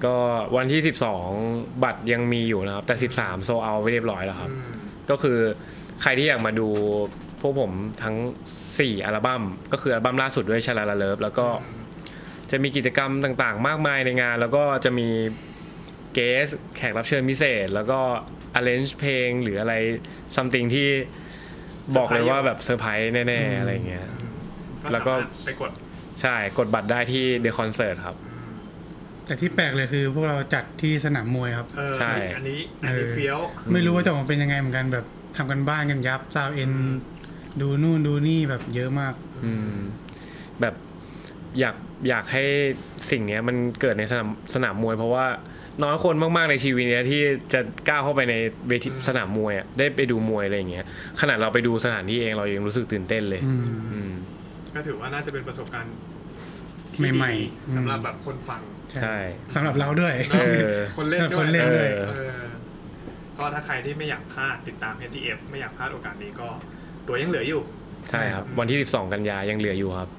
ก็วันที่12บัตรยังมีอยู่นะครับแต่13โซเอาไปเรียบร้อยแล้วครับก็คือใครที่อยากมาดูพวกผมทั้ง4อัลบั้มก็คืออัลบั้มล่าสุดด้วยชาลาลาเลิฟแล้วก็จะมีกิจกรรมต่างๆมากมายในงานแล้วก็จะมีเกสแขกรับเชิญพิเศษแล้วก็ arrange เพลงหรืออะไร something ที่บอกเลยว่าแบบเซอร์ไพรส์แน่ๆอะไรเงี้ยแล้วก็ไปกดใช่กดบัตรได้ที่ The Concert ครับแต่ที่แปลกเลยคือพวกเราจัดที่สนามมวยครับใช่อันนี้เฟี้ยวไม่รู้ว่าจะออกมาเป็นยังไงเหมือนกันแบบทำกันบ้านกันยับซาวเอ็นดูนู่นดูนี่แบบเยอะมากแบบอยากให้สิ่งนี้มันเกิดในสนามมวยเพราะว่าน้อยคนมากๆในชีวิตนี้ที่จะก้าวเข้าไปในเวทีสนามมวยอ่ะได้ไปดูมวยอะไรอย่างเงี้ยขนาดเราไปดูสถานที่เองเรายังรู้สึกตื่นเต้นเลยก็ถือว่าน่าจะเป็นประสบการณ์ใหม่ๆสำหรับแบบคนฟังใช่สำหรับเราด้วยคนเล่นด้วยก็ถ้าใครที่ไม่อยากพลาดติดตาม HTF ไม่อยากพลาดโอกาสนี้ก็ตัวยังเหลืออยู่ใช่ครับวันที่12กันยายังเหลืออยู่ครับ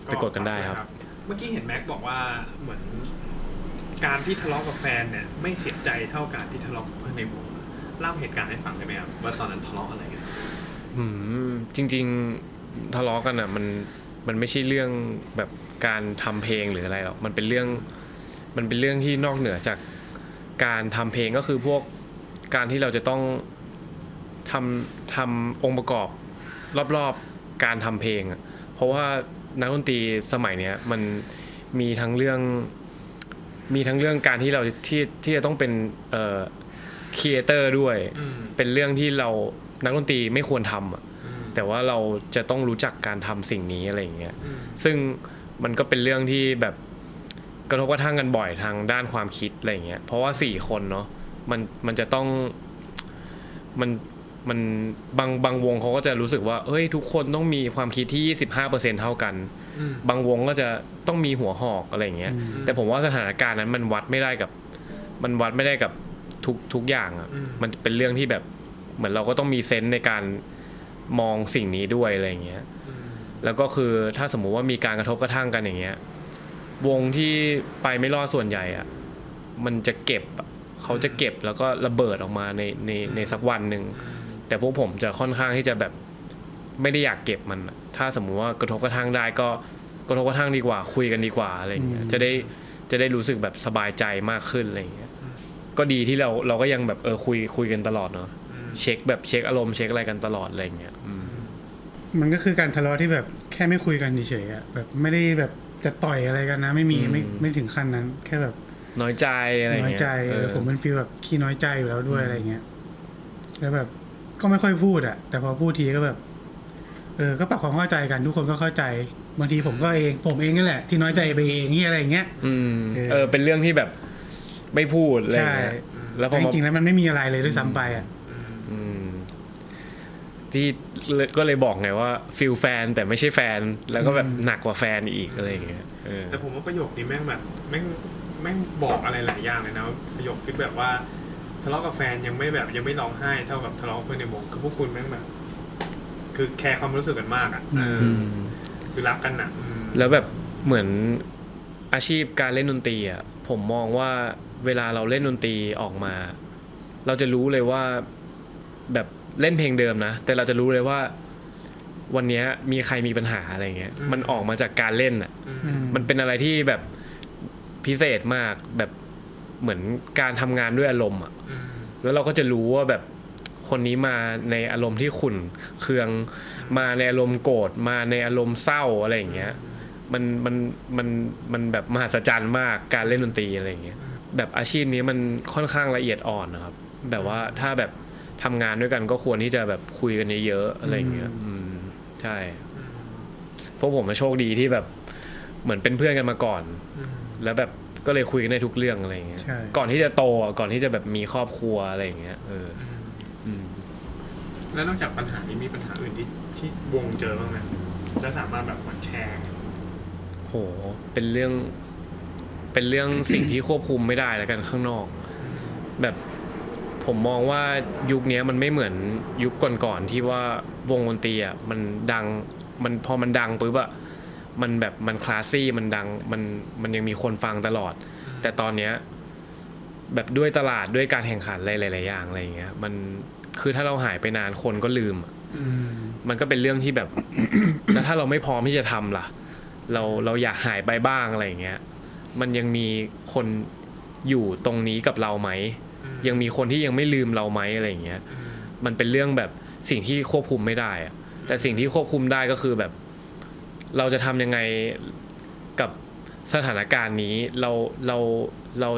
ไปกดกันได้ครับเมื่อกี้เห็นแม็กบอกว่าเหมือนการที่ทะเลาะกับแฟนเนี่ยไม่เสียใจเท่าการที่ทะเลาะกับเพื่อนในวงเล่าเหตุการณ์ให้ฟังได้ไหมครับว่าตอนนั้นทะเลาะอะไรกันจริงๆทะเลาะกันอ่ะมันไม่ใช่เรื่องแบบการทำเพลงหรืออะไรหรอกมันเป็นเรื่องที่นอกเหนือจากการทำเพลงก็คือพวกการที่เราจะต้องทำองค์ประกอบรอบๆการทำเพลงอ่ะเพราะว่านักดนตรีสมัยเนี้ยมันมีทั้งเรื่องการที่เราที่จะต้องเป็นครีเอเตอร์ด้วยเป็นเรื่องที่เรานักดนตรีไม่ควรทำอ่ะแต่ว่าเราจะต้องรู้จักการทำสิ่งนี้อะไรอย่างเงี้ยซึ่งมันก็เป็นเรื่องที่แบบกระทบกระทั่งกันบ่อยทางด้านความคิดอะไรอย่างเงี้ยเพราะว่า4คนเนาะมันจะต้องมันบางวงเขาก็จะรู้สึกว่าเฮ้ยทุกคนต้องมีความคิดที่ 25% เท่ากันบางวงก็จะต้องมีหัวหอกอะไรอย่างเงี้ยแต่ผมว่าสถานการณ์นั้นมันวัดไม่ได้กับทุกอย่างอ่ะมันเป็นเรื่องที่แบบเหมือนเราก็ต้องมีเซนส์ในการมองสิ่งนี้ด้วยอะไรอย่างเงี้ยแล้วก็คือถ้าสมมุติว่ามีการกระทบกระทั่งกันอย่างเงี้ยวงที่ไปไม่รอดส่วนใหญ่อ่ะมันจะเก็บเขาจะเก็บแล้วก็ระเบิดออกมาในสักวันนึงแต่พวกผมจะค่อนข้างที่จะแบบไม่ได้อยากเก็บมันถ้าสมมุติว่ากระทบกระทั่งได้ก็กระทบกระทั่งดีกว่าคุยกันดีกว่าอะไรอย่างเงี้ยจะได้รู้สึกแบบสบายใจมากขึ้นอะไรอย่างเงี้ยก็ดีที่เราก็ยังแบบคุยกันตลอดเนาะเช็คอารมณ์เช็คอะไรกันตลอดอะไรอย่างเงี้ยมันก็คือการทะเลาะที่แบบแค่ไม่คุยกันเฉยๆอ่ะแบบไม่ได้แบบจะต่อยอะไรกันนะไม่ถึงขั้นนั้นแค่แบบน้อยใจอะไรเงี้ยน้อยใจผมเป็นฟีลแบบขี้น้อยใจอยู่แล้วด้วยอะไรเงี้ยแล้วแบบก็ไม่ค่อยพูดอ่ะแต่พอพูดทีก็แบบก็ปรับความเข้าใจกันทุกคนก็เข้าใจบางทีผมเองนี่แหละที่น้อยใจไปเองนี่อะไรเงี้ยเป็นเรื่องที่แบบไม่พูดอะไรเงี้ยแล้วจริงๆแล้วมันไม่มีอะไรเลยด้วยซ้ำไปอ่ะที่ก็เลยบอกไงว่าฟิลแฟนแต่ไม่ใช่แฟนแล้วก็แบบหนักกว่าแฟนอีกอะไรอย่างเงี้ยแต่ผมว่าประโยคนี้แม่งแบบแม่งบอกอะไรหลายอย่างเลยนะประโยคที่แบบว่าทะเลาะกับแฟนยังไม่ร้องไห้เท่ากับทะเลาะกับเพื่อนในวงคือพวกคุณแม่งแบบคือแคร์ความรู้สึกกันมากอ่ะคือรักกันนะแล้วแบบเหมือนอาชีพการเล่นดนตรีอ่ะผมมองว่าเวลาเราเล่นดนตรีออกมาเราจะรู้เลยว่าแบบเล่นเพลงเดิมนะแต่เราจะรู้เลยว่าวันนี้มีใครมีปัญหาอะไรเงี้ยมันออกมาจากการเล่นอ่ะมันเป็นอะไรที่แบบพิเศษมากแบบเหมือนการทำงานด้วยอารมณ์อ่ะ แล้วเราก็จะรู้ว่าแบบคนนี้มาในอารมณ์ที่ขุ่นเคืองมาในอารมณ์โกรธมาในอารมณ์เศร้าอะไรอย่างเงี้ยมันแบบมหัศจรรย์มากการเล่นดนตรีอะไรอย่างเงี้ยแบบอาชีพนี้มันค่อนข้างละเอียดอ่อนนะครับแบบว่าถ้าแบบทำงานด้วยกันก็ควรที่จะแบบคุยกันเยอะๆอะไรอย่างเงี้ยใช่เพราะผมโชคดีที่แบบเหมือนเป็นเพื่อนกันมาก่อนแล้วแบบก็เลยคุยกันได้ทุกเรื่องอะไรอย่างเงี้ยก่อนที่จะโตก่อนที่จะแบบมีครอบครัวอะไรอย่างเงี้ยแล้วนอกจากปัญหานี้มีปัญหาอื่นที่วงเจอบ้างไหมจะสามารถแบบมาแชร์โหเป็นเรื่องสิ่งที่ควบคุมไม่ได้แล้วกันข้างนอกแบบผมมองว่ายุคนี้มันไม่เหมือนยุคก่อนๆที่ว่าวงดนตรีอ่ะมันดังมันพอมันดังปุ๊บอ่ะมันแบบมันคลาสซี่มันดังมันยังมีคนฟังตลอดแต่ตอนเนี้ยแบบด้วยตลาดด้วยการแข่งขันหลายๆอย่างอะไรอย่างเงี้ยมันคือถ้าเราหายไปนานคนก็ลืมมันก็เป็นเรื่องที่แบบ แล้วถ้าเราไม่พร้อมที่จะทำล่ะเราอยากหายไปบ้างอะไรอย่างเงี้ยมันยังมีคนอยู่ตรงนี้กับเราไหมยังมีคนที่ยังไม่ลืมเราไหมอะไรอย่างเงี้ยมันเป็นเรื่องแบบสิ่งที่ควบคุมไม่ได้อะแต่สิ่งที่ควบคุมได้ก็คือแบบเราจะทำยังไงกับสถานการณ์นี้เรา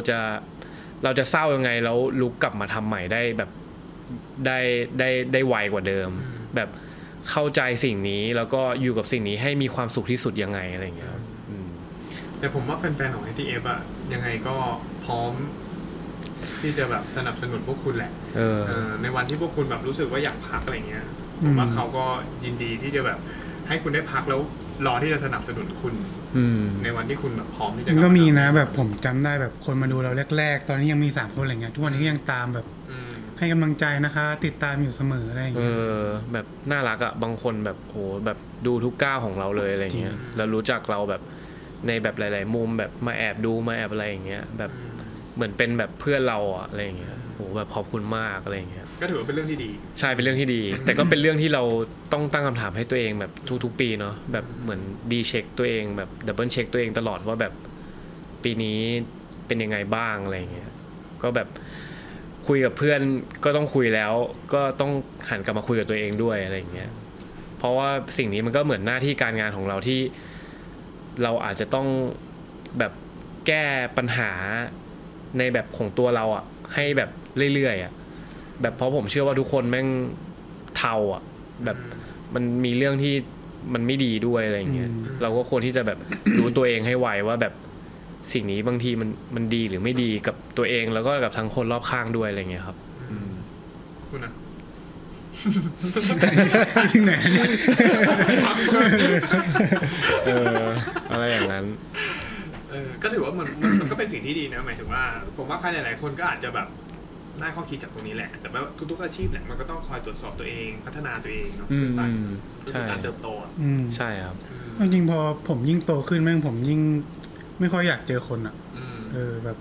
จะเศร้ายังไงแล้วลุกกลับมาทำใหม่ได้แบบได้ไวกว่าเดิมแบบเข้าใจสิ่งนี้แล้วก็อยู่กับสิ่งนี้ให้มีความสุขที่สุดยังไงอะไรอย่างเงี้ยแต่ผมว่าแฟนๆของ ATF อะยังไงก็พร้อมที่จะแบบสนับสนุนพวกคุณแหละในวันที่พวกคุณแบบรู้สึกว่าอยากพักอะไรเงี้ยผมว่าเขาก็ยินดีที่จะแบบให้คุณได้พักแล้วรอที่จะสนับสนุนคุณในวันที่คุณแบบพร้อมที่จะก็มีนะแบบผมจำได้แบบคนมาดูเราแรกๆตอนนี้ยังมี3 คนอะไรเงี้ยทุกวันนี้ก็ยังตามแบบให้กำลังใจนะคะติดตามอยู่เสมออะไรอย่างเงี้ยแบบน่ารักอ่ะบางคนแบบโหแบบดูทุกก้าวของเราเลยอะไรเงี้ยแล้วรู้จักเราแบบในแบบหลายๆมุมแบบมาแอบดูมาแอบอะไรอย่างเงี้ยแบบเหมือนเป็นแบบเพื่อนเราอะอะไรอย่างเงี้ยโหแบบขอบคุณมากอะไรอย่างเงี้ยก็ถือว่าเป็นเรื่องที่ดีใช่เป็นเรื่องที่ดี แต่ก็เป็นเรื่องที่เราต้องตั้งคำถามให้ตัวเองแบบทุกๆปีเนาะแบบเหมือนดีเช็คตัวเองแบบดับเบิลเช็คตัวเองตลอดว่าแบบปีนี้เป็นยังไงบ้างอะไรอย่างเงี้ยก็แบบคุยกับเพื่อนก็ต้องคุยแล้วก็ต้องหันกลับมาคุยกับตัวเองด้วยอะไรอย่างเงี้ยเพราะว่าสิ่งนี้มันก็เหมือนหน้าที่การงานของเราที่เราอาจจะต้องแบบแก้ปัญหาในแบบของตัวเราอ่ะให้แบบเรื่อยๆอ่ะแบบเพราะผมเชื่อว่าทุกคนแม่งเทาอ่ะแบบมันมีเรื่องที่มันไม่ดีด้วยอะไรอย่างเงี้ยเราก็ควรที่จะแบบรู้ตัวเองให้ไวว่าแบบสิ่งนี้บางทีมันดีหรือไม่ดีกับตัวเองแล้วก็กับทั้งคนรอบข้างด้วยอะไรเงี้ยครับคุณนะที่ไหนอะไรอย่างนั้นก็ถือว่ามันก็เป็นสิ่งที่ดีนะหมายถึงว่าผมว่าใครหลายๆคนก็อาจจะแบบได้ข้อคิดจากตรงนี้แหละแต่ว่าทุกๆอาชีพแหละมันก็ต้องคอยตรวจสอบตัวเองพัฒนาตัวเองเนาะขึ้นไปคือการเติบโตใช่ครับจริงๆพอผมยิ่งโตขึ้นแม่งผมยิ่งไม่ค่อยอยากเจอคนอ่ะแบบ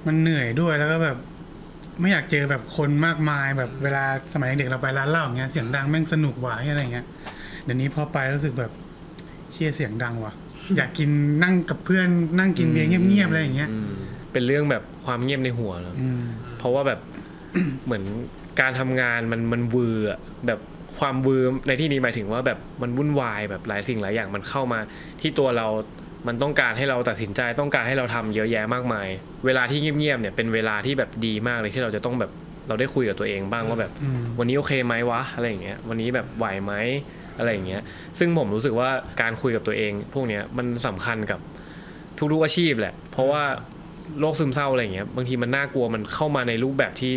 มันเหนื่อยด้วยแล้วก็แบบไม่อยากเจอแบบคนมากมายแบบเวลาสมัยเด็กเราไปร้านเหล้าอย่างเงี้ยเสียงดังแม่งสนุกว่ะอะไรเงี้ยเดี๋ยวนี้พอไปรู้สึกแบบเชี่ยเสียงดังว่ะอยากกินนั่งกับเพื่อนนั่งกินเบียร์เงียบๆอะไรอย่างเงี้ยเป็นเรื่องแบบความเงียบในหัวแล้วเพราะว่าแบบ เหมือนการทำงานมันวือแบบความวือในที่นี้หมายถึงว่าแบบมันวุ่นวายแบบหลายสิ่งหลายอย่างมันเข้ามาที่ตัวเรามันต้องการให้เราตัดสินใจต้องการให้เราทำเยอะแยะมากมายเวลาที่เงียบๆเนี่ยเป็นเวลาที่แบบดีมากเลยที่เราจะต้องแบบเราได้คุยกับตัวเองบ้างว่าแบบวันนี้โอเคไหมวะอะไรอย่างเงี้ยวันนี้แบบไหวไหมอะไรอย่างเงี้ยซึ่งผมรู้สึกว่าการคุยกับตัวเองพวกเนี้ยมันสำคัญกับทุกๆอาชีพแหละเพราะว่าโรคซึมเศร้าอะไรอย่างเงี้ยบางทีมันน่ากลัวมันเข้ามาในรูปแบบที่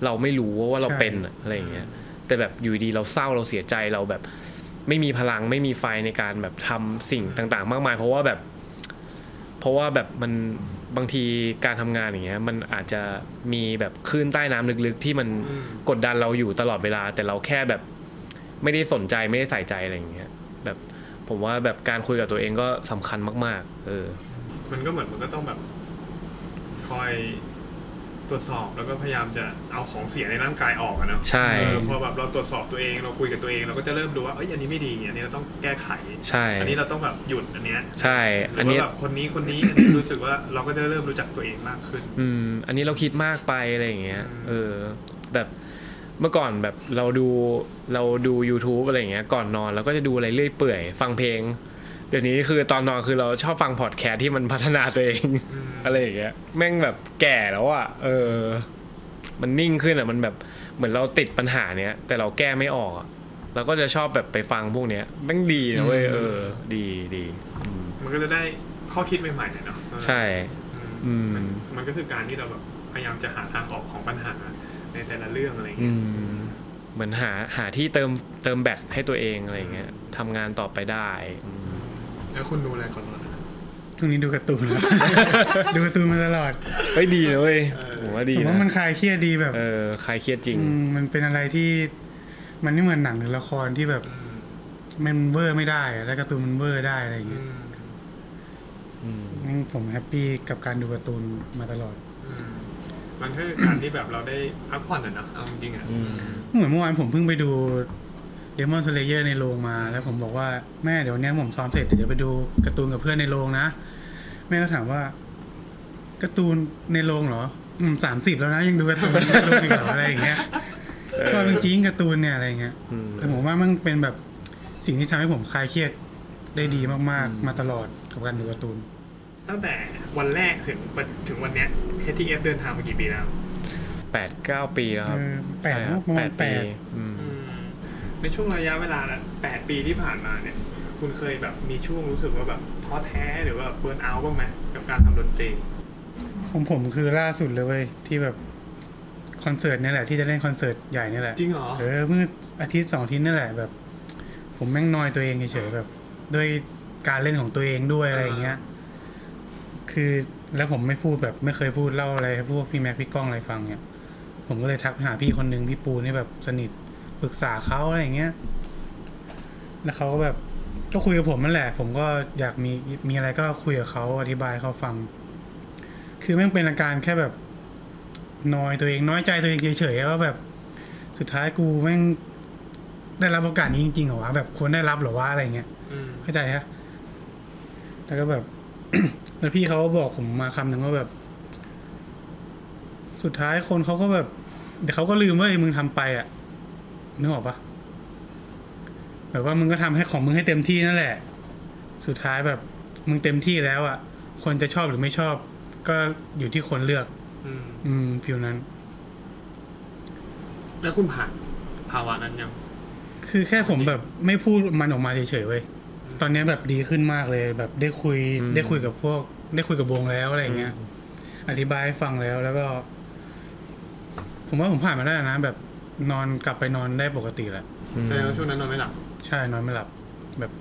เราไม่รู้ว่าเราเป็นอะไรอย่างเงี้ยแต่แบบอยู่ดีเราเศร้าเราเสียใจเราแบบไม่มีพลังไม่มีไฟในการแบบทำสิ่งต่างๆมากมายเพราะว่าแบบมันบางทีการทำงานอย่างเงี้ยมันอาจจะมีแบบคลื่นใต้น้ำลึกๆที่มันกดดันเราอยู่ตลอดเวลาแต่เราแค่แบบไม่ได้สนใจไม่ได้ใส่ใจอะไรอย่างเงี้ยแบบผมว่าแบบการคุยกับตัวเองก็สำคัญมากๆมันก็เหมือนมันก็ต้องแบบคอย ตรวจสอบแล้วก็พยายามจะเอาของเสียในร่างกายออกอะเนาะ ใช่ พอแบบเราตรวจสอบตัวเองเราคุยกับตัวเองเราก็จะเริ่มดูว่าอันนี้ไม่ดีอันนี้เราต้องแก้ไข ใช่ อันนี้เราต้องแบบหยุดอันเนี้ย ใช่ หรื อัน อ นี้ ว่าแบบคนนี้รู้สึกว่าเราก็จะเริ่มรู้จักตัวเองมากขึ้น อันนี้เราคิดมากไปอะไรอย่างเงี้ยแบบเมื่อก่อนแบบเราดู YouTube อะไรอย่างเงี้ยก่อนนอนเราก็จะดูอะไรเรื่อยเปื่อยฟังเพลงเดี๋ยวนี้คือตอนนอนคือเราชอบฟังพอดแคสต์ที่มันพัฒนาตัวเองอะไรอย่างเงี้ยแม่งแบบแก่แล้วอ่ะมันนิ่งขึ้นอ่ะมันแบบเหมือนเราติดปัญหาเนี้ยแต่เราแก้ไม่ออกเราก็จะชอบแบบไปฟังพวกเนี้ยแม่งดีนะเว้ยดี มันก็จะได้ข้อคิดใหม่ๆเนาะ ใช่ มันก็คือการที่เราแบบพยายามจะหาทางออกของปัญหาในแต่ละเรื่องอะไรอย่างเงี้ย เหมือนหาที่เติมแบตให้ตัวเองอะไรอย่างเงี้ยทำงานต่อไปได้ แล้วคุณดูอะไรก่อนนอนนะ ช่วงนี้ดูการ์ตูน ดูการ์ตูนมาตลอด เฮ้ยดีนะเว้ยผมว่าดี ผม นะ ว่ามันคลายเครียดดีแบบ คลายเครียดจริง มันเป็นอะไรที่มันไม่เหมือนหนังหรือละครที่แบบมันเวอร์ไม่ได้อะแล้วการ์ตูนมันเวอร์ได้อะไรอย่างเงี้ยงั้นผมแฮปปี้กับการดูการ์ตูนมาตลอด มันคือการที่แบบเราได้พักผ่อนอะเนาะเอาจริงๆอะ เหมือนเมื่อวานผมเพิ่งไปดู Demon Slayer ในโรงมาแล้วผมบอกว่าแม่เดี๋ยวนี้ผมซ้อมเสร็จเดี๋ยวไปดูการ์ตูนกับเพื่อนในโรงนะแม่ก็ถามว่าการ์ตูนในโรงเหรอ30แล้วนะยังดูการ์ตูนในโรงอีกเหรออะไรอย่างเงี้ยชอบจริงๆการ์ตูนเนี่ยอะไรอย่างเงี้ยแต่ผมว่ามันเป็นแบบสิ่งที่ทำให้ผมคลายเครียดได้ดีมากๆมาตลอดกับการดูการ์ตูน ตั้งแต่วันแรกถึงวันเนี้ย HTF เดินทางมากี่ปีแล้ว 8-9 ปีแล้วครับ ประมาณ ปี ในช่วงระยะเวลา8 ปีที่ผ่านมาเนี่ยคุณเคยแบบมีช่วงรู้สึกว่าแบบท้อแท้หรือว่าเบิร์นเอาท์บ้างไหมกับการทำดนตรี ของผมคือล่าสุดเลยเว้ยที่แบบคอนเสิร์ตเนี่ยแหละที่จะเล่นคอนเสิร์ตใหญ่เนี่ยแหละ จริงเหรอ เมื่ออาทิตย์2 อาทิตย์นี่แหละแบบ ผมแม่งนอยตัวเองเฉยๆแบบด้วยการเล่นของตัวเองด้วยอะไรอย่างเงี้ยคือแล้วผมไม่พูดแบบไม่เคยพูดเล่าอะไรให้พวกพี่แม็กพี่ก้องอะไรฟังเนี่ยผมก็เลยทักหาพี่คนนึงพี่ปูนี่แบบสนิทปรึกษาเขาอะไรอย่างเงี้ยแล้วเขาก็แบบก็คุยกับผมนั่นแหละผมก็อยากมีอะไรก็คุยกับเขาอธิบายให้เขาฟังคือแม่งเป็นอาการแค่แบบน้อยตัวเองน้อยใจตัวเองเฉยๆว่าแบบสุดท้ายกูแม่งได้รับโอกาสนี้จริงๆเหรอวะแบบควรได้รับเหรอวะอะไรเงี้ยเข้าใจฮะแล้วก็แบบ แล้วพี่เขาก็บอกผมมาคำหนึ่งว่าแบบ สุดท้ายคนเขาก็แบบเดี๋ยวเขาก็ลืมว่ามึงทำไปอ่ะนึกออกปะแบบว่ามึงก็ทำให้ของมึงให้เต็มที่นั่นแหละ สุดท้ายแบบมึงเต็มที่แล้วอ่ะคนจะชอบหรือไม่ชอบ ก็อยู่ที่คนเลือกฟิลนั้น แล้วคุณผ่านภาวะนั้นยัง คือแค่ผมแบบไม่พูดมันออกมาเฉยๆเว้ยตอนนี้แบบดีขึ้นมากเลยแบบได้คุยกับพวกได้คุยกับวงแล้วอะไรอย่างเงี้ยอธิบายให้ฟังแล้วก็ ผมว่าผมผ่านมาได้นะแบบนอนกลับไปนอนได้ปกติแหละ แสดงว่าช่วงนั้นนอนไม่หลับ ใช่นอนไม่หลับแบบ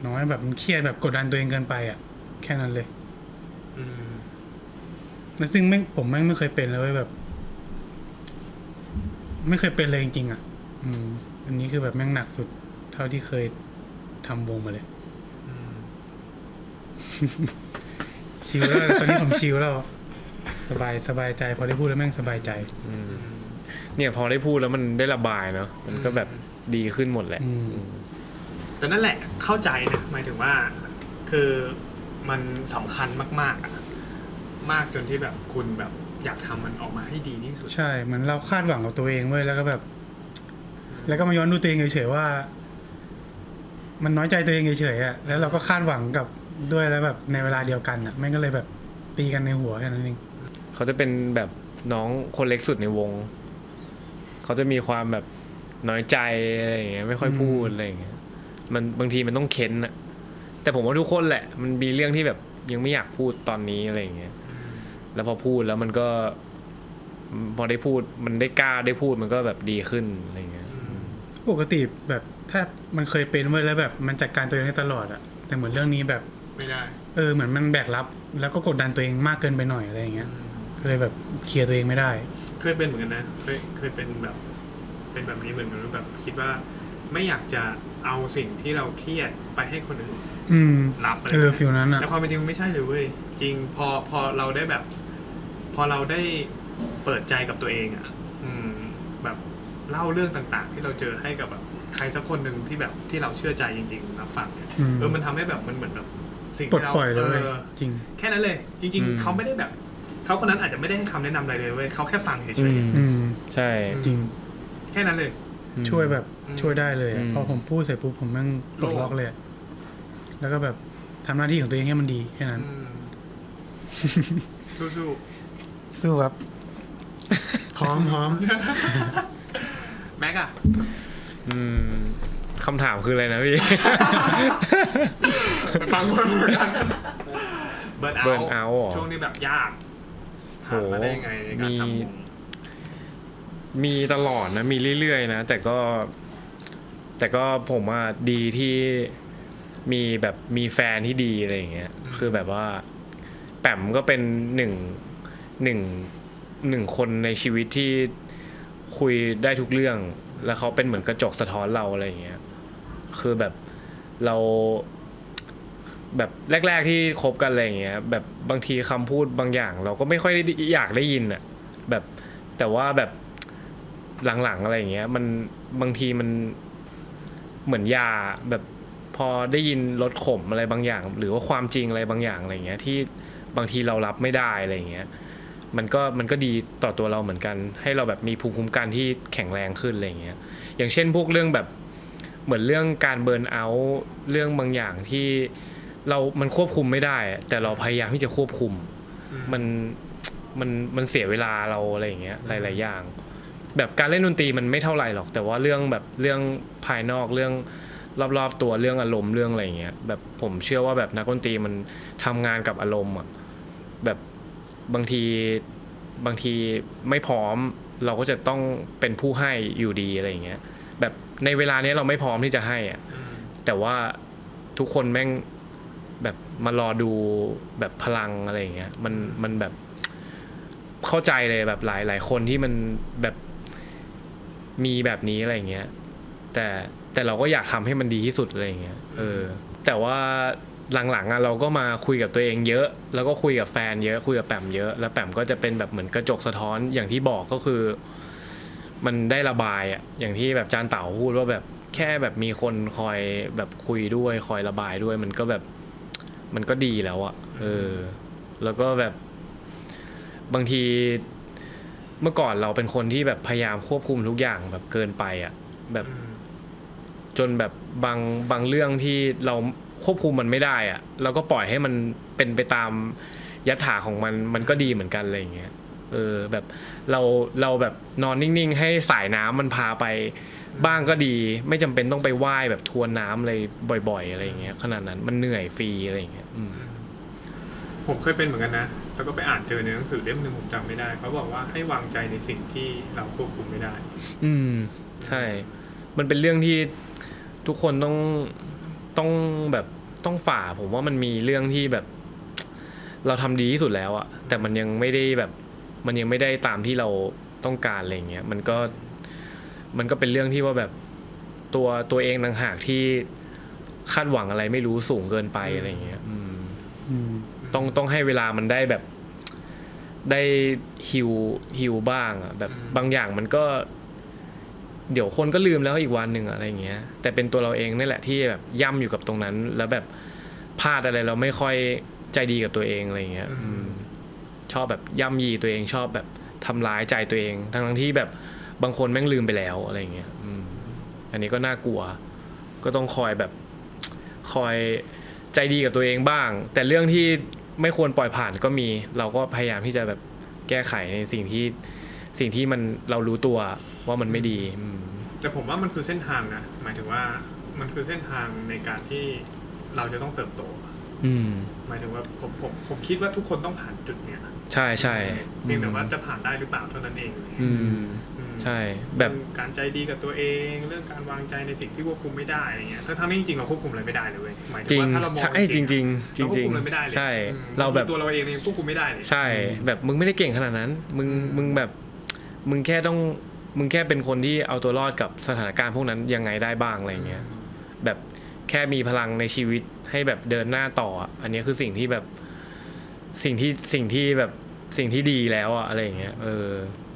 นอนแบบมันเครียดแบบกดดันตัวเองเกินไปอ่ะแค่นั้นเลยแล้วซึ่งผมไม่เคยเป็นเลยแบบ ไม่เคยเป็นเลยจริงๆอ่ะอันนี้คือแบบแม่งหนักสุดเท่าที่เคยทำวงมาเลยชิลแล้วตอนนี้ผมชิลแล้วสบายใจพอได้พูดแล้วแม่งสบายใจเนี่ยพอได้พูดแล้วมันได้ระบายเนาะมันก็แบบดีขึ้นหมดแหละแต่นั่นแหละเข้าใจนะหมายถึงว่าคือมันสำคัญมากๆอะมากจนที่แบบคุณแบบอยากทำมันออกมาให้ดีที่สุดใช่เหมือนเราคาดหวังกับตัวเองเว้ยแล้วก็แบบ แล้วก็มาย้อนดูตัวเองเฉยๆว่า มันน้อยใจตัวเองเฉยๆอ่ะแล้วเราก็คาดหวังกับด้วยแล้วแบบในเวลาเดียวกันอ่ะแม่งก็เลยแบบตีกันในหัวแค่นั้นเองเขาจะเป็นแบบน้องคนเล็กสุดในวงเขาจะมีความแบบน้อยใจอะไรอย่างเงี้ยไม่ค่อยพูดอะไรอย่างเงี้ยมันบางทีมันต้องเค้นอะแต่ผมว่าทุกคนแหละมันมีเรื่องที่แบบยังไม่อยากพูดตอนนี้อะไรอย่างเงี้ยแล้วพอพูดแล้วมันก็พอได้พูดมันได้กล้าได้พูดมันก็แบบดีขึ้นอะไรอย่างเงี้ยปกติแบบถ้ามันเคยเป็นไว้แล้วแบบมันจัดการตัวเองได้ตลอดอะแต่เหมือนเรื่องนี้แบบไม่ได้เหมือนมันแบกรับแล้วก็กดดันตัวเองมากเกินไปหน่อยอะไรอย่างเงี้ยก็เลยแบบเคลียร์ตัวเองไม่ได้เคยเป็นเหมือนกันนะเคยเป็นแบบเป็นแบบนี้เหมือนกันแบบคิดว่าไม่อยากจะเอาสิ่งที่เราเครียดไปให้คนอื่นรับเลยฟิลนั้นอะแต่ความเป็นจริงไม่ใช่เลยเว้ยจริงพอเราได้แบบพอเราได้ เปิดใจกับตัวเองอ่ะแบบเล่าเรื่องต่างๆ ที่เราเจอให้กับแบบใครสักคนหนึ่งที่แบบที่เราเชื่อใจจริงๆรับฟังเนี่ยมันทำให้แบบมันเหมือนแบบสิ่ง ปลด ที่เรา ปล่อยเลยจริง แค่นั้นเลย จริง ๆเขาไม่ได้แบบเขาคนนั้นอาจจะไม่ได้ให้คำแนะนำอะไรเลยเว้ยเขาแค่ฟังเฉย ใช่ ๆ จริง แค่นั้นเลย ช่วยแบบช่วยได้เลยอะ อืม พอผมพูดเสร็จปุ๊บผมแม่งปลดล็อกเลยอะแล้วก็แบบทำหน้าที่ของตัวเองให้มันดีแค่นั้น สู้ สู้ครับ พร้อม ๆแม็กอะ คำถามคืออะไรนะพี่ ฟังคนเหมือนกันเบิร์น burn เอา out เหรอ ช่วงนี้แบบยากผ่านมาได้ยังไงในการทำวง มีตลอดนะมีเรื่อยๆนะแต่ก็ผมว่าดีที่มีแฟนที่ดีอะไรอย่างเงี้ยคือแบบว่าแปมก็เป็นหนึ่งคนในชีวิตที่คุยได้ทุกเรื่องแล้วเขาเป็นเหมือนกระจกสะท้อนเราอะไรอย่างเงี้ยคือแบบเราแบบแรกๆที่คบกันอะไรอย่างเงี้ยแบบบางทีคำพูดบางอย่างเราก็ไม่ค่อยได้อยากได้ยินอ่ะแบบแต่ว่าแบบหลังๆอะไรอย่างเงี้ยมันบางทีมันเหมือนยาแบบพอได้ยินรสขมอะไรบางอย่างหรือว่าความจริงอะไรบางอย่างอะไรเงี้ยที่บางทีเรารับไม่ได้อะไรเงี้ยมันก็ดีต่อตัวเราเหมือนกันให้เราแบบมีภูมิคุ้มกันที่แข็งแรงขึ้นอะไรเงี้ยอย่างเช่นพวกเรื่องแบบเหมือนเรื่องการเบิร์นเอาท์เรื่องบางอย่างที่มันควบคุมไม่ได้แต่เราพยายามที่จะควบคุมมันเสียเวลาเราอะไรอย่างเงี้ยหลายๆอย่างแบบการเล่นดนตรีมันไม่เท่าไหร่หรอกแต่ว่าเรื่องภายนอกเรื่องรอบๆตัวเรื่องอารมณ์เรื่องอะไรอย่างเงี้ยแบบผมเชื่อว่าแบบนักดนตรีมันทำงานกับอารมณ์อ่ะแบบบางทีไม่พร้อมเราก็จะต้องเป็นผู้ให้อยู่ดีอะไรอย่างเงี้ยแบบในเวลานี้เราไม่พร้อมที่จะให้อ่ะแต่ว่าทุกคนแม่งแบบมารอดูแบบพลังอะไรอย่างเงี้ยมันแบบเข้าใจเลยแบบหลายคนที่มันแบบมีแบบนี้อะไรอย่างเงี้ยแต่เราก็อยากทำให้มันดีที่สุดอะไรอย่างเงี้ยแต่ว่าหลังๆเราก็มาคุยกับตัวเองเยอะแล้วก็คุยกับแฟนเยอะคุยกับแปมเยอะแล้วแปมก็จะเป็นแบบเหมือนกระจกสะท้อนอย่างที่บอกก็คือมันได้ระบายอ่ะอย่างที่แบบจานเต่าพูดว่าแบบแค่แบบมีคนคอยแบบคุยด้วยคอยระบายด้วยมันก็แบบมันก็ดีแล้วอ่ะแล้วก็แบบบางทีเมื่อก่อนเราเป็นคนที่แบบพยายามควบคุมทุกอย่างแบบเกินไปอ่ะแบบจนแบบบางเรื่องที่เราควบคุมมันไม่ได้อ่ะเราก็ปล่อยให้มันเป็นไปตามยถาของมันก็ดีเหมือนกันอะไรอย่างเงี้ยแบบเราแบบนอนนิ่งๆให้สายน้ำมันพาไปบ้างก็ดีไม่จำเป็นต้องไปว่ายแบบทวนน้ำอะไรบ่อยๆอะไรอย่างเงี้ยขนาดนั้นมันเหนื่อยฟรีอะไรอย่างเงี้ยผมเคยเป็นเหมือนกันนะแล้วก็ไปอ่านเจอในหนังสือเล่มนึงผมจำไม่ได้เขาบอกว่าให้วางใจในสิ่งที่เราควบคุมไม่ได้ใช่มันเป็นเรื่องที่ทุกคนต้องแบบต้องฝ่าผมว่ามันมีเรื่องที่แบบเราทำดีที่สุดแล้วอะแต่มันยังไม่ได้แบบมันยังไม่ได้ตามที่เราต้องการอะไรเงี้ยมันก็เป็นเรื่องที่ว่าแบบตัวเองต่างหากที่คาดหวังอะไรไม่รู้สูงเกินไปอะไรเงี้ยต้องให้เวลามันได้แบบได้ฮิวบ้างอะแบบบางอย่างมันก็เดี๋ยวคนก็ลืมแล้วอีกวันหนึ่งอะไรเงี้ยแต่เป็นตัวเราเองนี่แหละที่แบบย่ำอยู่กับตรงนั้นแล้วแบบพลาดอะไรเราไม่ค่อยใจดีกับตัวเองอะไรเงี้ยชอบแบบย่ำยีตัวเองชอบแบบทำร้ายใจตัวเองทั้งที่แบบบางคนแม่งลืมไปแล้วอะไรเงี้ยอันนี้ก็น่ากลัวก็ต้องคอยใจดีกับตัวเองบ้างแต่เรื่องที่ไม่ควรปล่อยผ่านก็มีเราก็พยายามที่จะแบบแก้ไขในสิ่งที่มันเรารู้ตัวว่ามันไม่ดีแต่ผมว่ามันคือเส้นทางนะหมายถึงว่ามันคือเส้นทางในการที่เราจะต้องเติบโตหมายถึงว่าผมคิดว่าทุกคนต้องผ่านจุดเนี้ยใช่ใช่เพียงแต่ว่าจะผ่านได้หรือเปล่าเท่านั้นเองใช่แบบการใจดีกับตัวเองเรื่องการวางใจในสิ่งที่ควบคุมไม่ได้อะไรเงี้ยทั้งที่จริงๆเราควบคุมอะไรไม่ได้เลยหมายถึงว่าถ้าเรามองจริงเราควบคุมอะไรไม่ได้เลยใช่เราแบบตัวเราเองยังควบคุมไม่ได้เลยใช่แบบมึงไม่ได้เก่งขนาดนั้นมึงแบบมึงแค่เป็นคนที่เอาตัวรอดกับสถานการณ์พวกนั้นยังไงได้บ้างอะไรเงี้ยแบบแค่มีพลังในชีวิตให้แบบเดินหน้าต่ออันนี้คือสิ่งที่แบบสิ่งที่แบบ สิ่งที่ดีแล้วอะอะไรอย่างเงี้ย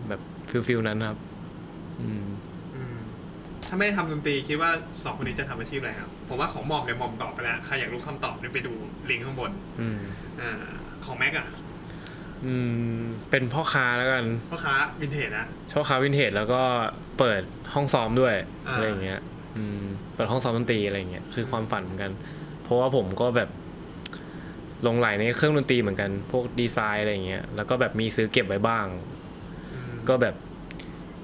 แบบฟิลนั้นครับถ้าไม่ได้ทำดนตรีคิดว่าสองคนนี้จะทำอาชีพอะไรครับผมว่าของหม่อมเนี่ยหม่อมตอบไปแล้วใครอยากรู้คำตอบเนี่ยไปดูลิงก์ข้างบนของแม็กอะเป็นพ่อค้าแล้วกันพ่อค้าวินเทจนะพ่อค้าวินเทจแล้วก็เปิดห้องซ้อมด้วยอะไรอย่างเงี้ยเปิดห้องซ้อมดนตรีอะไรอย่างเงี้ยคือความฝันเหมือนกันเพราะว่าผมก็แบบลงไหลในเครื่องดนตรีเหมือนกันพวกดีไซน์อะไรอย่างเงี้ยแล้วก็แบบมีซื้อเก็บไว้บ้างก็แบบ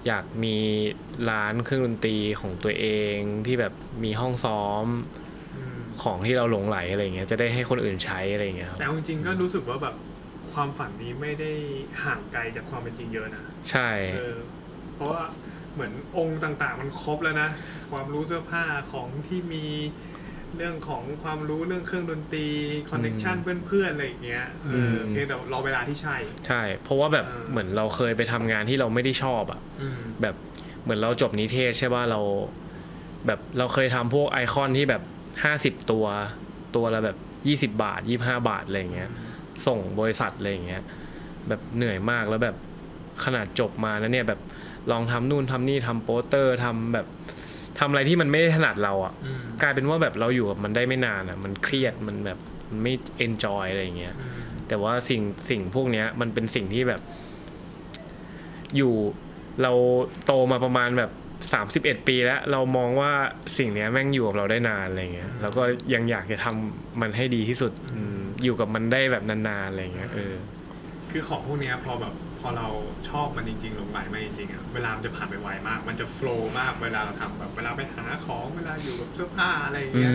อยากมีร้านเครื่องดนตรีของตัวเองที่แบบมีห้องซ้อมของที่เราหลงไหลอะไรอย่างเงี้ยจะได้ให้คนอื่นใช้อะไรอย่างเงี้ยแต่จริงๆก็รู้สึกว่าแบบความฝันนี้ไม่ได้ห่างไกลจากความเป็นจริงเยอะนะใช่เพราะว่าเหมือนองค์ต่างๆมันครบแล้วนะความรู้เสื้อผ้าของที่มีเรื่องของความรู้เรื่องเครื่องดนตรีคอนเนคชั่นเพื่อนๆอะไรอย่างเงี้ยเพียงแต่รอเวลาที่ใช่เพราะว่าแบบเหมือนเราเคยไปทำงานที่เราไม่ได้ชอบอ่ะแบบเหมือนเราจบนิเทศใช่ป่ะเราแบบเราเคยทำพวกไอคอนที่แบบ50ตัวละแบบ20 บาท25 บาทอะไรอย่างเงี้ยส่งบริษัทอะไรอย่างเงี้ยแบบเหนื่อยมากแล้วแบบขนาดจบมาแล้วเนี่ยแบบลองทำนู่นทำนี่ทำโปสเตอร์ทำแบบทำอะไรที่มันไม่ได้ถนัดเราอ่ะกลายเป็นว่าแบบเราอยู่กับมันได้ไม่นานอ่ะมันเครียดมันแบบมันไม่เอนจอยอะไรอย่างเงี้ยแต่ว่าสิ่งพวกเนี้ยมันเป็นสิ่งที่แบบอยู่เราโตมาประมาณแบบ31 ปีแล้วเรามองว่าสิ่งนี้แม่งอยู่กับเราได้นานอะไรเงี้ยแล้วก็ยังอยากจะทำมันให้ดีที่สุดอยู่กับมันได้แบบนานๆอะไรเงี้ยคือของพวกนี้พอเราชอบมันจริงๆหลงไหลมันจริงๆอ่ะเวลามันจะผ่านไปไวมากมันจะโฟล์มากเวลาเราทำแบบเวลาไปหาของเวลาอยู่กับเสื้อผ้าอะไรเงี้ย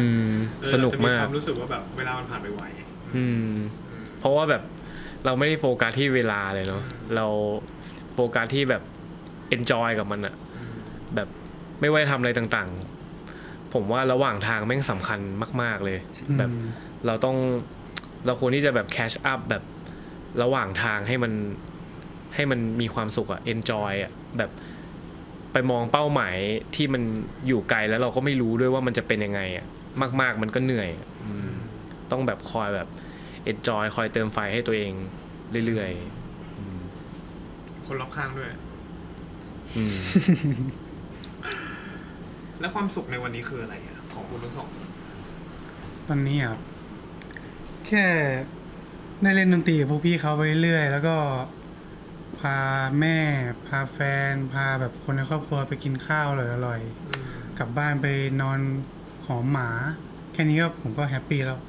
สนุกมากจะมีความรู้สึกว่าแบบเวลามันผ่านไปไวเพราะว่าแบบเราไม่ได้โฟกัสที่เวลาเลยเนาะเราโฟกัสที่แบบเอนจอยกับมันอะแบบไม่ว่าทำอะไรต่างๆผมว่าระหว่างทางแม่งสำคัญมากๆเลยแบบเราควรที่จะแบบแคชอัพแบบระหว่างทางให้มันมีความสุขอะ enjoy อะแบบไปมองเป้าหมายที่มันอยู่ไกลแล้วเราก็ไม่รู้ด้วยว่ามันจะเป็นยังไงอะมากๆมันก็เหนื่อยต้องแบบคอยแบบ enjoy คอยเติมไฟให้ตัวเองเรื่อยๆคนรอบข้างด้วยแล้วความสุขในวันนี้คืออะไรอะของคุณทั้งสองตอนนี้ครับแค่ได้เล่นดนตรีกับพวกพี่เขาไปเรื่อยแล้วก็พาแม่พาแฟนพาแบบคนในครอบครัวไปกินข้าวอร่อยๆกลับบ้านไปนอนหอมหมาแค่นี้ก็ผมก็แฮปปี้แล้ว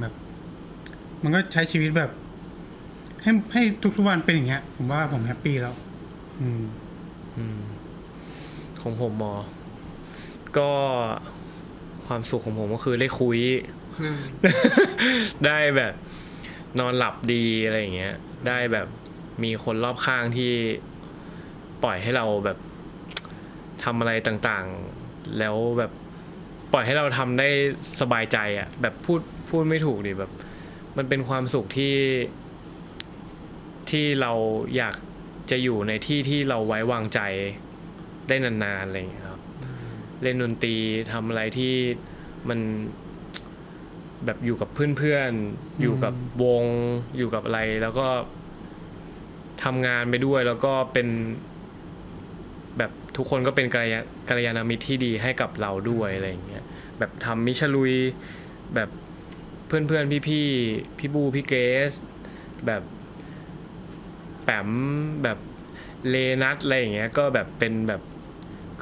แบบมันก็ใช้ชีวิตแบบให้ทุกวันเป็นอย่างเงี้ยผมว่าผมแฮปปี้แล้วของผมก็ความสุขของผมก็คือได้คุยได้แบบนอนหลับดีอะไรอย่างเงี้ยได้แบบมีคนรอบข้างที่ปล่อยให้เราแบบทำอะไรต่างๆแล้วแบบปล่อยให้เราทำได้สบายใจอ่ะแบบพูดไม่ถูกดิแบบมันเป็นความสุขที่เราอยากจะอยู่ในที่เราไว้วางใจได้นานๆอะไรอย่างเงี้ยครับเล่นดนตรีทำอะไรที่มันแบบอยู่กับเพื่อนๆอยู่กับวงอยู่กับอะไรแล้วก็ทำงานไปด้วยแล้วก็เป็นแบบทุกคนก็เป็นกัลยาณมิตรที่ดีให้กับเราด้วยอะไรอย่างเงี้ยแบบทำมิชลุยแบบเพื่อนๆพี่บูพี่เกสแบบแปมแบบเลนัทอะไรอย่างเงี้ยก็แบบเป็นแบบ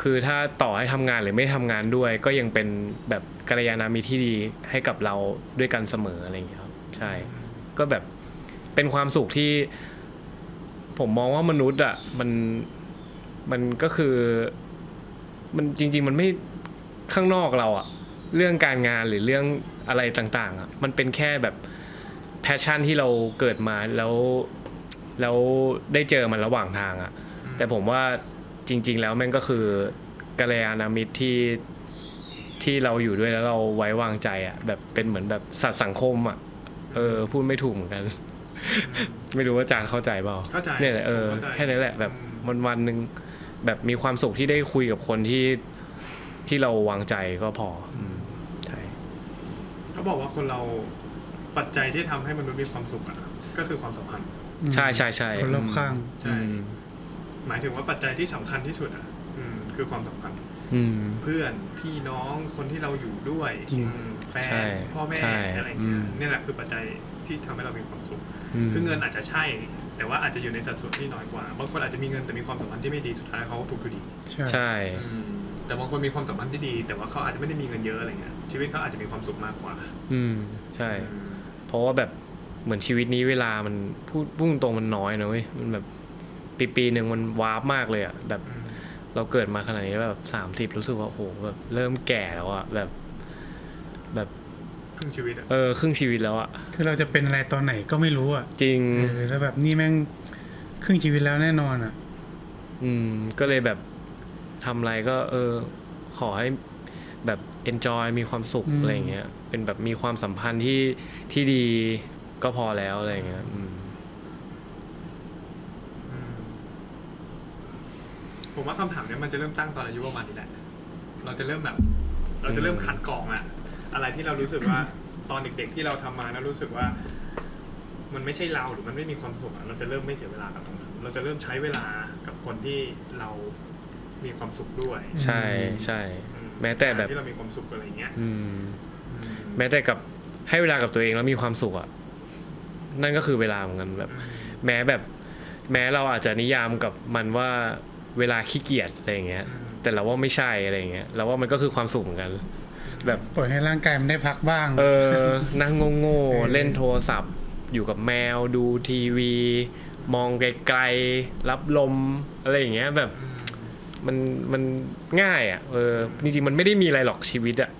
คือถ้าต่อให้ทำงานหรือไม่ทำงานด้วยก็ยังเป็นแบบกัลยาณมิตรที่ดีให้กับเราด้วยกันเสมออะไรอย่างเงี้ยครับใช่ก็แบบเป็นความสุขที่ผมมองว่ามนุษย์อ่ะมันก็คือมันจริงๆมันไม่ข้างนอกเราอ่ะเรื่องการงานหรือเรื่องอะไรต่างๆอ่ะมันเป็นแค่แบบแพชชั่นที่เราเกิดมาแล้วได้เจอมันระหว่างทางอ่ะแต่ผมว่าจริงๆแล้วแม่งก็คือกัลยาณมิตรที่เราอยู่ด้วยแล้วเราไว้วางใจอ่ะแบบเป็นเหมือนแบบสัตว์สังคมอ่ะพูดไม่ถูกเหมือนกันไม่รู้ว่าอาจารย์เข้าใจเปล่าเนี่ยแหละแค่นั้นแหละแบบวันนึงแบบมีความสุขที่ได้คุยกับคนที่เราวางใจก็พอใช่เขาบอกว่าคนเราปัจจัยที่ทำให้มนุษย์มีความสุขอ่ะก็คือความสัมพันธ์ ใช่ใช่ใช่ คนรอบข้าง ใช่ หมายถึงว่าปัจจัยที่สำคัญที่สุดอ่ะคือความสัมพันธ์ อืม เพื่อนพี่น้องคนที่เราอยู่ด้วย จริง แฟ ใช่ นพ่อแม่ ใช่ อะไรเงี้ย อืม นี่แหละคือปัจจัยที่ทำให้เรามีความสุข ม คือเงินอาจจะใช่ แต่ว่าอาจจะอยู่ในสัดส่วนที่น้อยกว่าบางคนอาจจะมีเงินแต่มีความสัมพันธ์ที่ไม่ดีสุดท้ายเขาถูกอยู่ดี ใช่ แต่บางคนมีความสัมพันธ์ที่ดี แต่ว่าเขาอาจจะไม่ได้มีเงินเยอะอะไรเงี้ยชีวิตเขาอาจจะมีความสุขมากกว่า ใช่ เพราะว่าแบบเหมือนชีวิตนี้เวลามันพูดตรงๆมันน้อยนะเว้ยมันแบบปีหนึ่งมันวาร์ปมากเลยอ่ะแบบเราเกิดมาขนาดนี้แบบ30รู้สึกว่าโอ้โหแบบเริ่มแก่แล้วอ่ะแบบ ครึ่งชีวิตอะ ครึ่งชีวิตแล้วอ่ะ คือเราจะเป็นอะไรตอนไหนก็ไม่รู้อ่ะ จริง แล้วแบบนี่แม่งครึ่งชีวิตแล้วแน่นอนอ่ะ ก็เลยแบบทำอะไรก็ขอให้แบบ enjoy มีความสุข อืม อะไรอย่างเงี้ยเป็นแบบมีความสัมพันธ์ที่ดีก็พอแล้วอะไรอย่างเงี้ย ผมว่าคำถามเนี้ยมันจะเริ่มตั้งตอนอายุประมาณนี้แหละเราจะเริ่มขัดกรองอะอะไรที่เรารู้สึกว่า ตอนเด็กๆที่เราทำมาแล้วรู้สึกว่า มันไม่ใช่เราหรือมันไม่มีความสุขอะเราจะเริ่มไม่เสียเวลากับตรงนั้นเราจะเริ่มใช้เวลากับคนที่เรามีความสุขด้วย ใช่ใช่แม้แต่แบบ ที่เรามีความสุขอะไรเงี้ย แม้แต่กับให้เวลากับตัวเองแล้วมีความสุขอ่ะนั่นก็คือเวลาเหมือนกันแบบ แม้เราอาจจะนิยามกับมันว่าเวลาขี้เกียจอะไรอย่างเงี้ย แต่เราว่าไม่ใช่อะไรอย่างเงี้ยเราว่ามันก็คือความสุขเหมือนกัน แบบ ปล่อยให้ร่างกายมันได้พักบ้าง นั่งโง่ๆเล่นโทรศัพท์อยู่กับแมวดูทีวี มองไกลๆรับลมอะไรอย่างเงี้ยแบบมันง่ายอ่ะจริงๆมันไม่ได้มีอะไรหรอกชีวิตอ่ะ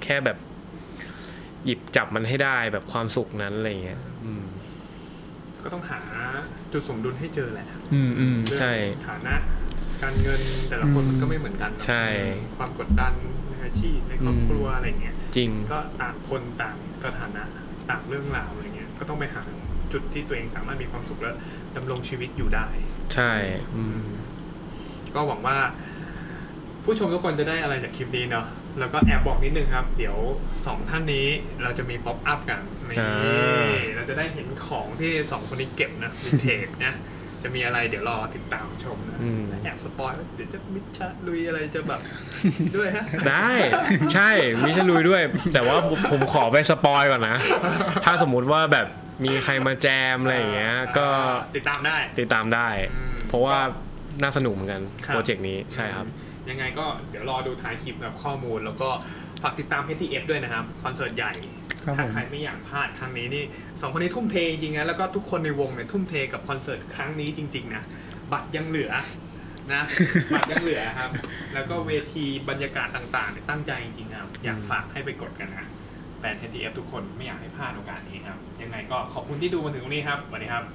แค่แบบหยิบจับมันให้ได้แบบความสุขนั้นอะไรอย่างเงี้ย ก็ต้องหาจุดสมดุลให้เจอแหละ ใช่ เรื่องฐานะการเงินแต่ละคนมันก็ไม่เหมือนกันเนอะ ใช่ ความกดดันในอาชีพในครอบครัวอะไรเงี้ย จริง ก็ต่างคนต่างสถานะต่างเรื่องราวอะไรเงี้ยก็ต้องไปหาจุดที่ตัวเองสามารถมีความสุขและดำรงชีวิตอยู่ได้ ใช่ก็หวังว่า ผู้ชมทุกคนจะได้อะไรจากคลิปนี้เนาะแล้วก็แอบบอกนิดนึงครับ เดี๋ยว2ท่านนี้เราจะมีป๊อปอัพกันนี่เราจะได้เห็นของที่2คนนี้เก็บนะวินเทจนะจะมีอะไรเดี๋ยวรอติดตามชมนะแอบสปอยล์เดี๋ยวจะมิชชะลุยอะไรจะแบบ ด้วยฮะ ได้ใช่มิชลุยด้วย แต่ว่าผมขอไปสปอยก่อนนะ ถ้าสมมุติว่าแบบมีใครมาแจมอะไรอย่างเงี้ยก็ติดตามได้ เพราะว่าน่าสนุกเหมือนกัน ครับ โปรเจกต์นี้ใช่ครับ ยังไงก็เดี๋ยวรอดูท้ายคลิปกับข้อมูล แล้วก็ฝากติดตาม HTF ด้วยนะครับคอนเสิร์ตใหญ่ ครับผม ถ้าใครไม่อยากพลาดครั้งนี้นี่2คนนี้ทุ่มเทจริงๆนะแล้วก็ทุกคนในวงเนี่ยทุ่มเทกับคอนเสิร์ตครั้งนี้จริงๆนะบัตรยังเหลือนะ บัตรยังเหลือครับ แล้วก็เวทีบรรยากาศต่างๆเนี่ยตั้งใจจริงๆครับอยากฝากให้ไปกดกันนะแฟน HTF ทุกคนไม่อยากให้พลาดโอกาสนี้ครับยังไงก็ขอบคุณที่ดูมาถึงตรงนี้ครับสวัสดีครับ